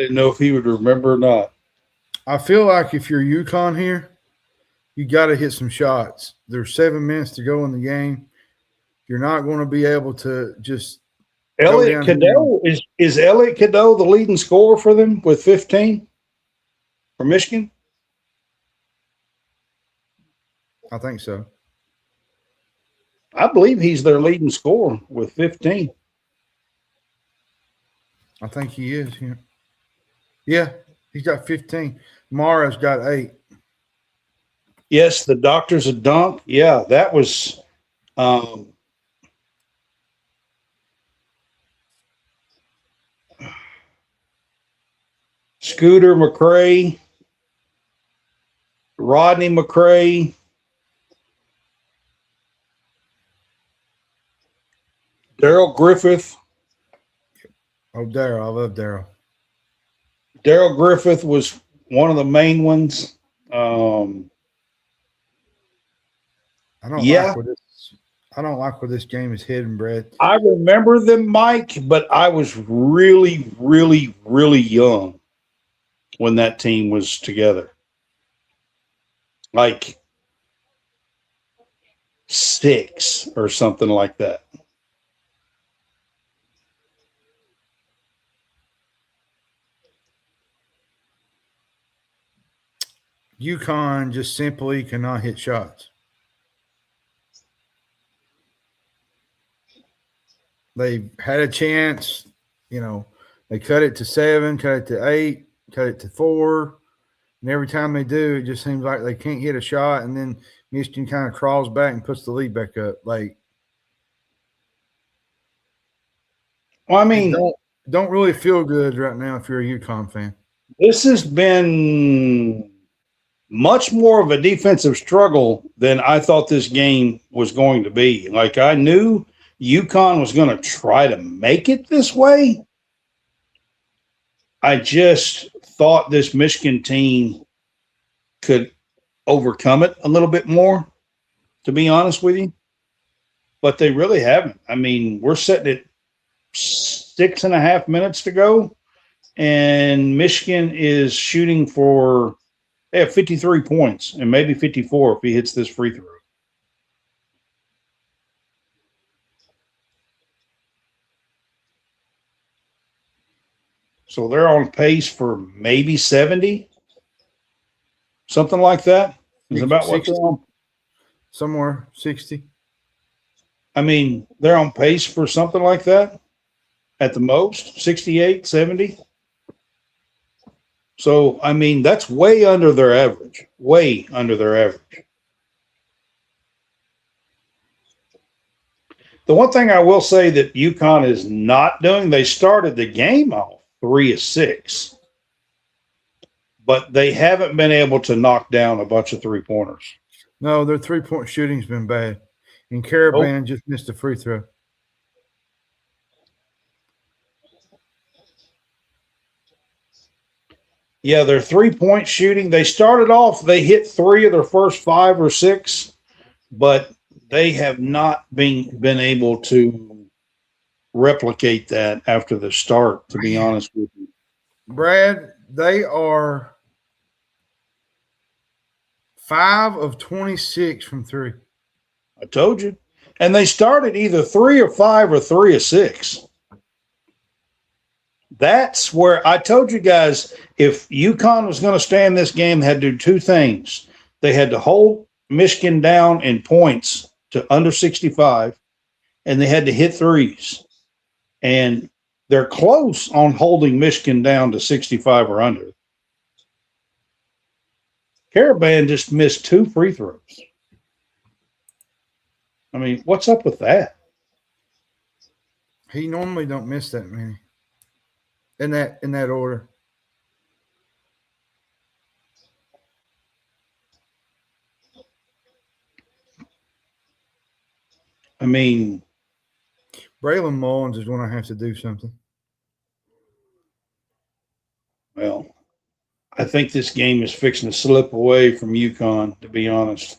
didn't know if he would remember or not. I feel like if you're UConn here, you got to hit some shots. There's 7 minutes to go in the game. You're not going to be able to just Elliot Cadeau is Elliot Cadeau the leading scorer for them with 15 for Michigan? I think so. I believe he's their leading scorer with 15. I think he is. Yeah, he's got 15. Mara's got 8. Yes, the doctor's a dunk. Yeah, that was Scooter McCray, Rodney McCray, Daryl Griffith. Oh, Daryl. I love Daryl. Daryl Griffith was one of the main ones. I don't like where this game is heading, Brad. I remember them, Mike, but I was really, really, really young when that team was together. Like 6 or something like that. UConn just simply cannot hit shots. They had a chance, they cut it to 7, cut it to 8, cut it to 4, And every time they do, it just seems like they can't hit a shot, and then Michigan kind of crawls back and puts the lead back up. Like, Well, I it mean, don't really feel good right now if you're a UConn fan. this has been much more of a defensive struggle than I thought this game was going to be. Like, I knew UConn was going to try to make it this way. I just thought this Michigan team could overcome it a little bit more, to be honest with you. But they really haven't. I mean, we're sitting at 6.5 minutes to go, and Michigan is shooting for they have 53 points and maybe 54 if he hits this free throw. So they're on pace for maybe 70, something like that. Is about what they're on. Somewhere 60. I mean, they're on pace for something like that at the most, 68, 70. So, I mean, that's way under their average, way under their average. The one thing I will say that UConn is not doing, they started the game off 3-6, but they haven't been able to knock down a bunch of three-pointers. No, their three-point shooting's been bad. And Caravan just missed a free throw. Yeah, their three-point shooting, they started off, they hit 3 of their first 5 or 6, but they have not been able to replicate that after the start, to be honest with you. Brad, they are 5 of 26 from 3. I told you. And they started either 3 or 5 or 3 or 6. That's where I told you guys, if UConn was going to stay in this game, they had to do 2 things. They had to hold Michigan down in points to under 65, and they had to hit threes. And they're close on holding Michigan down to 65 or under. Caravan just missed 2 free throws. I mean, what's up with that? He normally don't miss that many in that order. I mean, Braylon Mullins is going to have to do something. Well, I think this game is fixing to slip away from UConn, to be honest.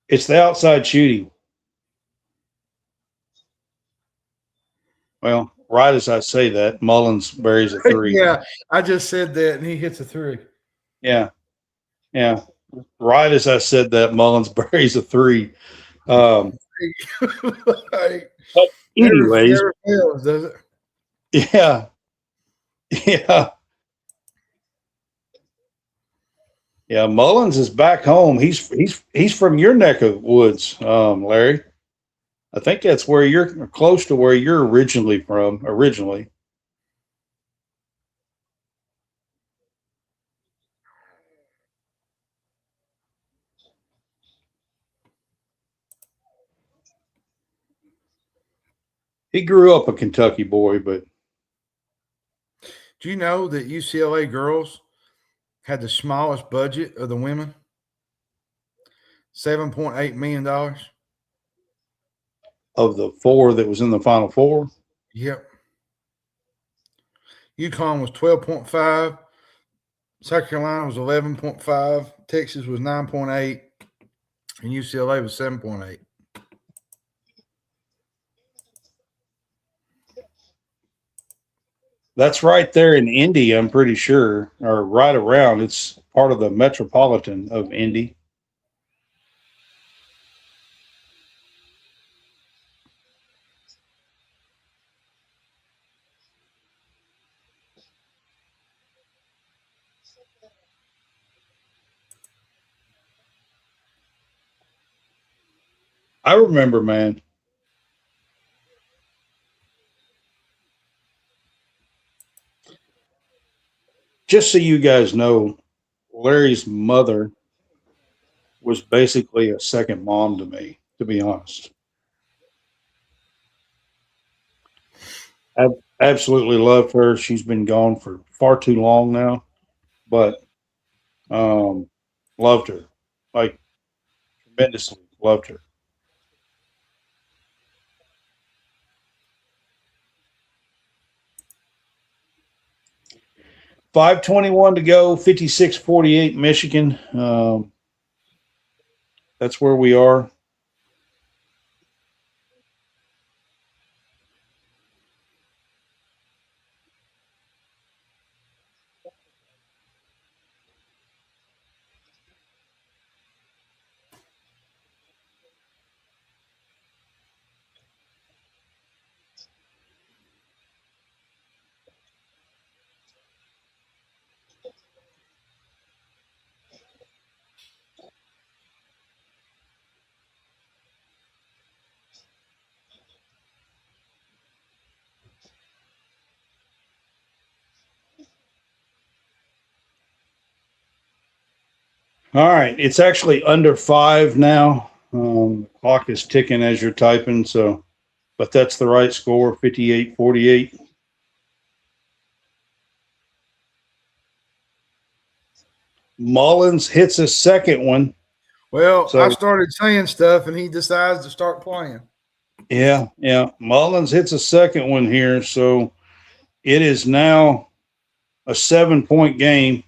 It's the outside shooting. Well, right as I say that, Mullins buries a 3. Yeah, I just said that, and he hits a 3. Yeah. Right as I said that, Mullins buries a 3. But anyways, never fails, does it? yeah. Yeah, Mullins is back home. He's from your neck of woods, Larry. I think that's where you're close to where you're originally from. He grew up a Kentucky boy, but do you know that UCLA girls had the smallest budget of the women? $7.8 million. of the 4 that was in the Final Four. Yep. UConn was 12.5. South Carolina was 11.5. Texas was 9.8. And UCLA was 7.8. That's right there in Indy, I'm pretty sure, or right around. It's part of the metropolitan of Indy. I remember, man. just so you guys know, Larry's mother was basically a second mom to me, to be honest. I've absolutely loved her. She's been gone for far too long now, but loved her, like tremendously loved her. 5:21 to go, 56-48 Michigan. That's where we are. All right, it's actually under 5 now. The clock is ticking as you're typing, so, but that's the right score, 58-48. Mullins hits a second one. Well, So, I started saying stuff, and he decides to start playing. Yeah. Mullins hits a second one here, so it is now a 7-point game.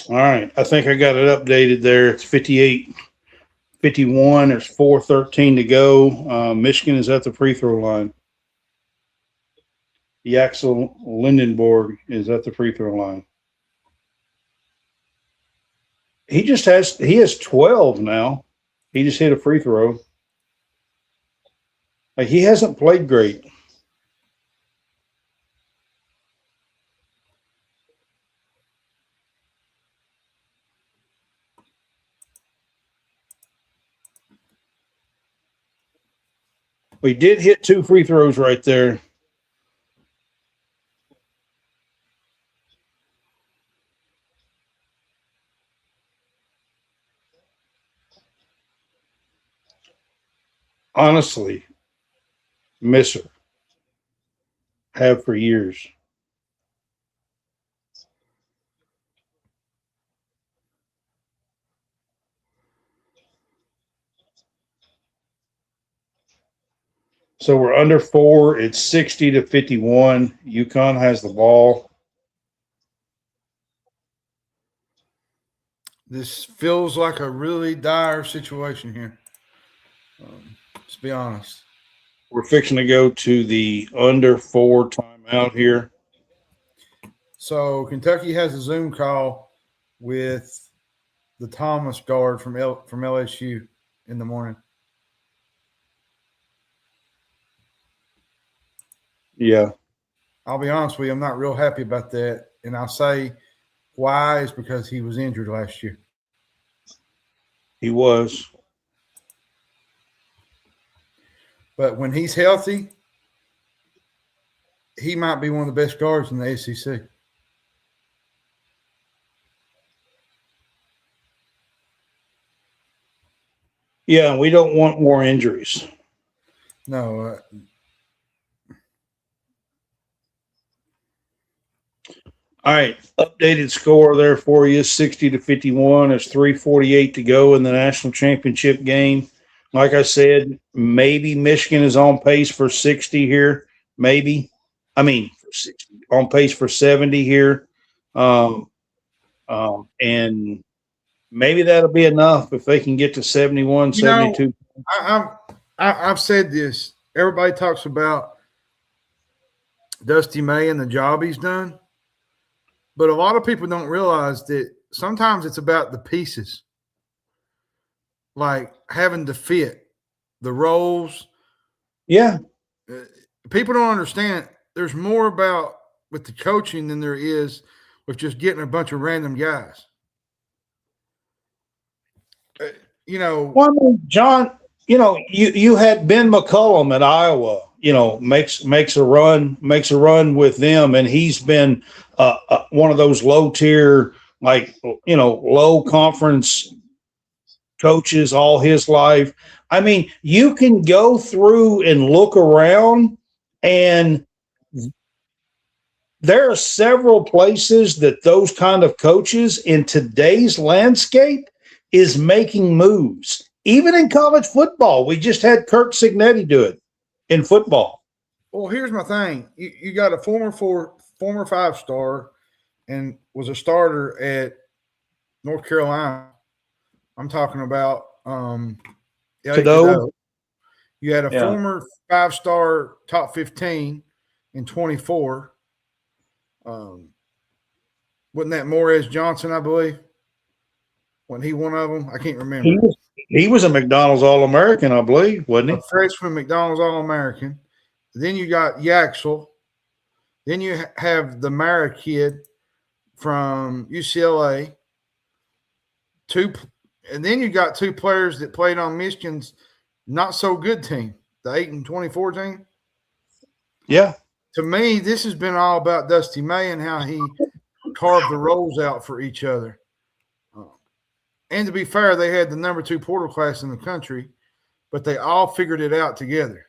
All right, I think I got it updated there. It's 58-51. There's 4:13 to go. Michigan is at the free throw line. Yaxel Lindenborg is at the free throw line. He has 12 now. He just hit a free throw. Like, he hasn't played great. We did hit 2 free throws right there. Honestly, miss her. Have for years. So we're under 4. It's 60-51. UConn has the ball. This feels like a really dire situation here. Let's be honest. We're fixing to go to the under 4 timeout here. So Kentucky has a Zoom call with the Thomas guard from LSU in the morning. Yeah. I'll be honest with you, I'm not real happy about that. And I'll say why is because he was injured last year. He was. But when he's healthy, he might be one of the best guards in the SEC. Yeah, we don't want more injuries. No. All right, updated score there for you, 60-51. There's 3:48 to go in the national championship game. Like I said, maybe Michigan is on pace for 60 here. Maybe. I mean, for 60, on pace for 70 here. And maybe that'll be enough if they can get to 71, 72. I've said this. Everybody talks about Dusty May and the job he's done. But a lot of people don't realize that sometimes it's about the pieces, like having to fit the roles. Yeah. People don't understand. There's more about with the coaching than there is with just getting a bunch of random guys. Well, I mean, John, you had Ben McCullum at Iowa, makes a run with them, and he's been one of those low tier, like, low conference coaches all his life. I mean, you can go through and look around, and there are several places that those kind of coaches in today's landscape is making moves. Even in college football, we just had Kirk Cignetti do it in football. Well, here's my thing. You got a former 5-star and was a starter at North Carolina. I'm talking about Cadeau. You had a former 5-star top 15 in 24. Wasn't that Morez Johnson, I believe? Wasn't he one of them? I can't remember. He was a McDonald's All-American, I believe, wasn't he? A freshman McDonald's All-American. Then you got Yaxel. Then you have the Mara kid from UCLA. And then you got 2 players that played on Michigan's not so good team, the 8-24 team. Yeah. To me, this has been all about Dusty May and how he carved the roles out for each other. And to be fair, they had the number 2 portal class in the country, but they all figured it out together.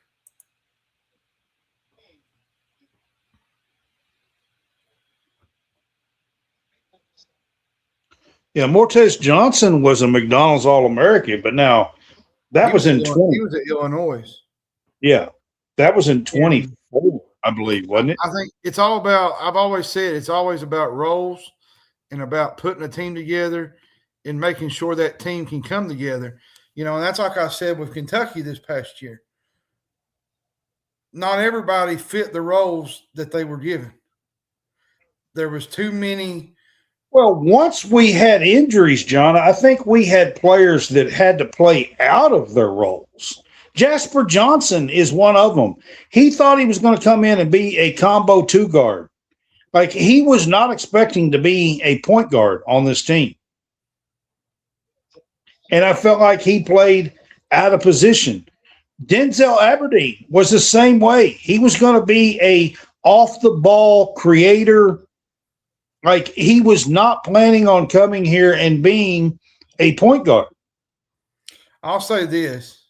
Yeah, Mortez Johnson was a McDonald's All-American, but now that was in He was at Illinois. Yeah, that was in 24, I believe, wasn't it? I think it's all about. I've always said it's always about roles and about putting a team together and making sure that team can come together. And that's like I said with Kentucky this past year. Not everybody fit the roles that they were given. There was too many. Well, once we had injuries, John, I think we had players that had to play out of their roles. Jasper Johnson is one of them. He thought he was going to come in and be a combo 2 guard. Like, he was not expecting to be a point guard on this team. And I felt like he played out of position. Denzel Aberdeen was the same way. He was going to be a off-the-ball creator. Like, he was not planning on coming here and being a point guard. I'll say this.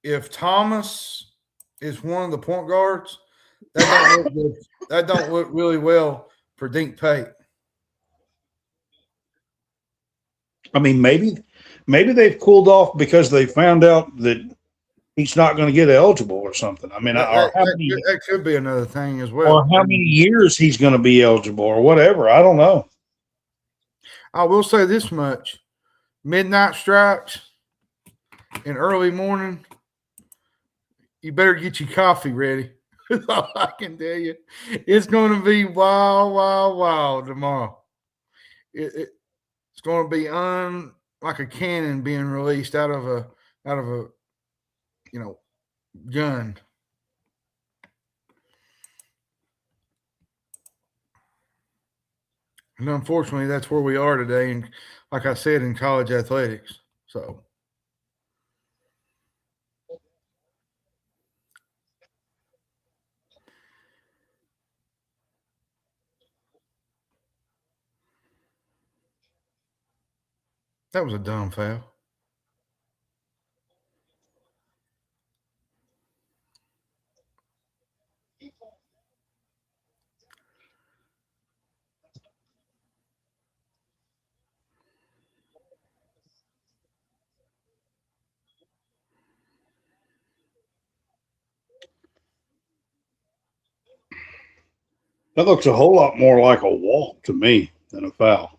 If Thomas is one of the point guards, that don't look really well for Dink Pate. I mean, maybe they've cooled off because they found out that he's not going to get eligible or something. I mean, that could be another thing as well. Or how many years he's going to be eligible or whatever. I don't know. I will say this much. Midnight strikes and early morning, you better get your coffee ready. That's all I can tell you. It's going to be wild, wild, wild tomorrow. It's going to be like a cannon being released out of a gun. And unfortunately, that's where we are today. And like I said, in college athletics. So. That was a dumb foul. That looks a whole lot more like a walk to me than a foul.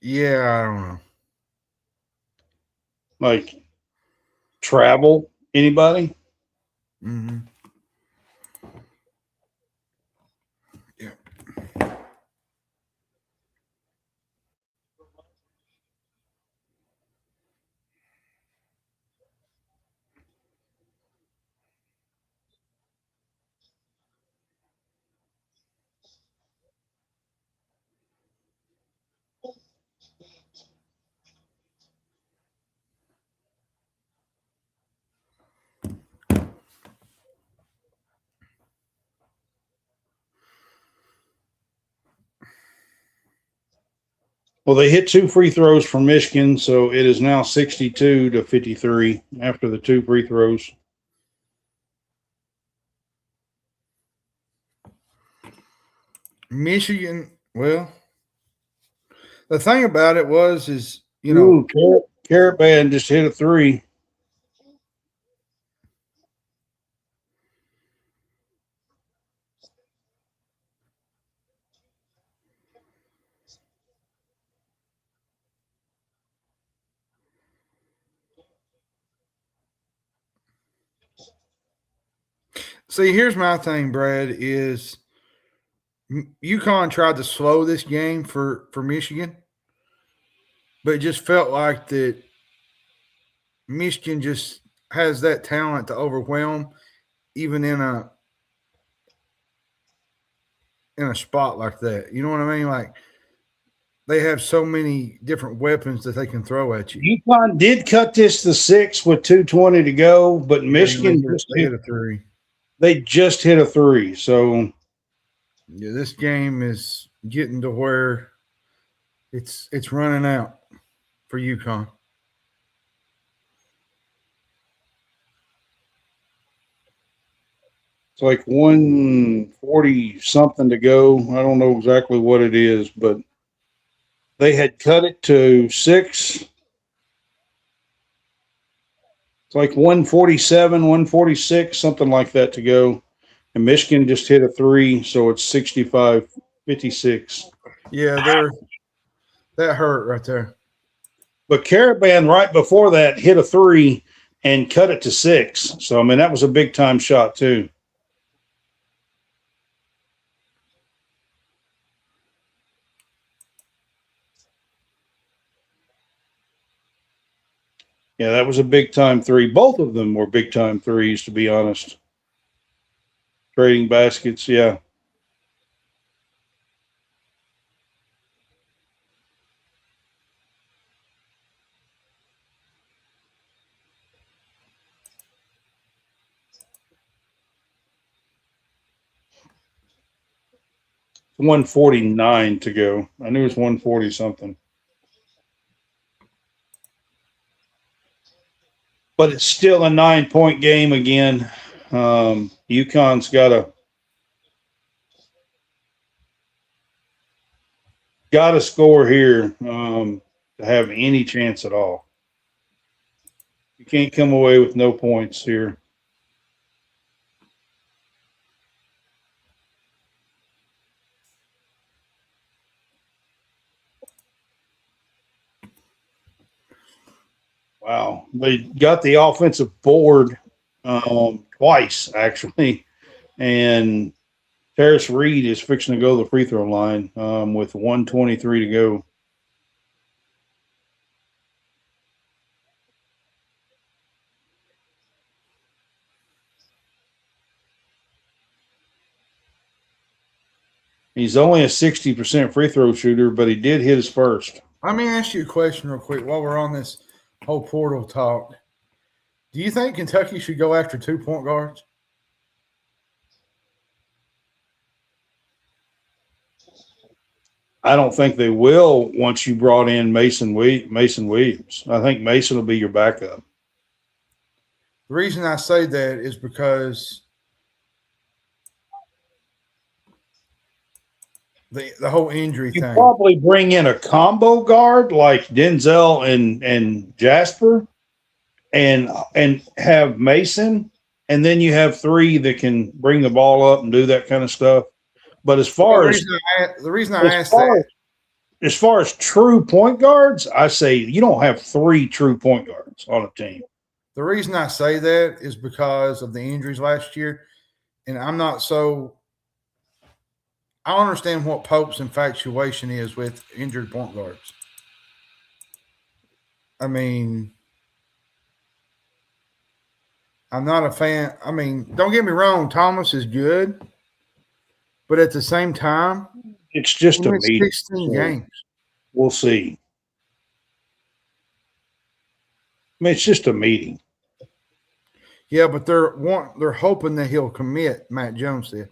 Yeah, I don't know. Like, travel, anybody? Mm-hmm. Yeah. Well, they hit 2 free throws from Michigan, so it is now 62-53 after the 2 free throws. Michigan, well, the thing about it is, you know, Carrot Band just hit a 3. see, here's my thing, Brad, is UConn tried to slow this game for Michigan, but it just felt like that Michigan just has that talent to overwhelm even in a spot like that. You know what I mean? Like they have so many different weapons that they can throw at you. UConn did cut this to 6 with 2:20 to go, but Michigan they hit a 3. They just hit a 3. So yeah, this game is getting to where it's running out for UConn. It's like 140 something to go. I don't know exactly what it is, but they had cut it to 6. It's like 147, 146, something like that to go. And Michigan just hit a 3, so it's 65-56. Yeah, that hurt right there. But Caravan right before that hit a 3 and cut it to 6. So, I mean, that was a big-time shot too. Yeah, that was a big-time 3. Both of them were big-time 3s, to be honest. Trading baskets, yeah. It's 149 to go. I knew it was 140 something. But it's still a 9-point game again. UConn's got to score here to have any chance at all. You can't come away with no points here. Wow. They got the offensive board twice, actually. And Terrace Reed is fixing to go to the free throw line with 1:23 to go. He's only a 60% free throw shooter, but he did hit his first. Let me ask you a question real quick while we're on this whole portal talk. Do you think Kentucky should go after 2-point guards? I don't think they will once you brought in Mason Williams. I think Mason will be your backup. The reason I say that is because the whole injury you thing. Probably bring in a combo guard like Denzel and Jasper and have Mason, and then you have 3 that can bring the ball up and do that kind of stuff. But as far as as far as true point guards, I say you don't have 3 true point guards on a team. The reason I say that is because of the injuries last year, and I don't understand what Pope's infatuation is with injured point guards. I mean, I'm not a fan. I mean, don't get me wrong, Thomas is good, but at the same time, it's just a meeting. 16 games. We'll see. I mean, it's just a meeting. Yeah, but they're hoping that he'll commit, Matt Jones said.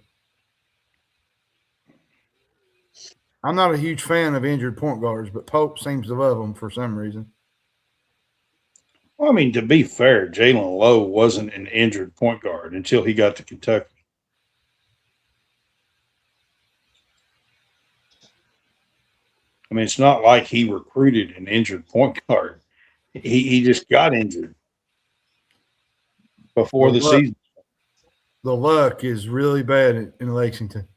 I'm not a huge fan of injured point guards, but Pope seems to love them for some reason. Well, I mean, to be fair, Jalen Lowe wasn't an injured point guard until he got to Kentucky. I mean, it's not like he recruited an injured point guard. He just got injured before the season. The luck is really bad in Lexington.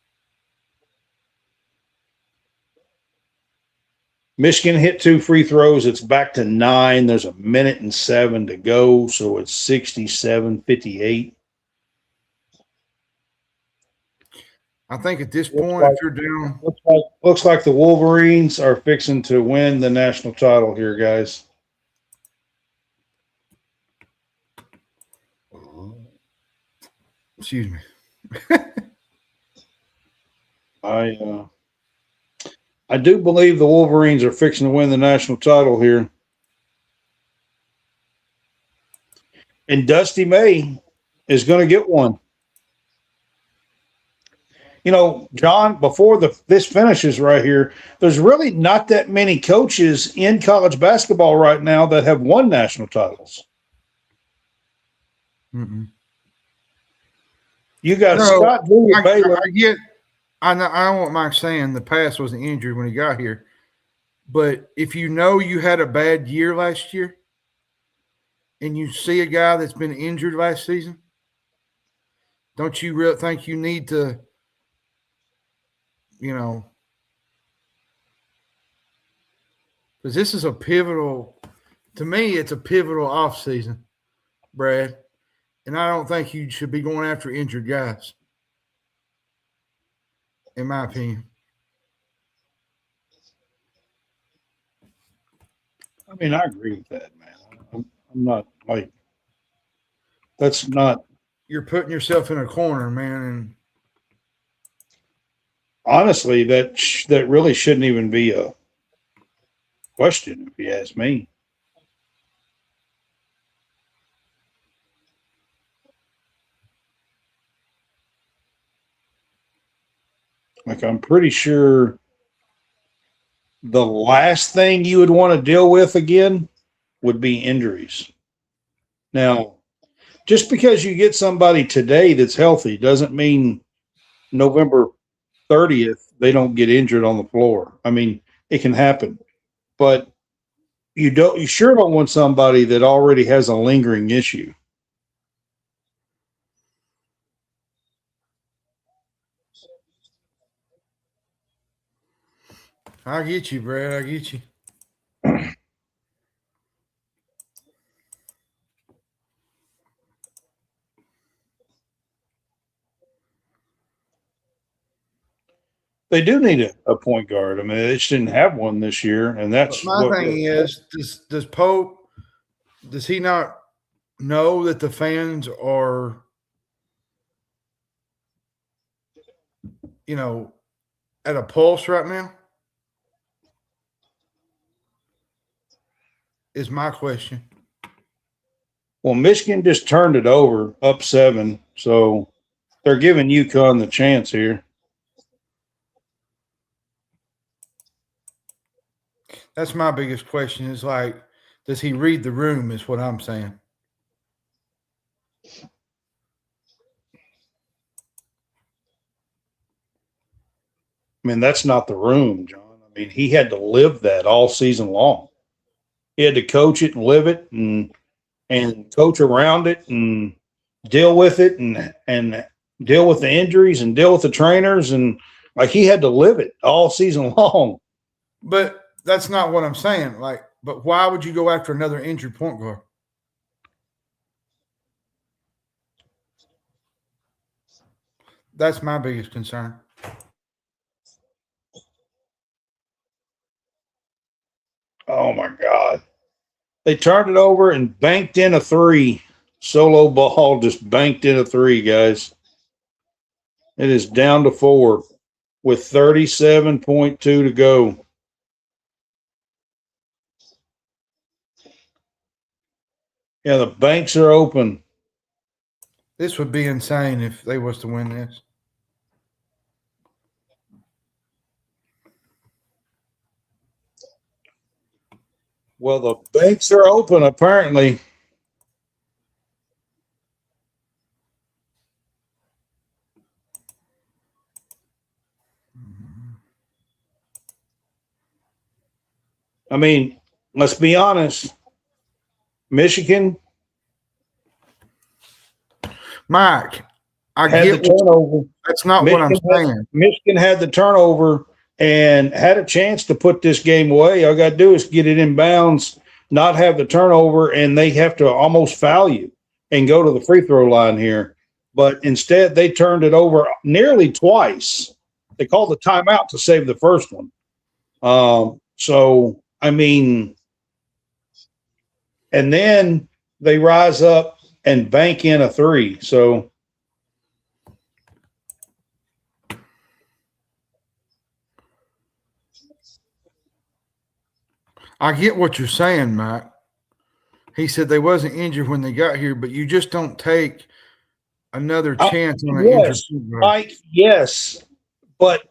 Michigan hit 2 free throws. It's back to 9. There's 1:07 to go, so it's 67-58. I think at this point, if you're down, looks like the Wolverines are fixing to win the national title here, guys. Excuse me. I do believe the Wolverines are fixing to win the national title here. And Dusty May is going to get one. You know, John, before this finishes right here, there's really not that many coaches in college basketball right now that have won national titles. Mm-mm. You got Scott Julia Baylor. I don't want Mike saying the past wasn't injured when he got here. But if you know you had a bad year last year and you see a guy that's been injured last season, don't you really think you need to, you know, because this is a pivotal, to me, it's a pivotal offseason, Brad. And I don't think you should be going after injured guys, in my opinion. I mean, I agree with that, man. I'm not like, that's not. You're putting yourself in a corner, man. And honestly, that really shouldn't even be a question, if you ask me. Like, I'm pretty sure the last thing you would want to deal with again would be injuries. Now, just because you get somebody today that's healthy doesn't mean November 30th they don't get injured on the floor. I mean, it can happen. But you sure don't want somebody that already has a lingering issue. I get you, Brad. I get you. They do need a point guard. I mean, they just didn't have one this year, and that's my thing is, does Pope, does he not know that the fans are, you know, at a pulse right now? Is my question. Well, Michigan just turned it over, up 7, so they're giving UConn the chance here. That's my biggest question is, like, does he read the room is what I'm saying. I mean, that's not the room, John. I mean, he had to live that all season long. He had to coach it and live it and coach around it and deal with it and deal with the injuries and deal with the trainers. And, like, he had to live it all season long. But that's not what I'm saying. Like, but why would you go after another injured point guard? That's my biggest concern. Oh, my God. They turned it over and banked in a 3. Solo ball just banked in a 3, guys. It is down to 4 with 37.2 to go. Yeah, the banks are open. This would be insane if they was to win this. Well, the banks are open apparently. I mean, let's be honest. Michigan Mike, I had the get what turnover. that's not what I'm saying. Michigan had the turnover and had a chance to put this game away. All I got to do is get it in bounds, not have the turnover, and they have to almost foul you and go to the free throw line here. But instead, they turned it over nearly twice. They called the timeout to save the first one. So, I mean, and then they rise up and bank in a three. So, I get what you're saying, Mike. He said they wasn't injured when they got here, but you just don't take another chance on an injured player. Mike, yes, but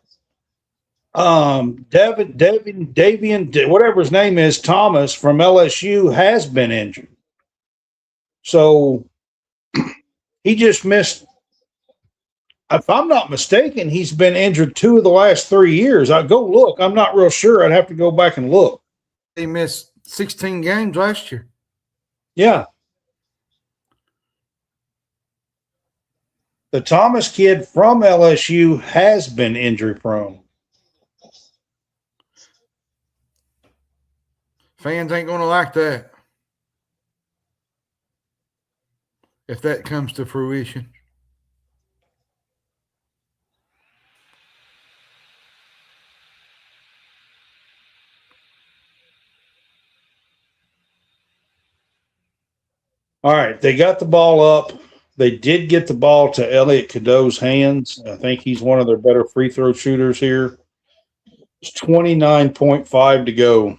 Davian, whatever his name is, Thomas from LSU has been injured. So he just missed. If I'm not mistaken, he's been injured 2 of the last 3 years. I go look. I'm not real sure. I'd have to go back and look. He missed 16 games last year. Yeah. The Thomas kid from LSU has been injury prone. Fans ain't going to like that if that comes to fruition. All right, they got the ball up. They did get the ball to Elliot Cadeau's hands. I think he's one of their better free throw shooters here. It's 29.5 to go.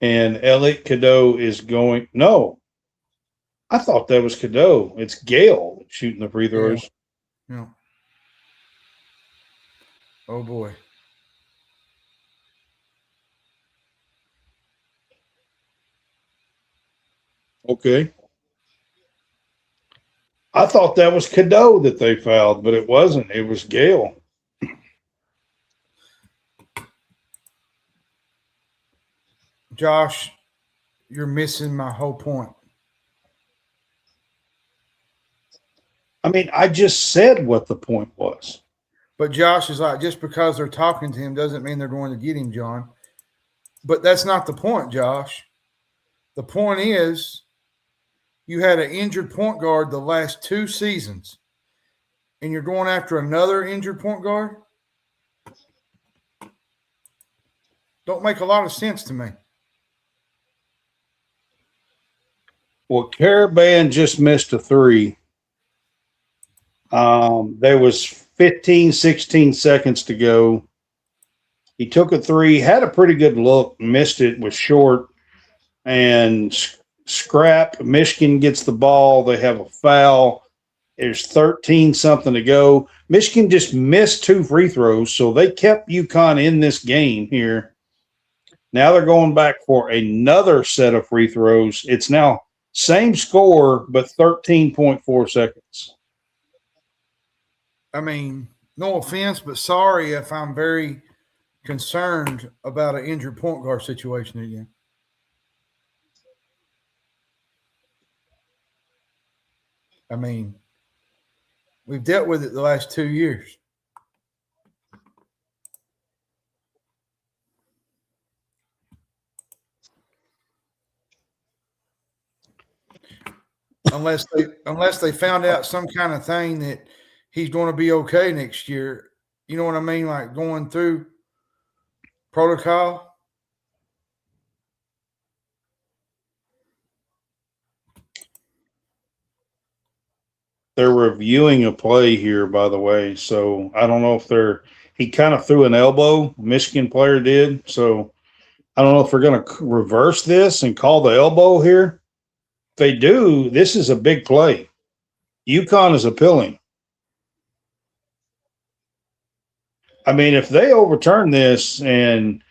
And Elliot Cadeau is going – no. I thought that was Cadeau. It's Gale shooting the free throws. Yeah. Oh, boy. Okay. I thought that was Cadeau that they fouled, but it wasn't. It was Gale. Josh, you're missing my whole point. I mean, I just said what the point was. But Josh is like, just because they're talking to him doesn't mean they're going to get him, John. But that's not the point, Josh. The point is you had an injured point guard the last 2 seasons, and you're going after another injured point guard? Don't make a lot of sense to me. Well, Caravan just missed a three. There was 15, 16 seconds to go. He took a three, had a pretty good look, missed it, was short, and scrap. Michigan gets the ball. They have a foul. There's 13-something to go. Michigan just missed 2 free throws, so they kept UConn in this game here. Now they're going back for another set of free throws. It's now same score, but 13.4 seconds. I mean, no offense, but sorry if I'm very concerned about an injured point guard situation again. I mean, we've dealt with it the last 2 years. Unless they found out some kind of thing that he's going to be okay next year. You know what I mean? Like going through protocol. They're reviewing a play here, by the way. So I don't know if he kind of threw an elbow. Michigan player did. So I don't know if we're going to reverse this and call the elbow here. If they do, this is a big play. UConn is appealing. I mean, if they overturn this and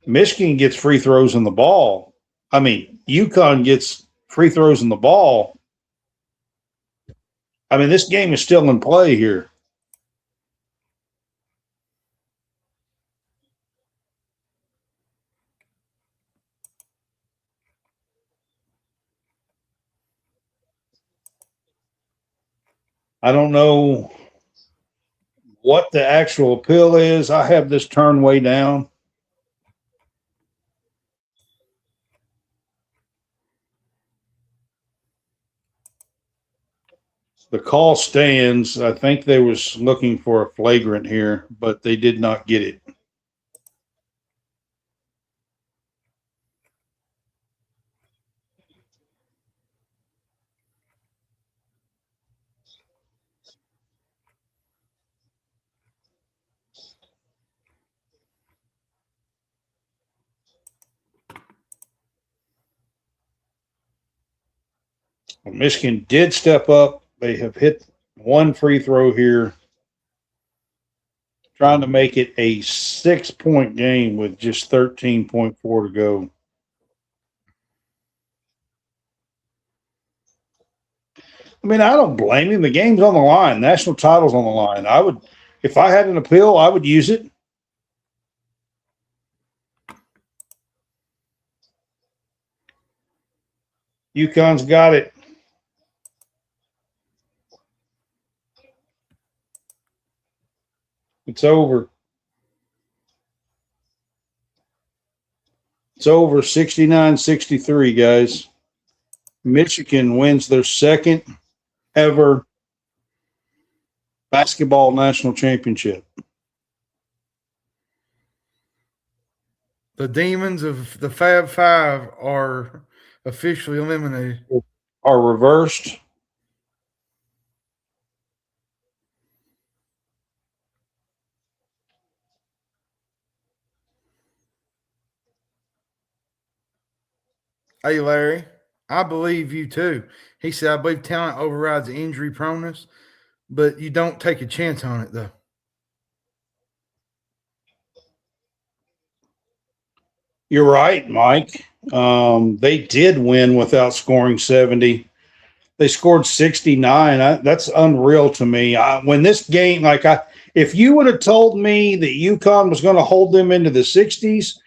Michigan gets free throws in the ball, I mean, UConn gets free throws in the ball. I mean, this game is still in play here. I don't know what the actual appeal is. I have this turned way down. The call stands. I think they was looking for a flagrant here, but they did not get it. Well, Michigan did step up. They have hit one free throw here, trying to make it a 6-point game with just 13.4 to go. I mean, I don't blame him. The game's on the line. National title's on the line. I would, if I had an appeal, I would use it. UConn's got it. It's over. It's over 69-63, guys. Michigan wins their second ever basketball national championship. The demons of the Fab Five are officially eliminated. Are reversed. Hey, Larry, I believe you too. He said, I believe talent overrides injury proneness, but you don't take a chance on it, though. You're right, Mike. They did win without scoring 70. They scored 69. That's unreal to me. When this game, if you would have told me that UConn was going to hold them into the 60s,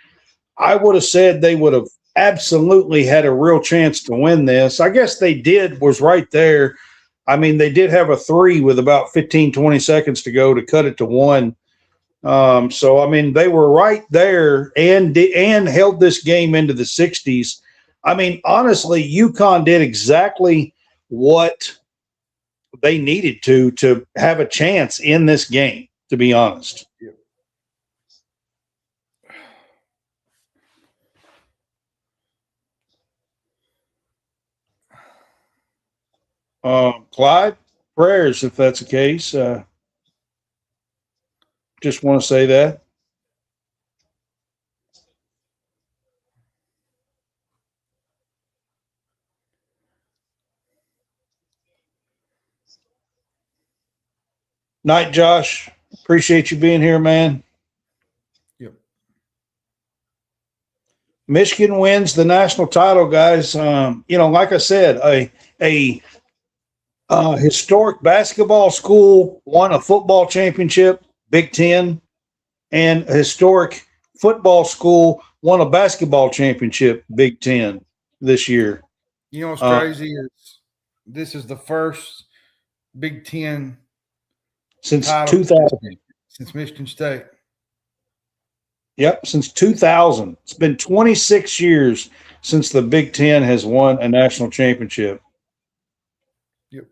I would have said they would have absolutely had a real chance to win this. I guess they did, was right there. I mean, they did have a three with about 15, 20 seconds to go to cut it to one. So, I mean, they were right there and held this game into the 60s. I mean, honestly, UConn did exactly what they needed to have a chance in this game, to be honest. Clyde, prayers if that's the case. Just want to say that. Night, Josh. Appreciate you being here, man. Yep. Michigan wins the national title, guys. Like I said, a historic basketball school won a football championship, Big Ten, and a historic football school won a basketball championship, Big Ten, this year. You know what's crazy is this is the first Big Ten since 2000. Since Michigan State. Yep, since 2000. It's been 26 years since the Big Ten has won a national championship. Yep.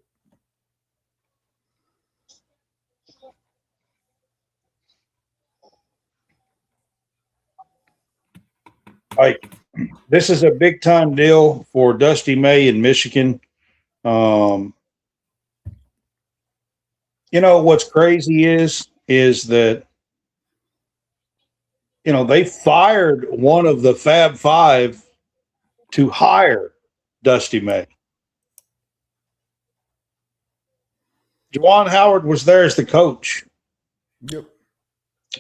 This is a big time deal for Dusty May in Michigan. What's crazy is that they fired one of the Fab Five to hire Dusty May. Juwan Howard was there as the coach. Yep.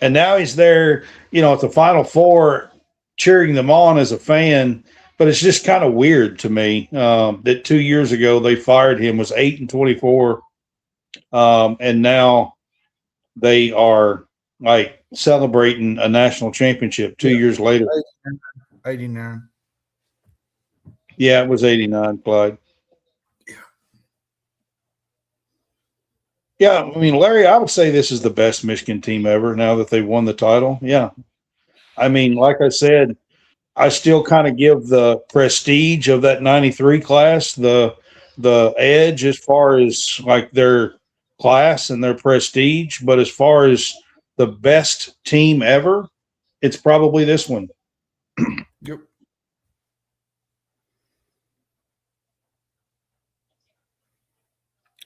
And now he's there, at the Final Four, cheering them on as a fan. but it's just kind of weird to me that 2 years ago they fired him, was 8-24, and now they are like celebrating a national championship 2 years later. 89. Yeah, it was 89, Clyde. Yeah, I mean, Larry, I would say this is the best Michigan team ever now that they won the title. Yeah. I mean, like I said, I still kind of give the prestige of that 93 class the edge as far as like their class and their prestige. But as far as the best team ever, it's probably this one. Yep.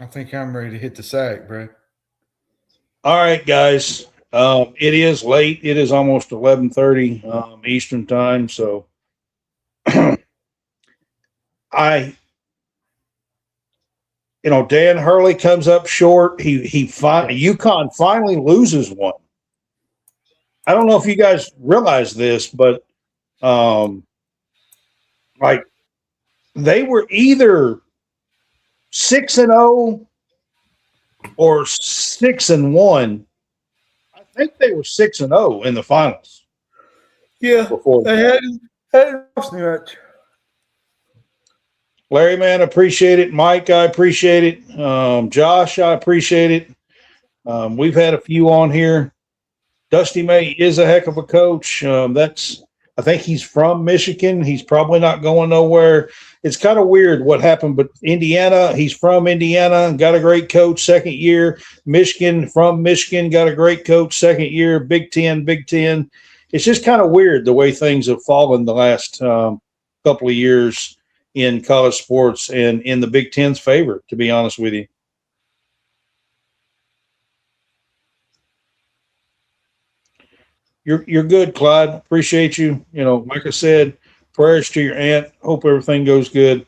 I think I'm ready to hit the sack, bro. All right, guys. It is late. It is almost 11:30 Eastern time. So Dan Hurley comes up short. UConn finally loses one. I don't know if you guys realize this, but like they were either 6-0 or 6-1. I think they were 6-0 in the finals. Yeah, before they hadn't lost much. Larry, man, appreciate it. Mike, I appreciate it. Josh, I appreciate it. We've had a few on here. Dusty May is a heck of a coach. I think he's from Michigan. He's probably not going nowhere. It's kind of weird what happened, but Indiana, he's from Indiana, got a great coach second year. Michigan, from Michigan, got a great coach second year. Big Ten. It's just kind of weird the way things have fallen the last couple of years in college sports and in the Big Ten's favor, to be honest with you. You're good, Clyde. Appreciate you. Like I said, prayers to your aunt. Hope everything goes good.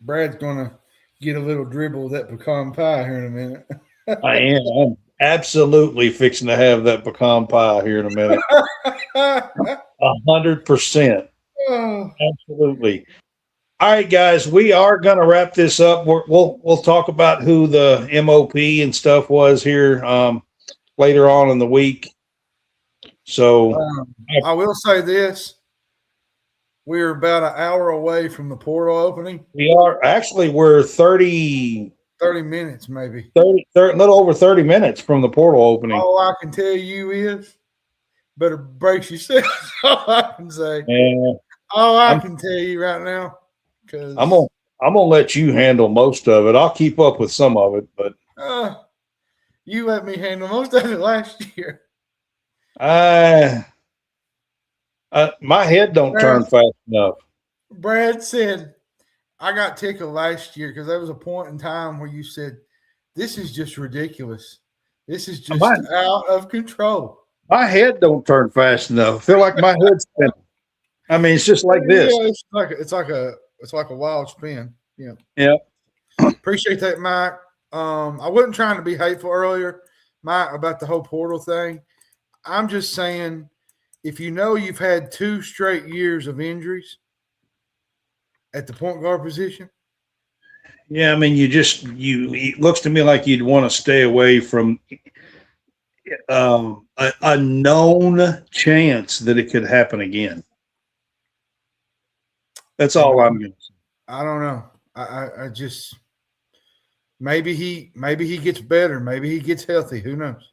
Brad's gonna get a little dribble of that pecan pie here in a minute. I am. I'm absolutely fixing to have that pecan pie here in a minute. 100%. Absolutely. All right, guys, we are going to wrap this up. We'll talk about who the MOP and stuff was here later on in the week. So I will say this. We're about an hour away from the portal opening. We are. Actually, we're 30 minutes maybe. 30, a little over 30 minutes from the portal opening. All I can tell you is better brace yourself. That's all I can say. Yeah. All I can tell you right now. I'm gonna let you handle most of it. I'll keep up with some of it, but you let me handle most of it last year. My head don't turn fast enough. Brad said, I got tickled last year because there was a point in time where you said, "This is just ridiculous. This is just out of control." My head don't turn fast enough. I feel like my head's spinning. I mean, it's just like this. Yeah, it's like a wild spin. Yeah. Yeah. Appreciate that, Mike. I wasn't trying to be hateful earlier, Mike, about the whole portal thing. I'm just saying, if you know you've had 2 straight years of injuries at the point guard position. Yeah, I mean, it looks to me like you'd want to stay away from a known chance that it could happen again. That's all I'm going to say. I don't know. I just maybe he gets better. Maybe he gets healthy. Who knows?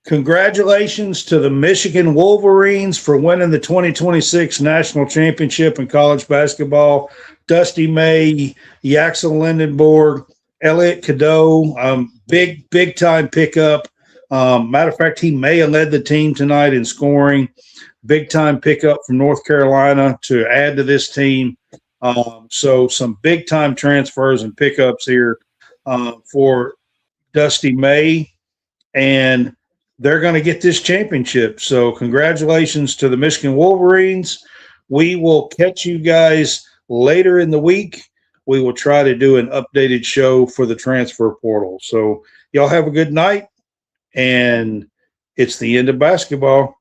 Congratulations to the Michigan Wolverines for winning the 2026 National Championship in college basketball. Dusty May, Yaxel Lindenborg, Elliot Cadeau, big time pickup. Matter of fact, he may have led the team tonight in scoring. Big time pickup from North Carolina to add to this team. So some big time transfers and pickups here for Dusty May, and they're going to get this championship. So congratulations to the Michigan Wolverines. We will catch you guys later in the week. We will try to do an updated show for the transfer portal. So y'all have a good night, and it's the end of basketball.